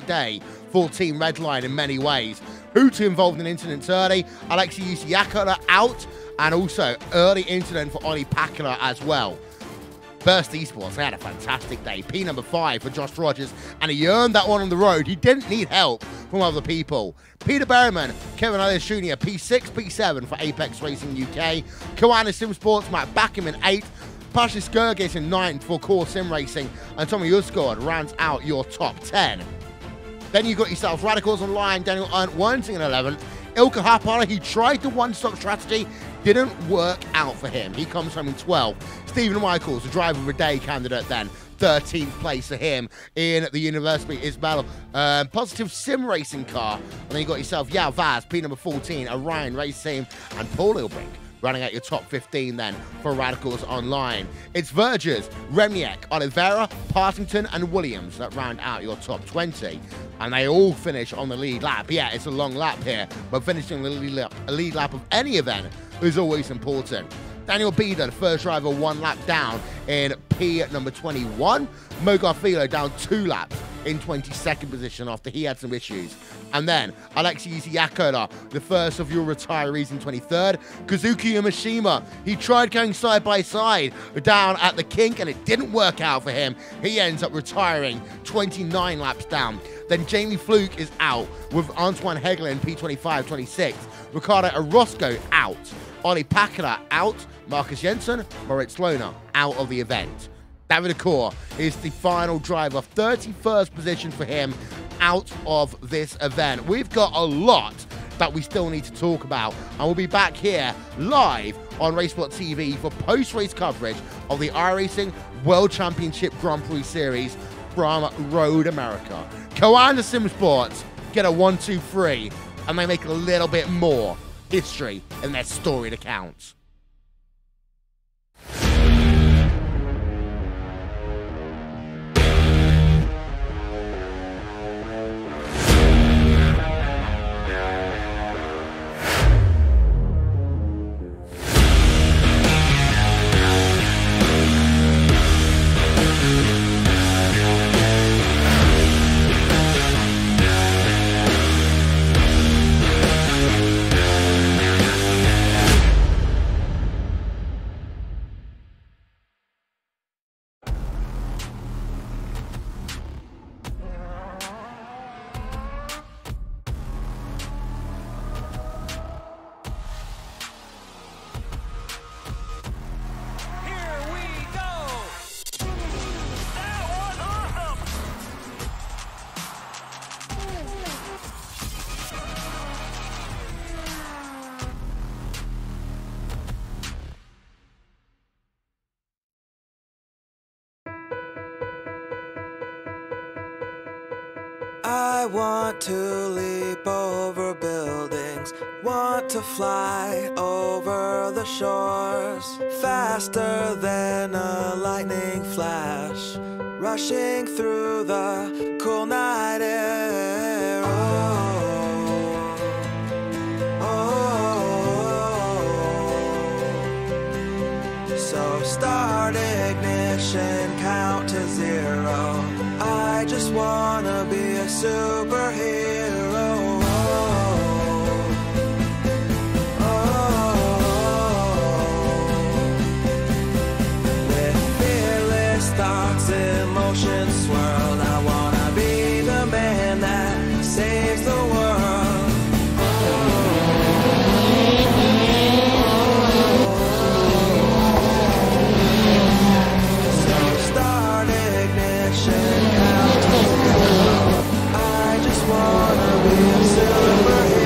[SPEAKER 2] day for Team Redline in many ways. Hutu involved in incidents early, Alexei Yusiakola out, and also early incident for Ollie Pakula as well. Burst eSports, they had a fantastic day. P number 5 for Josh Rogers, and he earned that one on the road. He didn't need help from other people. Peter Berryman, Kevin Ellis Jr., P6, P7 for Apex Racing UK. Coanda SimSports, Matt Backham in 8th. Pasha Skirgis in 9th for Core Sim Racing, and Tommy Usgord rounds out your top 10. Then you got yourself Radicals Online, Daniel Ernst in 11th. Ilka Hapala, he tried the one-stock strategy, didn't work out for him. He comes home in 12th. Stephen Michaels, the driver of the day candidate then, 13th place for him in the University Ismail Positive Sim Racing car. And then you got yourself Yao Vaz, P number 14, Orion Race Team, and Paul Ilbrink running out your top 15 then for Radicals Online. It's Vergers, Remniak, Oliveira, Partington, and Williams that round out your top 20. And they all finish on the lead lap. Yeah, it's a long lap here, but finishing the lead lap of any event is always important. Daniel Bieder, the first driver, 1 lap down in P number 21. Mo Garfilo down 2 laps in 22nd position after he had some issues. And then Alexei Yusiakola, the first of your retirees in 23rd. Kazuki Yamashima, he tried going side by side down at the kink and it didn't work out for him. He ends up retiring 29 laps down. Then Jamie Fluke is out with Antoine Hegelin, P25, 26. Ricardo Orozco out. Ollie Pakula out. Marcus Jensen, Moritz Lohner out of the event. David Accor is the final driver, 31st position for him out of this event. We've got a lot that we still need to talk about, and we'll be back here live on RaceBot TV for post-race coverage of the iRacing World Championship Grand Prix Series from Road America. Coanda SimSports get a 1-2-3, and they make a little bit more history in their storied accounts.
[SPEAKER 1] I want to leap over buildings, want to fly over the shores, faster than a lightning flash, rushing through the cool night air. Oh. ignition, count to 0. I just wanna be a superhero. With fearless thoughts, emotions swirl. I wanna be the man that saves the world. So start ignition, count to 0. I just wanna be a superhero.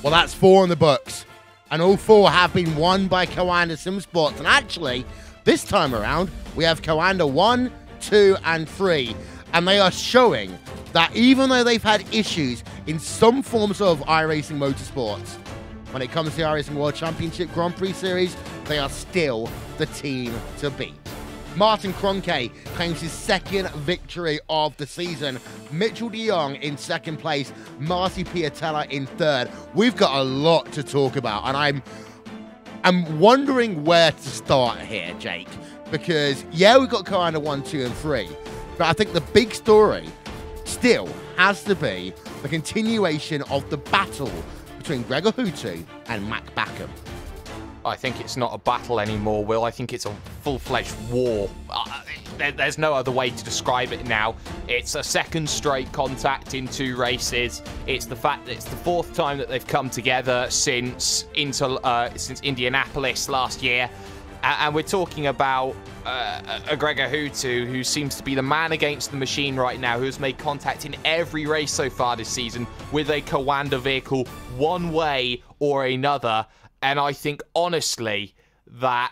[SPEAKER 2] Well, that's 4 in the books, and all 4 have been won by Coanda Sim Sports. And actually, this time around, we have Coanda 1, 2, and 3, and they are showing that even though they've had issues in some forms of iRacing Motorsports, when it comes to the iRacing World Championship Grand Prix Series, they are still the team to beat. Martin Kroenke claims his 2nd victory of the season. Mitchell de Jong in 2nd place. Marty Piatella in 3rd. We've got a lot to talk about, and I'm wondering where to start here, Jake. Because, yeah, we've got Coanda 1, 2, and 3. But I think the big story still has to be the continuation of the battle between Gregor Hutu and Mac Backham.
[SPEAKER 3] I think it's not a battle anymore, Will. I think it's a full-fledged war. There's no other way to describe it now. It's a 2nd straight contact in 2 races. It's the fact that it's the 4th time that they've come together since Indianapolis last year. And we're talking about a Gregor Hutu who seems to be the man against the machine right now, who has made contact in every race so far this season with a Coanda vehicle one way or another. And I think, honestly, that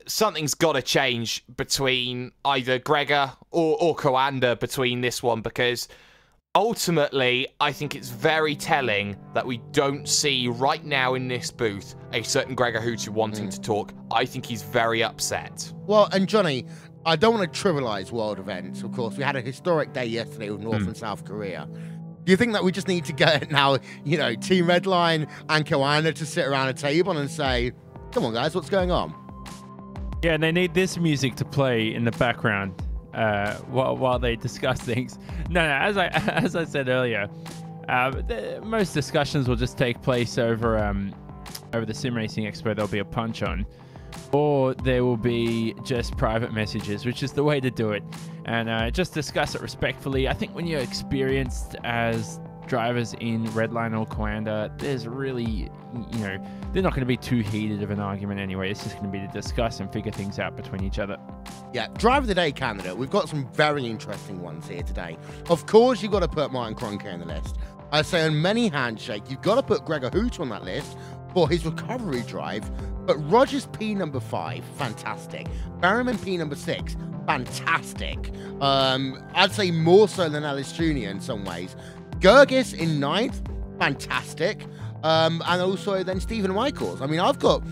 [SPEAKER 3] something's got to change between either Gregor or Coanda between this one, because ultimately, I think it's very telling that we don't see right now in this booth a certain Gregor Hutu wanting to talk. I think he's very upset.
[SPEAKER 2] Well, and Johnny, I don't want to trivialize world events. Of course, we had a historic day yesterday with North and South Korea. Do you think that we just need to get now, you know, Team Redline and Coanda to sit around a table and say, come on, guys, what's going on?
[SPEAKER 4] Yeah, and they need this music to play in the background while they discuss things. No, as I said earlier, most discussions will just take place over the Sim Racing Expo. There'll be a punch on, or there will be just private messages, which is the way to do it, and just discuss it respectfully. I think when you're experienced as drivers in Redline or Coanda, there's really, they're not going to be too heated of an argument anyway. It's just going to be to discuss and figure things out between each other.
[SPEAKER 2] Yeah, Driver of the Day candidate. We've got some very interesting ones here today. Of course, you've got to put Martin Kroenke on the list. I say on many handshake, you've got to put Gregor Hutu on that list for his recovery drive. But Rogers P number 5, fantastic. Berryman P number 6, fantastic. I'd say more so than Alice Jr. in some ways. Gergis in 9th, fantastic. And also then Stephen Michaels. I mean, I've got,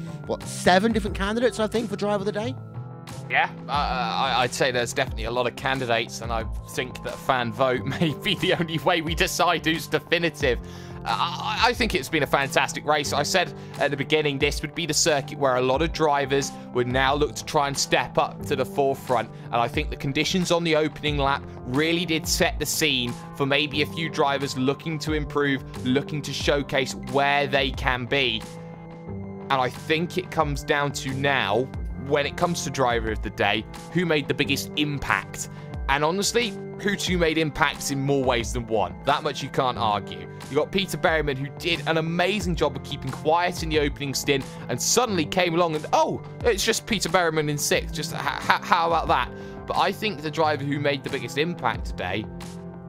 [SPEAKER 2] 7 different candidates, I think, for Driver of the Day?
[SPEAKER 3] Yeah, I'd say there's definitely a lot of candidates, and I think that fan vote may be the only way we decide who's definitive. I think it's been a fantastic race. I said at the beginning this would be the circuit where a lot of drivers would now look to try and step up to the forefront, and I think the conditions on the opening lap really did set the scene for maybe a few drivers looking to improve, looking to showcase where they can be. And I think it comes down to now, when it comes to Driver of the Day, who made the biggest impact. And honestly, Hutu made impacts in more ways than one. That much you can't argue. You got Peter Berryman, who did an amazing job of keeping quiet in the opening stint, and suddenly came along and, oh, it's just Peter Berryman in 6th. Just how about that? But I think the driver who made the biggest impact today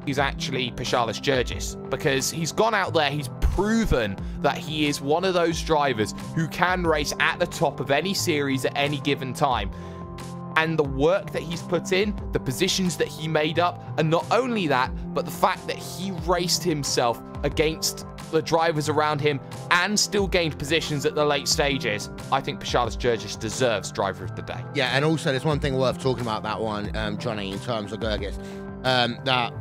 [SPEAKER 3] is actually Paschalis Gergis, because he's gone out there, he's proven that he is one of those drivers who can race at the top of any series at any given time. and the work that he's put in, the positions that he made up, and not only that, but the fact that he raced himself against the drivers around him and still gained positions at the late stages, I think Paschalis Gergis deserves driver of the day.
[SPEAKER 2] Yeah, and also there's one thing worth talking about that one, Johnny, in terms of Gergis, that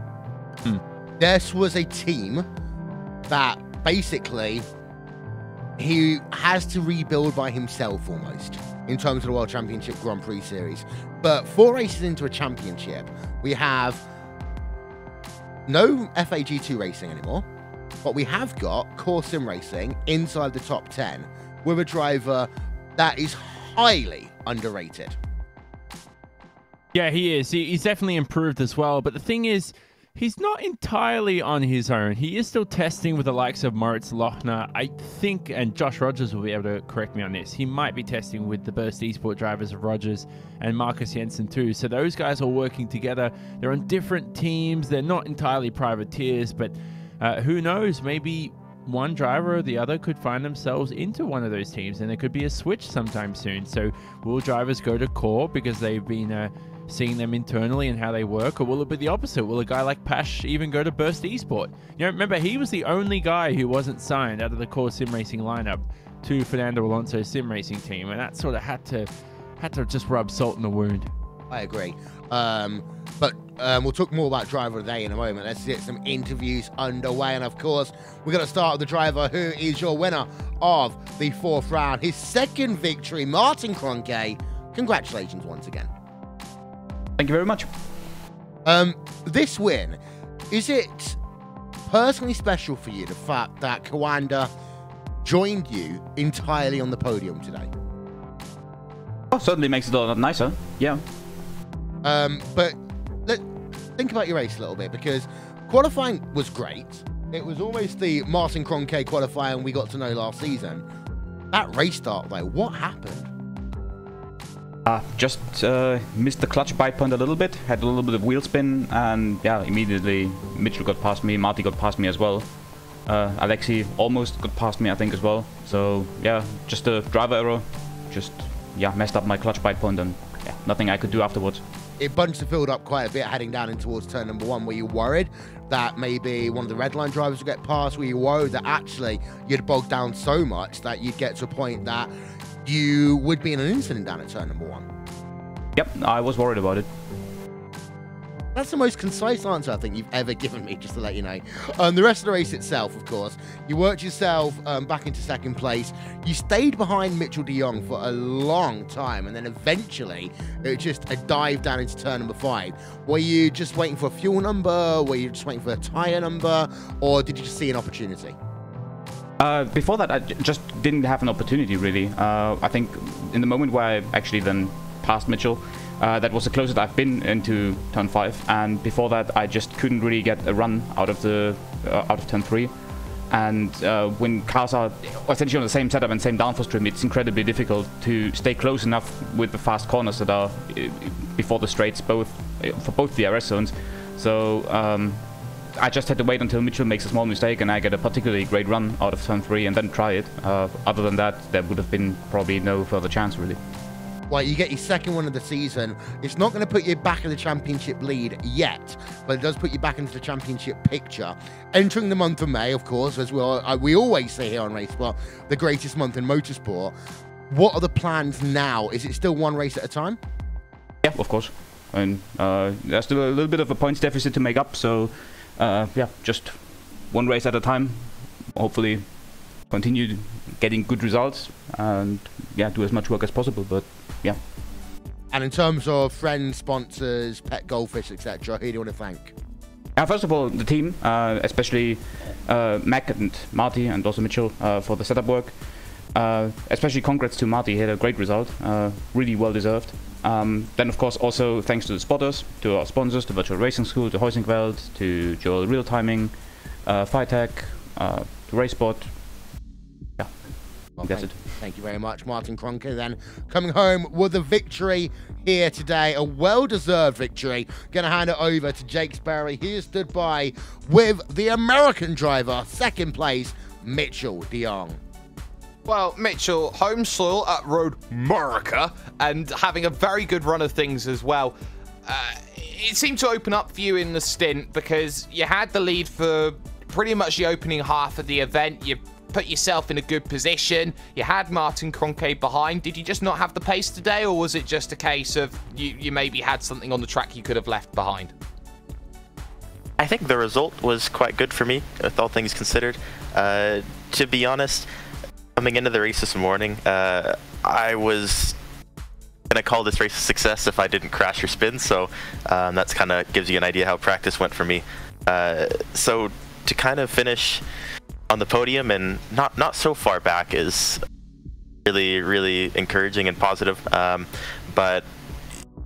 [SPEAKER 2] this was a team that basically he has to rebuild by himself almost in terms of the World Championship Grand Prix Series. But 4 races into a championship, we have no FAG2 racing anymore, but we have got core sim racing inside the top 10 with a driver that is highly underrated.
[SPEAKER 4] Yeah, he is. He's definitely improved as well. But the thing is, he's not entirely on his own. He is still testing with the likes of Moritz Lochner. I think, and Josh Rogers will be able to correct me on this, he might be testing with the Burst eSport drivers of Rogers and Marcus Jensen too. So those guys are working together. They're on different teams. They're not entirely privateers, but who knows? Maybe one driver or the other could find themselves into one of those teams, and there could be a switch sometime soon. So will drivers go to core because they've been seeing them internally and how they work, or will it be the opposite? Will a guy like Pash even go to Burst eSport? You know, remember, he was the only guy who wasn't signed out of the core sim racing lineup to Fernando Alonso's sim racing team, and that sort of had to just rub salt in the wound.
[SPEAKER 2] I agree. But we'll talk more about driver of the day in a moment. Let's get some interviews underway. And of course, we're going to start with the driver who is your winner of the 4th round. His 2nd victory, Martin Kroenke. Congratulations once again.
[SPEAKER 6] Thank you very much.
[SPEAKER 2] This win, is it personally special for you, the fact that Kawanda joined you entirely on the podium today?
[SPEAKER 6] Oh, certainly makes it a lot nicer. Yeah.
[SPEAKER 2] But think about your race a little bit, because qualifying was great. It was almost the Martin Kroenke qualifying we got to know last season. That race start, though, what happened?
[SPEAKER 6] Just missed the clutch bite point a little bit, had a little bit of wheel spin, and yeah, immediately Mitchell got past me, Marty got past me as well. Alexi almost got past me, I think, as well. So yeah, just a driver error, just yeah, messed up my clutch bite point, and yeah, nothing I could do afterwards.
[SPEAKER 2] It bunched the field up quite a bit heading down in towards turn number 1. Were you worried that maybe one of the red line drivers would get past? Were you worried that actually you'd bogged down so much that you'd get to a point that you would be in an incident down at turn number 1?
[SPEAKER 6] Yep, I was worried about it.
[SPEAKER 2] That's the most concise answer I think you've ever given me, just to let you know. The rest of the race itself, of course, you worked yourself back into 2nd place. You stayed behind Mitchell de Jong for a long time, and then eventually it was just a dive down into turn number 5. Were you just waiting for a fuel number? Were you just waiting for a tyre number? Or did you just see an opportunity?
[SPEAKER 6] Before that, I just didn't have an opportunity, really. I think in the moment where I actually then passed Mitchell, that was the closest I've been into turn 5, and before that I just couldn't really get a run out of turn 3. And when cars are essentially on the same setup and same downforce trim, it's incredibly difficult to stay close enough with the fast corners that are before the straights, for both the RS zones. So I just had to wait until Mitchell makes a small mistake and I get a particularly great run out of turn 3 and then try it. Other than that, there would have been probably no further chance, really.
[SPEAKER 2] Well, you get your 2nd win of the season. It's not going to put you back in the championship lead yet, but it does put you back into the championship picture. Entering the month of May, of course, as we always say here on RaceSpot, the greatest month in motorsport. What are the plans now? Is it still one race at a time?
[SPEAKER 6] Yeah, of course. And there's still a little bit of a points deficit to make up, so yeah, just one race at a time. Hopefully continue getting good results and yeah, do as much work as possible, but yeah.
[SPEAKER 2] And in terms of friends, sponsors, pet goldfish, etc., who do you want to thank?
[SPEAKER 6] First of all, the team, especially Mac and Marty and also Mitchell for the setup work. Especially congrats to Marty, he had a great result, really well deserved. Then of course also thanks to the spotters, to our sponsors, to Virtual Racing School, to Heusingveld, to Joel Real Timing, Phytech, to RaceSpot. Yeah,
[SPEAKER 2] well,
[SPEAKER 6] that's it.
[SPEAKER 2] Thank you very much, Martin Kroenke. Then coming home with a victory here today, a well-deserved victory. Going to hand it over to Jake Sperry. He has stood by with the American driver, 2nd place, Mitchell de Jong.
[SPEAKER 3] Well, Mitchell, home soil at Road America and having a very good run of things as well. It seemed to open up for you in the stint because you had the lead for pretty much the opening half of the event. You put yourself in a good position. You had Martin Kroenke behind. Did you just not have the pace today, or was it just a case of you maybe had something on the track you could have left behind?
[SPEAKER 7] I think the result was quite good for me, with all things considered. To be honest, coming into the race this morning, I was gonna call this race a success if I didn't crash or spin, so that's kind of gives you an idea how practice went for me. So to kind of finish on the podium and not so far back is really encouraging and positive, but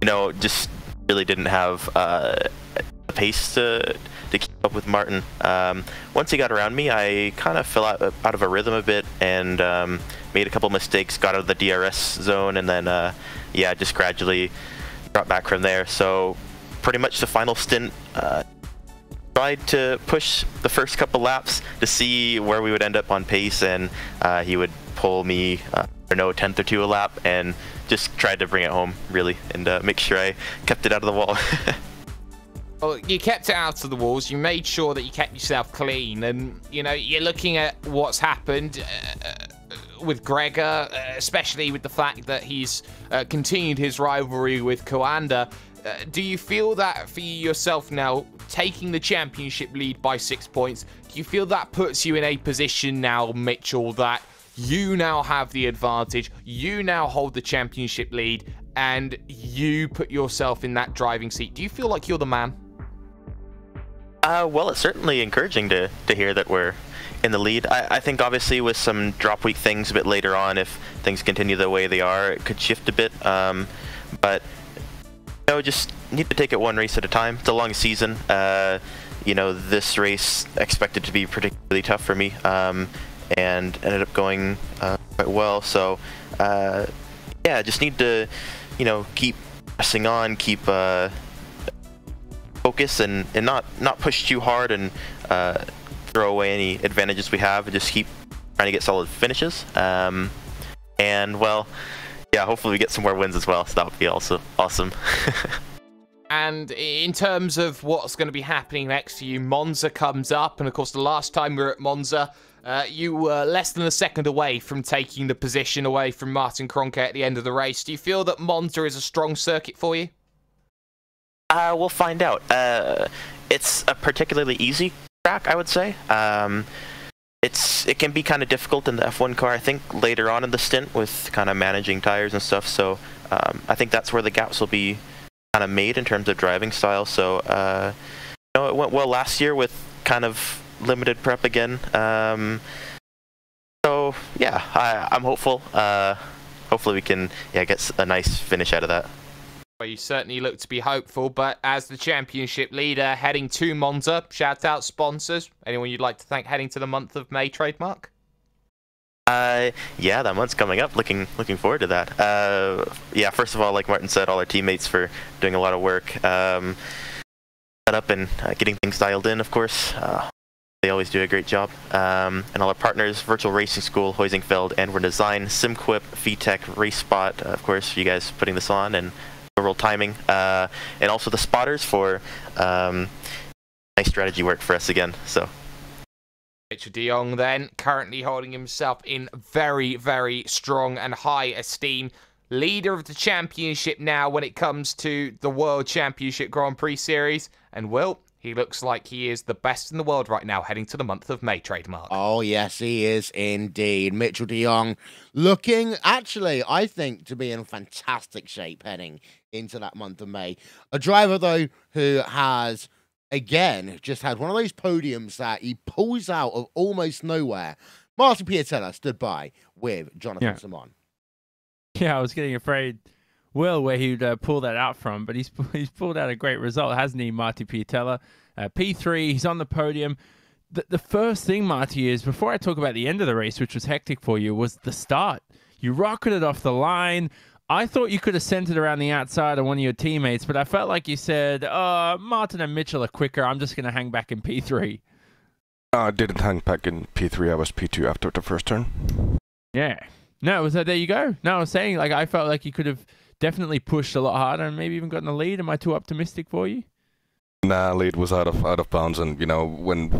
[SPEAKER 7] you know, just really didn't have the pace to keep up with Martin. Once he got around me, I kind of fell out of a rhythm a bit and made a couple mistakes, got out of the DRS zone, and then yeah, just gradually brought back from there. So pretty much the final stint, tried to push the first couple laps to see where we would end up on pace, and he would pull me, I don't know, 10th or 2 a lap, and just tried to bring it home, really, and make sure I kept it out of the wall.
[SPEAKER 3] Well, you kept it out of the walls. You made sure that you kept yourself clean, and you know, you're looking at what's happened with Gregor, especially with the fact that he's continued his rivalry with Coanda. Do you feel that for yourself now, taking the championship lead by 6 points, do you feel that puts you in a position now, Mitchell, that you now have the advantage, you now hold the championship lead, and you put yourself in that driving seat? Do you feel like you're the man?
[SPEAKER 7] Well, it's certainly encouraging to hear that we're in the lead. I think obviously with some drop week things a bit later on, if things continue the way they are, it could shift a bit, but you know, just need to take it one race at a time. It's a long season. You know, this race expected to be particularly tough for me, and ended up going quite well. So yeah, just need to, you know, keep pressing on, keep focus, and not push too hard and throw away any advantages we have, and just keep trying to get solid finishes. And well, yeah, hopefully we get some more wins as well, so that would be also awesome.
[SPEAKER 3] And in terms of what's going to be happening next for you, Monza comes up, and of course the last time we were at Monza, you were less than a second away from taking the position away from Martin Kroenke at the end of the race. Do you feel that Monza is a strong circuit for you?
[SPEAKER 7] We'll find out. It's a particularly easy track, I would say. It can be kind of difficult in the F1 car, I think, later on in the stint with kind of managing tires and stuff. So I think that's where the gaps will be kind of made in terms of driving style. So you know, it went well last year with kind of limited prep again. So yeah, I'm hopeful. Hopefully we can get a nice finish out of that.
[SPEAKER 3] Well, you certainly look to be hopeful, but as the championship leader heading to Monza, shout out sponsors. Anyone you'd like to thank heading to the month of May trademark?
[SPEAKER 7] Yeah, that month's coming up. Looking forward to that. Yeah, first of all, like Martin said, all our teammates for doing a lot of work, set up and getting things dialed in, of course. They always do a great job. And all our partners, Virtual Racing School, Huizingfeld, and Design, SimQuip, VTech, RaceSpot, of course, for you guys putting this on, and overall timing, and also the spotters for nice strategy work for us again. So
[SPEAKER 3] Richard de Jong then currently holding himself in very strong and high esteem, leader of the championship now when it comes to the World Championship Grand Prix Series, and Will, he looks like he is the best in the world right now heading to the month of May trademark.
[SPEAKER 2] Oh, yes, he is indeed. Mitchell de Jong looking, actually, I think, to be in fantastic shape heading into that month of May. A driver, though, who has, again, just had one of those podiums that he pulls out of almost nowhere. Martin Piatella stood by with Jonathan Simon.
[SPEAKER 4] Yeah, I was getting afraid, Will, where he'd pull that out from, but he's pulled out a great result, hasn't he, Marty Piatella? P3, he's on the podium. The first thing, Marty, is, before I talk about the end of the race, which was hectic for you, was the start. You rocketed off the line. I thought you could have sent it around the outside of one of your teammates, but I felt like you said, Martin and Mitchell are quicker. I'm just going to hang back in P3.
[SPEAKER 8] I didn't hang back in P3. I was P2 after the first turn.
[SPEAKER 4] Yeah. No, so there you go. No, I was saying, like, I felt like you could have definitely pushed a lot harder and maybe even gotten the lead. Am I too optimistic for you?
[SPEAKER 8] Nah, lead was out of bounds, and you know, when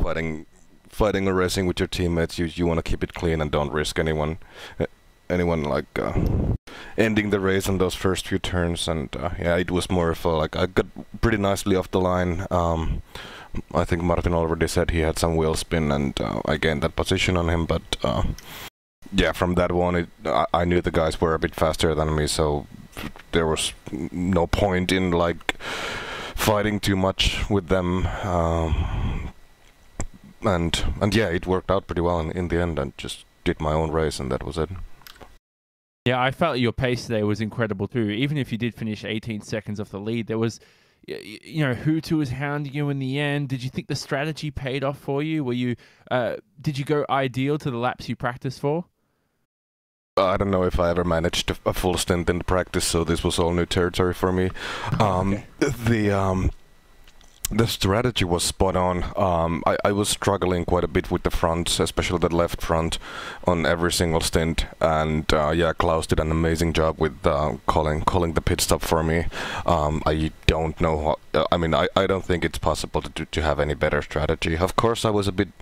[SPEAKER 8] fighting or racing with your teammates, you want to keep it clean and don't risk anyone like ending the race on those first few turns. And yeah, it was more of a, like, I got pretty nicely off the line. I think Martin already said he had some wheel spin, and I gained that position on him. But yeah, from that one, I knew the guys were a bit faster than me, so there was no point in like fighting too much with them. And yeah, it worked out pretty well in the end, and just did my own race, and that was it.
[SPEAKER 4] Yeah, I felt your pace today was incredible too. Even if you did finish 18 seconds off the lead, there was, you know, Hutu was hounding you in the end. Did you think the strategy paid off for you? Were you, did you go ideal to the laps you practiced for?
[SPEAKER 8] I don't know if I ever managed a full stint in practice, so this was all new territory for me. Okay. The strategy was spot on. I was struggling quite a bit with the fronts, especially the left front, on every single stint. And yeah, Klaus did an amazing job with calling the pit stop for me. I don't know. I mean, I don't think it's possible to have any better strategy. Of course, I was a bit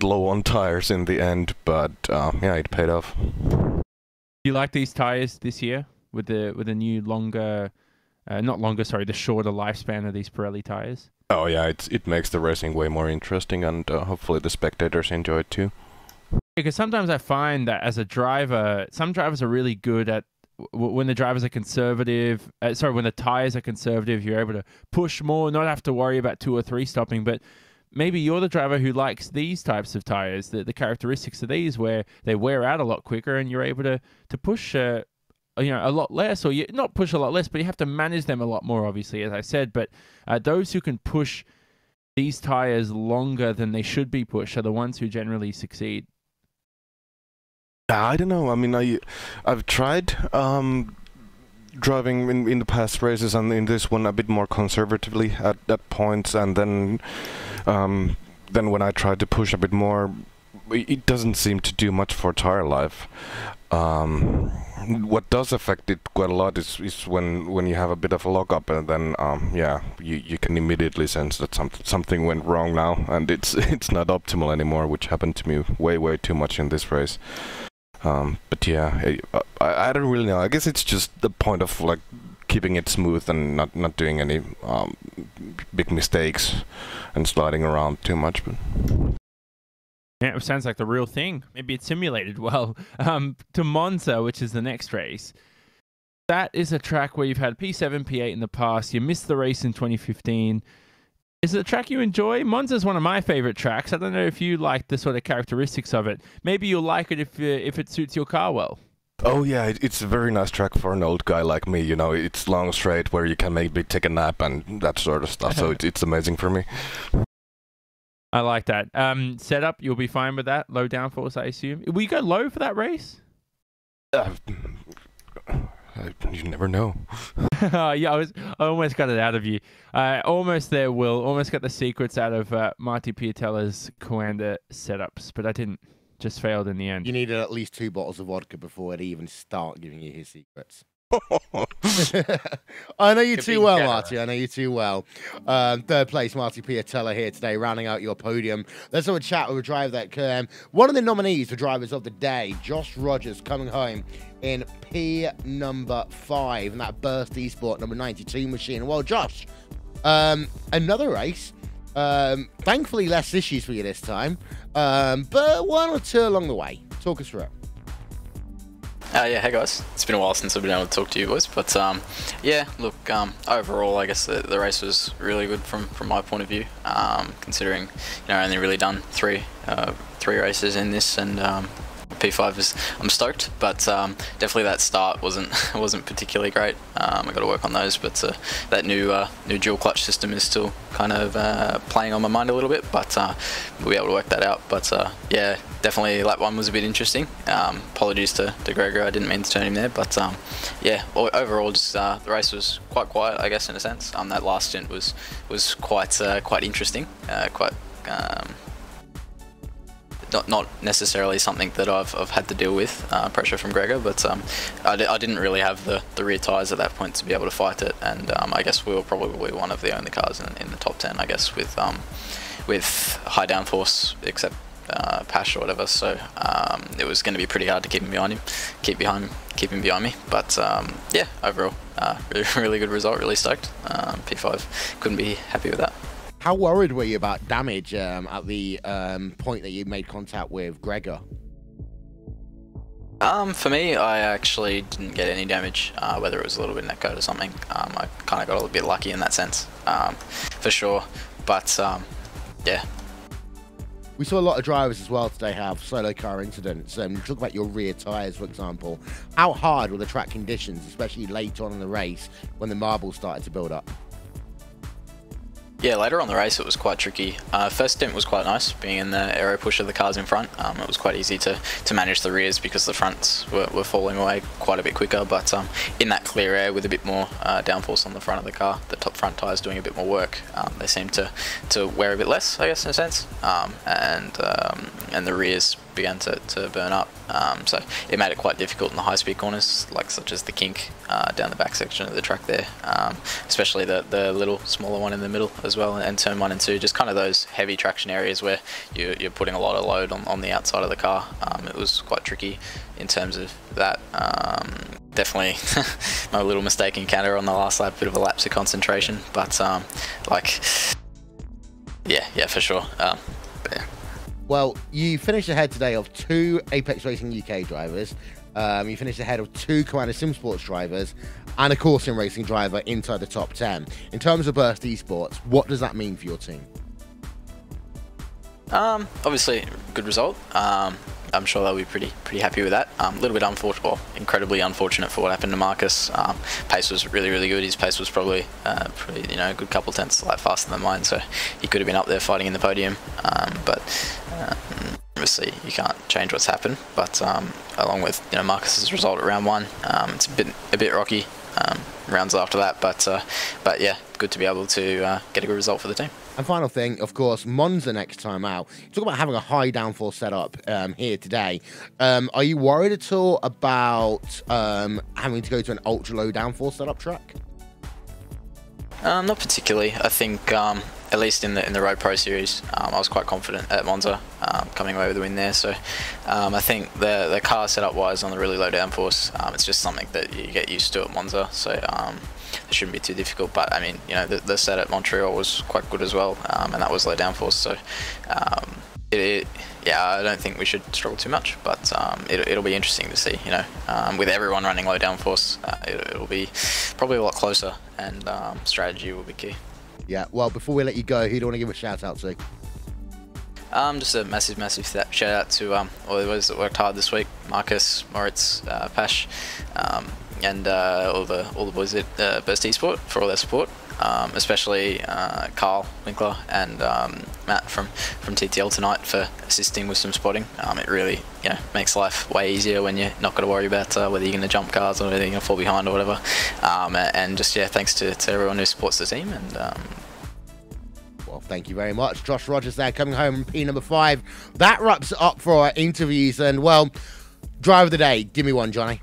[SPEAKER 8] low on tires in the end, but yeah, it paid off.
[SPEAKER 4] Do you like these tires this year with the new longer? Not longer, sorry, the shorter lifespan of these Pirelli tires?
[SPEAKER 8] Oh yeah, it makes the racing way more interesting, and hopefully the spectators enjoy it too.
[SPEAKER 4] Because sometimes I find that as a driver, some drivers are really good at, when the drivers are conservative, when the tires are conservative, you're able to push more, not have to worry about 2 or 3 stopping, but maybe you're the driver who likes these types of tires, the characteristics of these, where they wear out a lot quicker and you're able to push you know, a lot less, or you not push a lot less, but you have to manage them a lot more, obviously, as I said. But those who can push these tires longer than they should be pushed are the ones who generally succeed.
[SPEAKER 8] I don't know. I mean, I've tried driving in the past races, and in this one a bit more conservatively at points, and then when I tried to push a bit more, it doesn't seem to do much for tire life. What does affect it quite a lot is when you have a bit of a lockup, and then yeah, you can immediately sense that something went wrong now, and it's not optimal anymore, which happened to me way too much in this race. But yeah, I don't really know. I guess it's just the point of like keeping it smooth and not doing any big mistakes and sliding around too much. But
[SPEAKER 4] yeah, it sounds like the real thing. Maybe it's simulated well. To Monza, which is the next race, that is a track where you've had P7, P8 in the past. You missed the race in 2015. Is it a track you enjoy? Monza is one of my favorite tracks. I don't know if you like the sort of characteristics of it. Maybe you'll like it if it suits your car well.
[SPEAKER 8] Oh yeah, it's a very nice track for an old guy like me. You know, it's long straight where you can maybe take a nap and that sort of stuff. So it's amazing for me.
[SPEAKER 4] I like that. Setup, you'll be fine with that. Low downforce, I assume. Will you go low for that race?
[SPEAKER 8] You never know.
[SPEAKER 4] Yeah, I almost got it out of you. Almost there, Will. Almost got the secrets out of Marty Piatella's Coanda setups, but I didn't. Just failed in the end.
[SPEAKER 2] You needed at least 2 bottles of vodka before he'd even start giving you his secrets. I know you too well, Marty. I know you too well. 3rd place, Marty Piatella here today, rounding out your podium. Let's have a chat with a driver that one of the nominees for drivers of the day, Josh Rogers, coming home in P number 5, and that Burst eSport number 92 machine. Well, Josh, another race. Thankfully, less issues for you this time, but 1 or 2 along the way. Talk us through it.
[SPEAKER 9] Yeah, hey guys. It's been a while since I've been able to talk to you boys, but yeah, look, overall, I guess the race was really good from my point of view, considering, you know, I only really done three races in this, and P5 is, I'm stoked, but definitely that start wasn't particularly great. I got to work on those, but that new dual clutch system is still kind of playing on my mind a little bit, but we'll be able to work that out. But yeah, definitely lap 1 was a bit interesting. Apologies to Gregor, I didn't mean to turn him there, but yeah, overall just the race was quite quiet, I guess, in a sense. That last stint was quite interesting, not necessarily something that I've had to deal with, pressure from Gregor, but I didn't really have the rear tyres at that point to be able to fight it, and I guess we were probably one of the only cars in the top 10, I guess, with high downforce, except Pash or whatever, so it was going to be pretty hard to keep him behind me, but yeah, overall, really good result, really stoked. P5, couldn't be happy with that.
[SPEAKER 2] How worried were you about damage at the point that you made contact with Gregor?
[SPEAKER 9] For me, I actually didn't get any damage, whether it was a little bit netcode or something. I kind of got a little bit lucky in that sense, for sure, but yeah.
[SPEAKER 2] We saw a lot of drivers as well today have solo car incidents. Talk about your rear tyres, for example. How hard were the track conditions, especially later on in the race when the marbles started to build up?
[SPEAKER 9] Yeah, later on the race it was quite tricky. First stint was quite nice, being in the aero push of the cars in front. It was quite easy to manage the rears because the fronts were falling away quite a bit quicker, but in that clear air with a bit more downforce on the front of the car, the top front tyres doing a bit more work, they seemed to wear a bit less, I guess, in a sense, and the rears began to burn up, so it made it quite difficult in the high-speed corners, like such as the kink down the back section of the track there, especially the little smaller one in the middle as well, and turn 1 and 2, just kind of those heavy traction areas where you're putting a lot of load on the outside of the car. It was quite tricky in terms of that. Definitely my little mistake in Canada on the last lap, bit of a lapse of concentration, but like yeah, for sure. Yeah.
[SPEAKER 2] Well, you finished ahead today of 2 Apex Racing UK drivers. You finished ahead of 2 Commander Sim Sports drivers and a Core Sim Racing driver inside the top 10. In terms of Burst Esports, what does that mean for your team?
[SPEAKER 9] Obviously, good result. I'm sure they'll be pretty happy with that. A little bit unfortunate, well, incredibly unfortunate for what happened to Marcus. Pace was really good. His pace was probably a good couple tenths like faster than mine, so he could have been up there fighting in the podium. But obviously you can't change what's happened. But along with Marcus's result at round 1, it's a bit rocky rounds after that. But yeah, good to be able to get a good result for the team.
[SPEAKER 2] And final thing, of course, Monza next time out. Talk about having a high downforce setup here today. Are you worried at all about having to go to an ultra low downforce setup track?
[SPEAKER 9] Not particularly. I think at least in the Road Pro Series, I was quite confident at Monza, coming away with the win there. So I think the car setup wise on the really low downforce, it's just something that you get used to at Monza. So it shouldn't be too difficult, but I mean, the set at Montreal was quite good as well, and that was low downforce, so yeah, I don't think we should struggle too much, but it'll be interesting to see, with everyone running low downforce, it'll be probably a lot closer, and strategy will be key.
[SPEAKER 2] Yeah, well, before we let you go, who do you want to give a shout out to?
[SPEAKER 9] Just a massive shout out to all the boys that worked hard this week, Marcus, Moritz, Pash, and all the boys at Burst Esports for all their support, especially Carl Winkler and Matt from TTL tonight for assisting with some spotting. It really makes life way easier when you're not got to worry about whether you're going to jump cars or whether you're going to fall behind or whatever. And just thanks to everyone who supports the team. And
[SPEAKER 2] well, thank you very much. Josh Rogers there coming home in P number 5. That wraps it up for our interviews. And well, driver of the day, give me one, Johnny.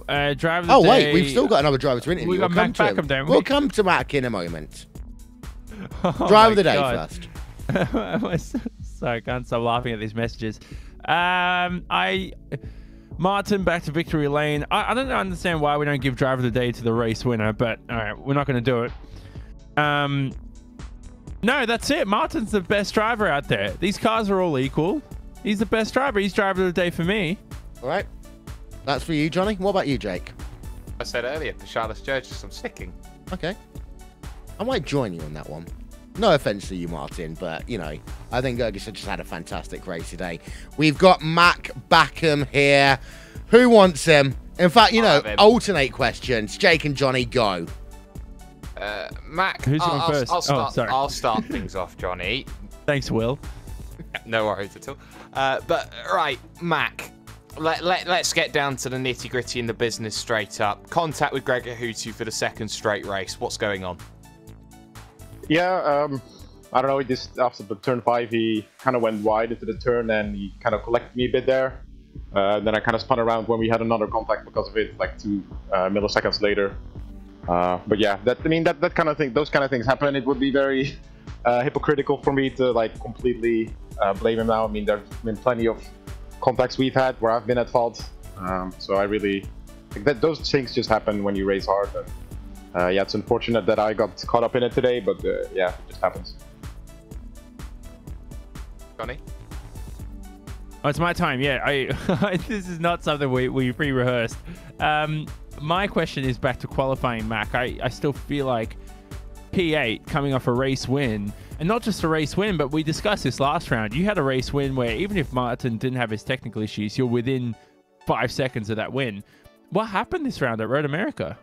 [SPEAKER 4] Driver of the
[SPEAKER 2] oh,
[SPEAKER 4] day.
[SPEAKER 2] wait, we've still got another driver to interview.
[SPEAKER 4] We've got Mac Backham, don't we?
[SPEAKER 2] We'll come to Mac in a moment.
[SPEAKER 4] Oh
[SPEAKER 2] driver of the day first.
[SPEAKER 4] Sorry, I can't stop laughing at these messages. Martin back to victory lane. I don't understand why we don't give driver of the day to the race winner, but all right, we're not going to do it. No, that's it. Martin's the best driver out there. These cars are all equal. He's the best driver. He's driver of the day for me.
[SPEAKER 2] All right. That's for you, Johnny. What about you, Jake?
[SPEAKER 3] I said earlier, the Charlotte Sturgis, I'm sticking.
[SPEAKER 2] Okay. I might join you on that one. No offense to you, Martin, but, I think Gerges just had a fantastic race today. We've got Mac Backham here. Who wants him? In fact, alternate questions. Jake and Johnny, go.
[SPEAKER 3] Mac,
[SPEAKER 4] who's going first?
[SPEAKER 3] I'll start things off, Johnny.
[SPEAKER 4] Thanks, Will.
[SPEAKER 3] No worries at all. But, right, Mac. Let's get down to the nitty-gritty in the business straight up. Contact with Gregor Hutu for the second straight race. What's going on?
[SPEAKER 10] Yeah, I don't know, just after the turn 5, he kind of went wide into the turn and he kind of collected me a bit there. Then I kind of spun around when we had another contact because of it, like 2 milliseconds later. But yeah, that kind of thing, those kind of things happen. It would be very hypocritical for me to like completely blame him now. I mean, there's been plenty of contacts we've had where I've been at fault. So I really think that those things just happen when you race hard. And, yeah, it's unfortunate that I got caught up in it today, but yeah, it just happens.
[SPEAKER 3] Johnny?
[SPEAKER 4] Oh, it's my time. Yeah, this is not something we pre-rehearsed. My question is back to qualifying, Mac. I still feel like P8 coming off a race win, and not just a race win, but we discussed this last round. You had a race win where even if Martin didn't have his technical issues, you're within 5 seconds of that win. What happened this round at Road America?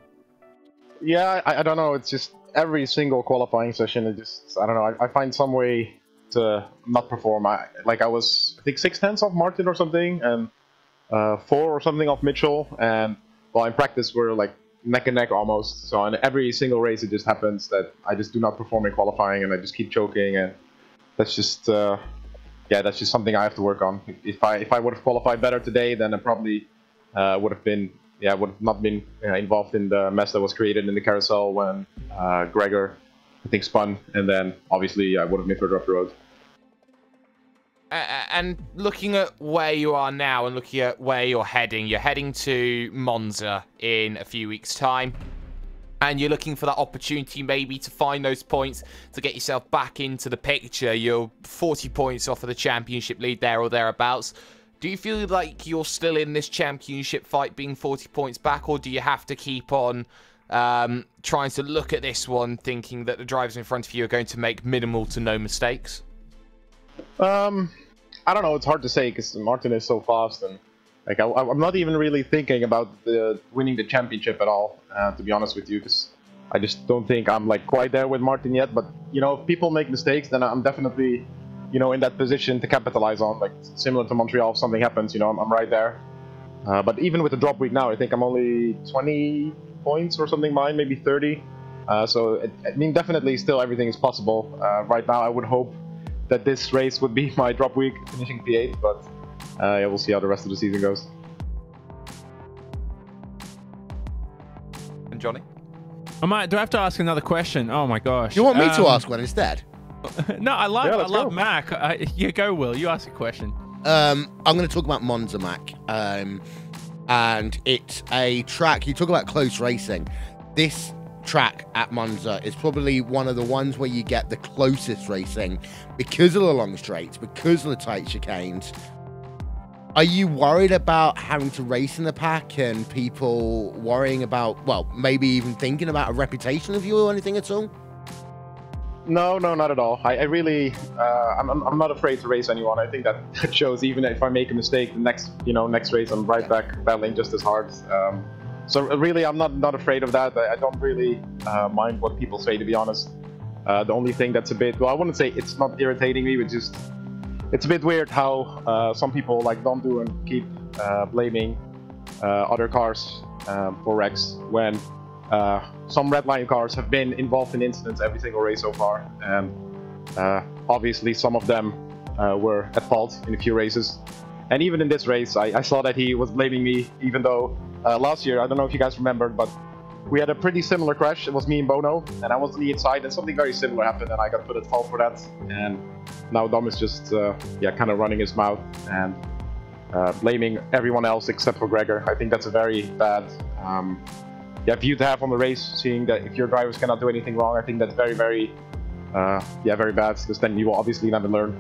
[SPEAKER 10] Yeah, I don't know. It's just every single qualifying session, it just, I don't know. I find some way to not perform. I think 6/10 off Martin or something, and 4 or something off Mitchell, and well, in practice we're like neck and neck almost. So in every single race it just happens that I just do not perform in qualifying and I just keep choking, and that's just yeah, that's just something I have to work on. If I would have qualified better today, then I probably would have not been involved in the mess that was created in the carousel when Gregor, I think, spun, and then obviously I would have been further up the road.
[SPEAKER 3] And looking at where you are now and looking at where you're heading to Monza in a few weeks' time. And you're looking for that opportunity maybe to find those points to get yourself back into the picture. You're 40 points off of the championship lead there or thereabouts. Do you feel like you're still in this championship fight being 40 points back, or do you have to keep on trying to look at this one thinking that the drivers in front of you are going to make minimal to no mistakes?
[SPEAKER 10] I don't know, it's hard to say because Martin is so fast, and like I'm not even really thinking about winning the championship at all, to be honest with you, because I just don't think I'm like quite there with Martin yet. But you know, if people make mistakes, then I'm definitely, you know, in that position to capitalize on, like similar to Montreal. If something happens, you know, I'm right there. But even with the drop week now, I think I'm only 20 points or something behind, maybe 30. So I mean, definitely still everything is possible. Right now I would hope that this race would be my drop week, finishing P8, but yeah, we'll see how the rest of the season goes.
[SPEAKER 3] And Johnny?
[SPEAKER 4] Do I have to ask another question? Oh my gosh.
[SPEAKER 2] You want me to ask one instead?
[SPEAKER 4] No, I love
[SPEAKER 10] go.
[SPEAKER 4] Mac. Yeah, go, Will. You ask a question.
[SPEAKER 2] I'm going to talk about Monza, Mac. And it's a track, you talk about close racing. This track at Monza is probably one of the ones where you get the closest racing because of the long straights, because of the tight chicanes. Are you worried about having to race in the pack and people worrying about, well, maybe even thinking about a reputation of you or anything at all?
[SPEAKER 10] No, not at all. I really, I'm not afraid to race anyone. I think that shows even if I make a mistake, the next race I'm right back battling just as hard. So really, I'm not afraid of that. I don't really mind what people say, to be honest. The only thing that's a bit, well, I wouldn't say it's not irritating me, but just it's a bit weird how some people like don't do and keep blaming other cars for wrecks when some red line cars have been involved in incidents every single race so far, and obviously some of them were at fault in a few races. And even in this race, I saw that he was blaming me, even though last year, I don't know if you guys remembered, but we had a pretty similar crash. It was me and Bono, and I was on the inside, and something very similar happened, and I got put at fault for that. And now Dom is just, kind of running his mouth and blaming everyone else except for Gregor. I think that's a very bad view to have on the race, seeing that if your drivers cannot do anything wrong. I think that's very, very, very bad, because then you will obviously never learn.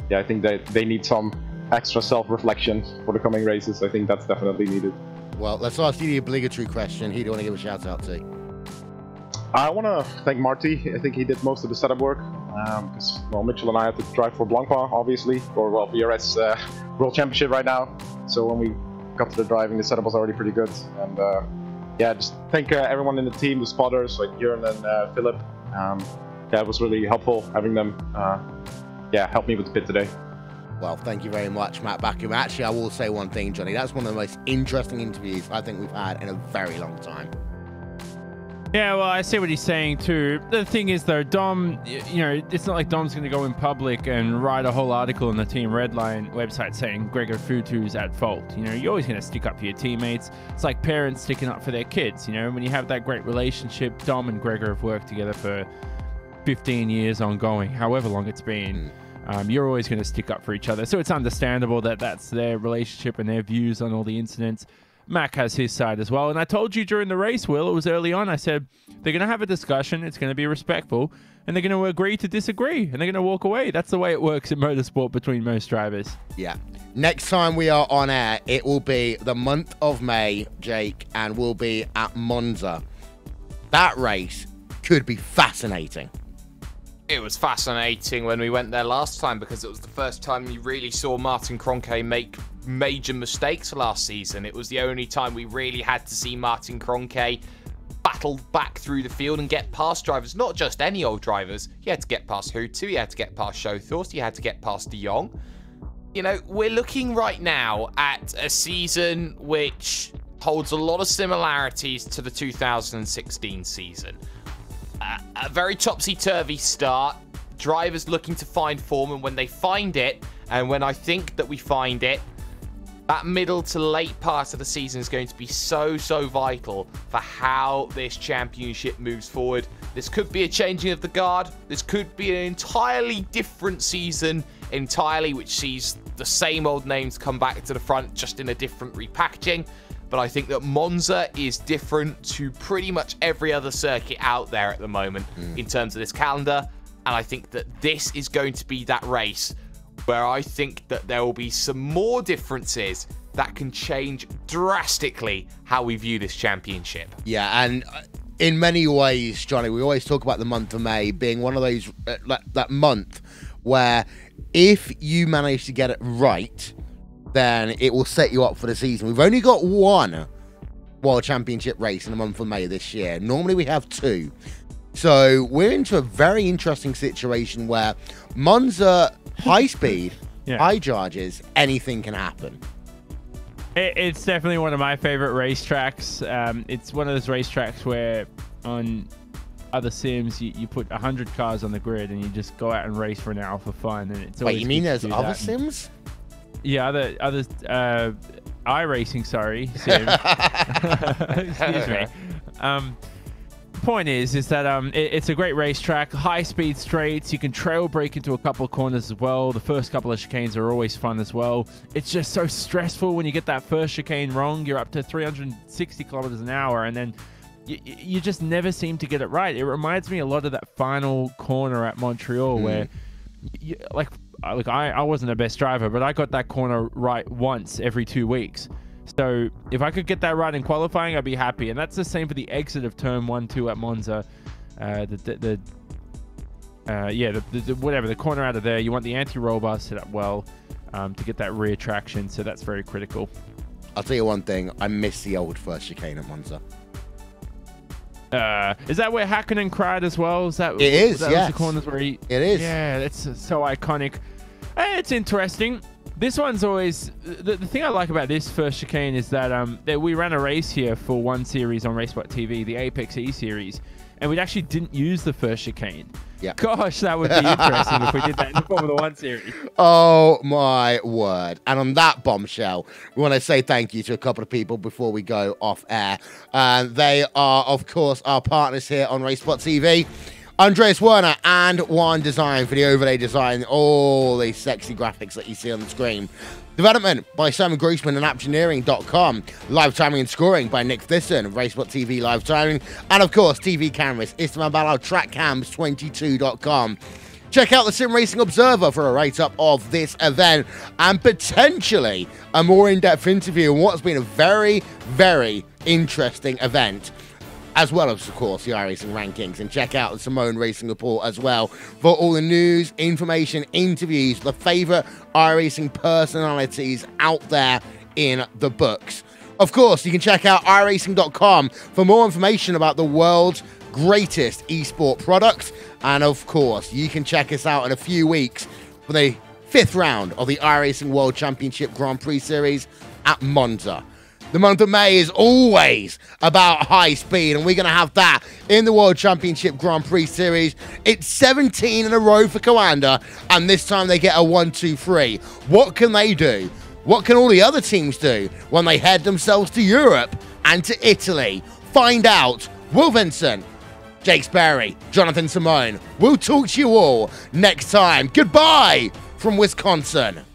[SPEAKER 10] I think that they need some extra self-reflection for the coming races. I think that's definitely needed.
[SPEAKER 2] Well, let's ask you the obligatory question. Who do you want to give a shout out to?
[SPEAKER 10] I want to thank Marty. I think he did most of the setup work, because Mitchell and I had to drive for Blancpain, obviously, for BRS World Championship right now. So when we got to the driving, the setup was already pretty good. And just thank everyone in the team, the spotters like Jörn and Philip. It was really helpful having them help me with the pit today.
[SPEAKER 2] Well, thank you very much, Matt Backham. Actually, I will say one thing, Johnny. That's one of the most interesting interviews I think we've had in a very long time.
[SPEAKER 4] Yeah, well, I see what he's saying too. The thing is, though, Dom, you know, it's not like Dom's going to go in public and write a whole article on the Team Redline website saying Gregor Futu's at fault. You know, you're always going to stick up for your teammates. It's like parents sticking up for their kids. You know, when you have that great relationship, Dom and Gregor have worked together for 15 years ongoing, however long it's been. You're always going to stick up for each other. So it's understandable that that's their relationship and their views on all the incidents. Mac has his side as well. And I told you during the race, Will, it was early on, I said, they're going to have a discussion. It's going to be respectful. And they're going to agree to disagree. And they're going to walk away. That's the way it works in motorsport between most drivers.
[SPEAKER 2] Yeah. Next time we are on air, it will be the month of May, Jake, and we'll be at Monza. That race could be fascinating.
[SPEAKER 3] It was fascinating when we went there last time because it was the first time you really saw Martin Kroenke make major mistakes last season. It was the only time we really had to see Martin Kroenke battle back through the field and get past drivers, not just any old drivers. He had to get past Hutu, he had to get past Schothorst, he had to get past De Jong. You know, we're looking right now at a season which holds a lot of similarities to the 2016 season. A very topsy-turvy start, drivers looking to find form, and when they find it, and when I think that we find it, that middle to late part of the season is going to be so vital for how this championship moves forward. This could be a changing of the guard. This could be an entirely different season entirely, which sees the same old names come back to the front, just in a different repackaging. But I think that Monza is different to pretty much every other circuit out there at the moment in terms of this calendar. And I think that this is going to be that race where I think that there will be some more differences that can change drastically how we view this championship.
[SPEAKER 2] Yeah, and in many ways, Johnny, we always talk about the month of May being one of those, that month where if you manage to get it right, then it will set you up for the season. We've only got one World Championship race in the month of May this year. Normally we have two. So we're into a very interesting situation where Monza, high speed, high charges, anything can happen.
[SPEAKER 4] It's definitely one of my favorite racetracks. It's one of those racetracks where on other sims you put 100 cars on the grid and you just go out and race for an hour for fun. And it's
[SPEAKER 2] wait, you mean there's other sims?
[SPEAKER 4] Yeah, other iRacing, sorry, sim. Excuse me. Point is that it's a great racetrack, high speed straights. You can trail brake into a couple of corners as well. The first couple of chicanes are always fun as well. It's just so stressful when you get that first chicane wrong. You're up to 360 kilometers an hour, and then you just never seem to get it right. It reminds me a lot of that final corner at Montreal where, I wasn't the best driver, but I got that corner right once every 2 weeks. So if I could get that right in qualifying, I'd be happy. And that's the same for the exit of turn 1-2 at Monza. Whatever, the corner out of there, you want the anti-roll bar set up well to get that rear traction. So that's very critical.
[SPEAKER 2] I'll tell you one thing. I miss the old first chicane at Monza.
[SPEAKER 4] Is that where Hakkinen cried as well? Is that
[SPEAKER 2] it is?
[SPEAKER 4] That
[SPEAKER 2] yes.
[SPEAKER 4] was the corners where he.
[SPEAKER 2] It is.
[SPEAKER 4] Yeah, that's so iconic. It's interesting. This one's always the thing I like about this first chicane is that we ran a race here for one series on RaceSpot TV, the Apex E series, and we actually didn't use the first chicane.
[SPEAKER 2] Yeah.
[SPEAKER 4] Gosh, that would be interesting if we did that in the Formula One series.
[SPEAKER 2] Oh my word! And on that bombshell, we want to say thank you to a couple of people before we go off air. And they are, of course, our partners here on RaceSpot TV. Andreas Werner and One Design for the overlay design, all these sexy graphics that you see on the screen. Development by Simon Grossman and Apptioneering.com. Live timing and scoring by Nick Thisson of RaceSpot TV Live Timing. And of course, TV cameras, Istvan Balal TrackCams22.com. Check out the Sim Racing Observer for a write-up of this event and potentially a more in-depth interview on what's been a very, very interesting event, as well as, of course, the iRacing rankings. And check out the Simone Racing Report as well for all the news, information, interviews, the favourite iRacing personalities out there in the books. Of course, you can check out iRacing.com for more information about the world's greatest eSport products. And, of course, you can check us out in a few weeks for the 5th round of the iRacing World Championship Grand Prix Series at Monza. The month of May is always about high speed, and we're going to have that in the World Championship Grand Prix Series. It's 17 in a row for Coanda, and this time they get a 1-2-3. What can they do? What can all the other teams do when they head themselves to Europe and to Italy? Find out. Will Vincent, Jake Sperry, Jonathan Simone. We'll talk to you all next time. Goodbye from Wisconsin.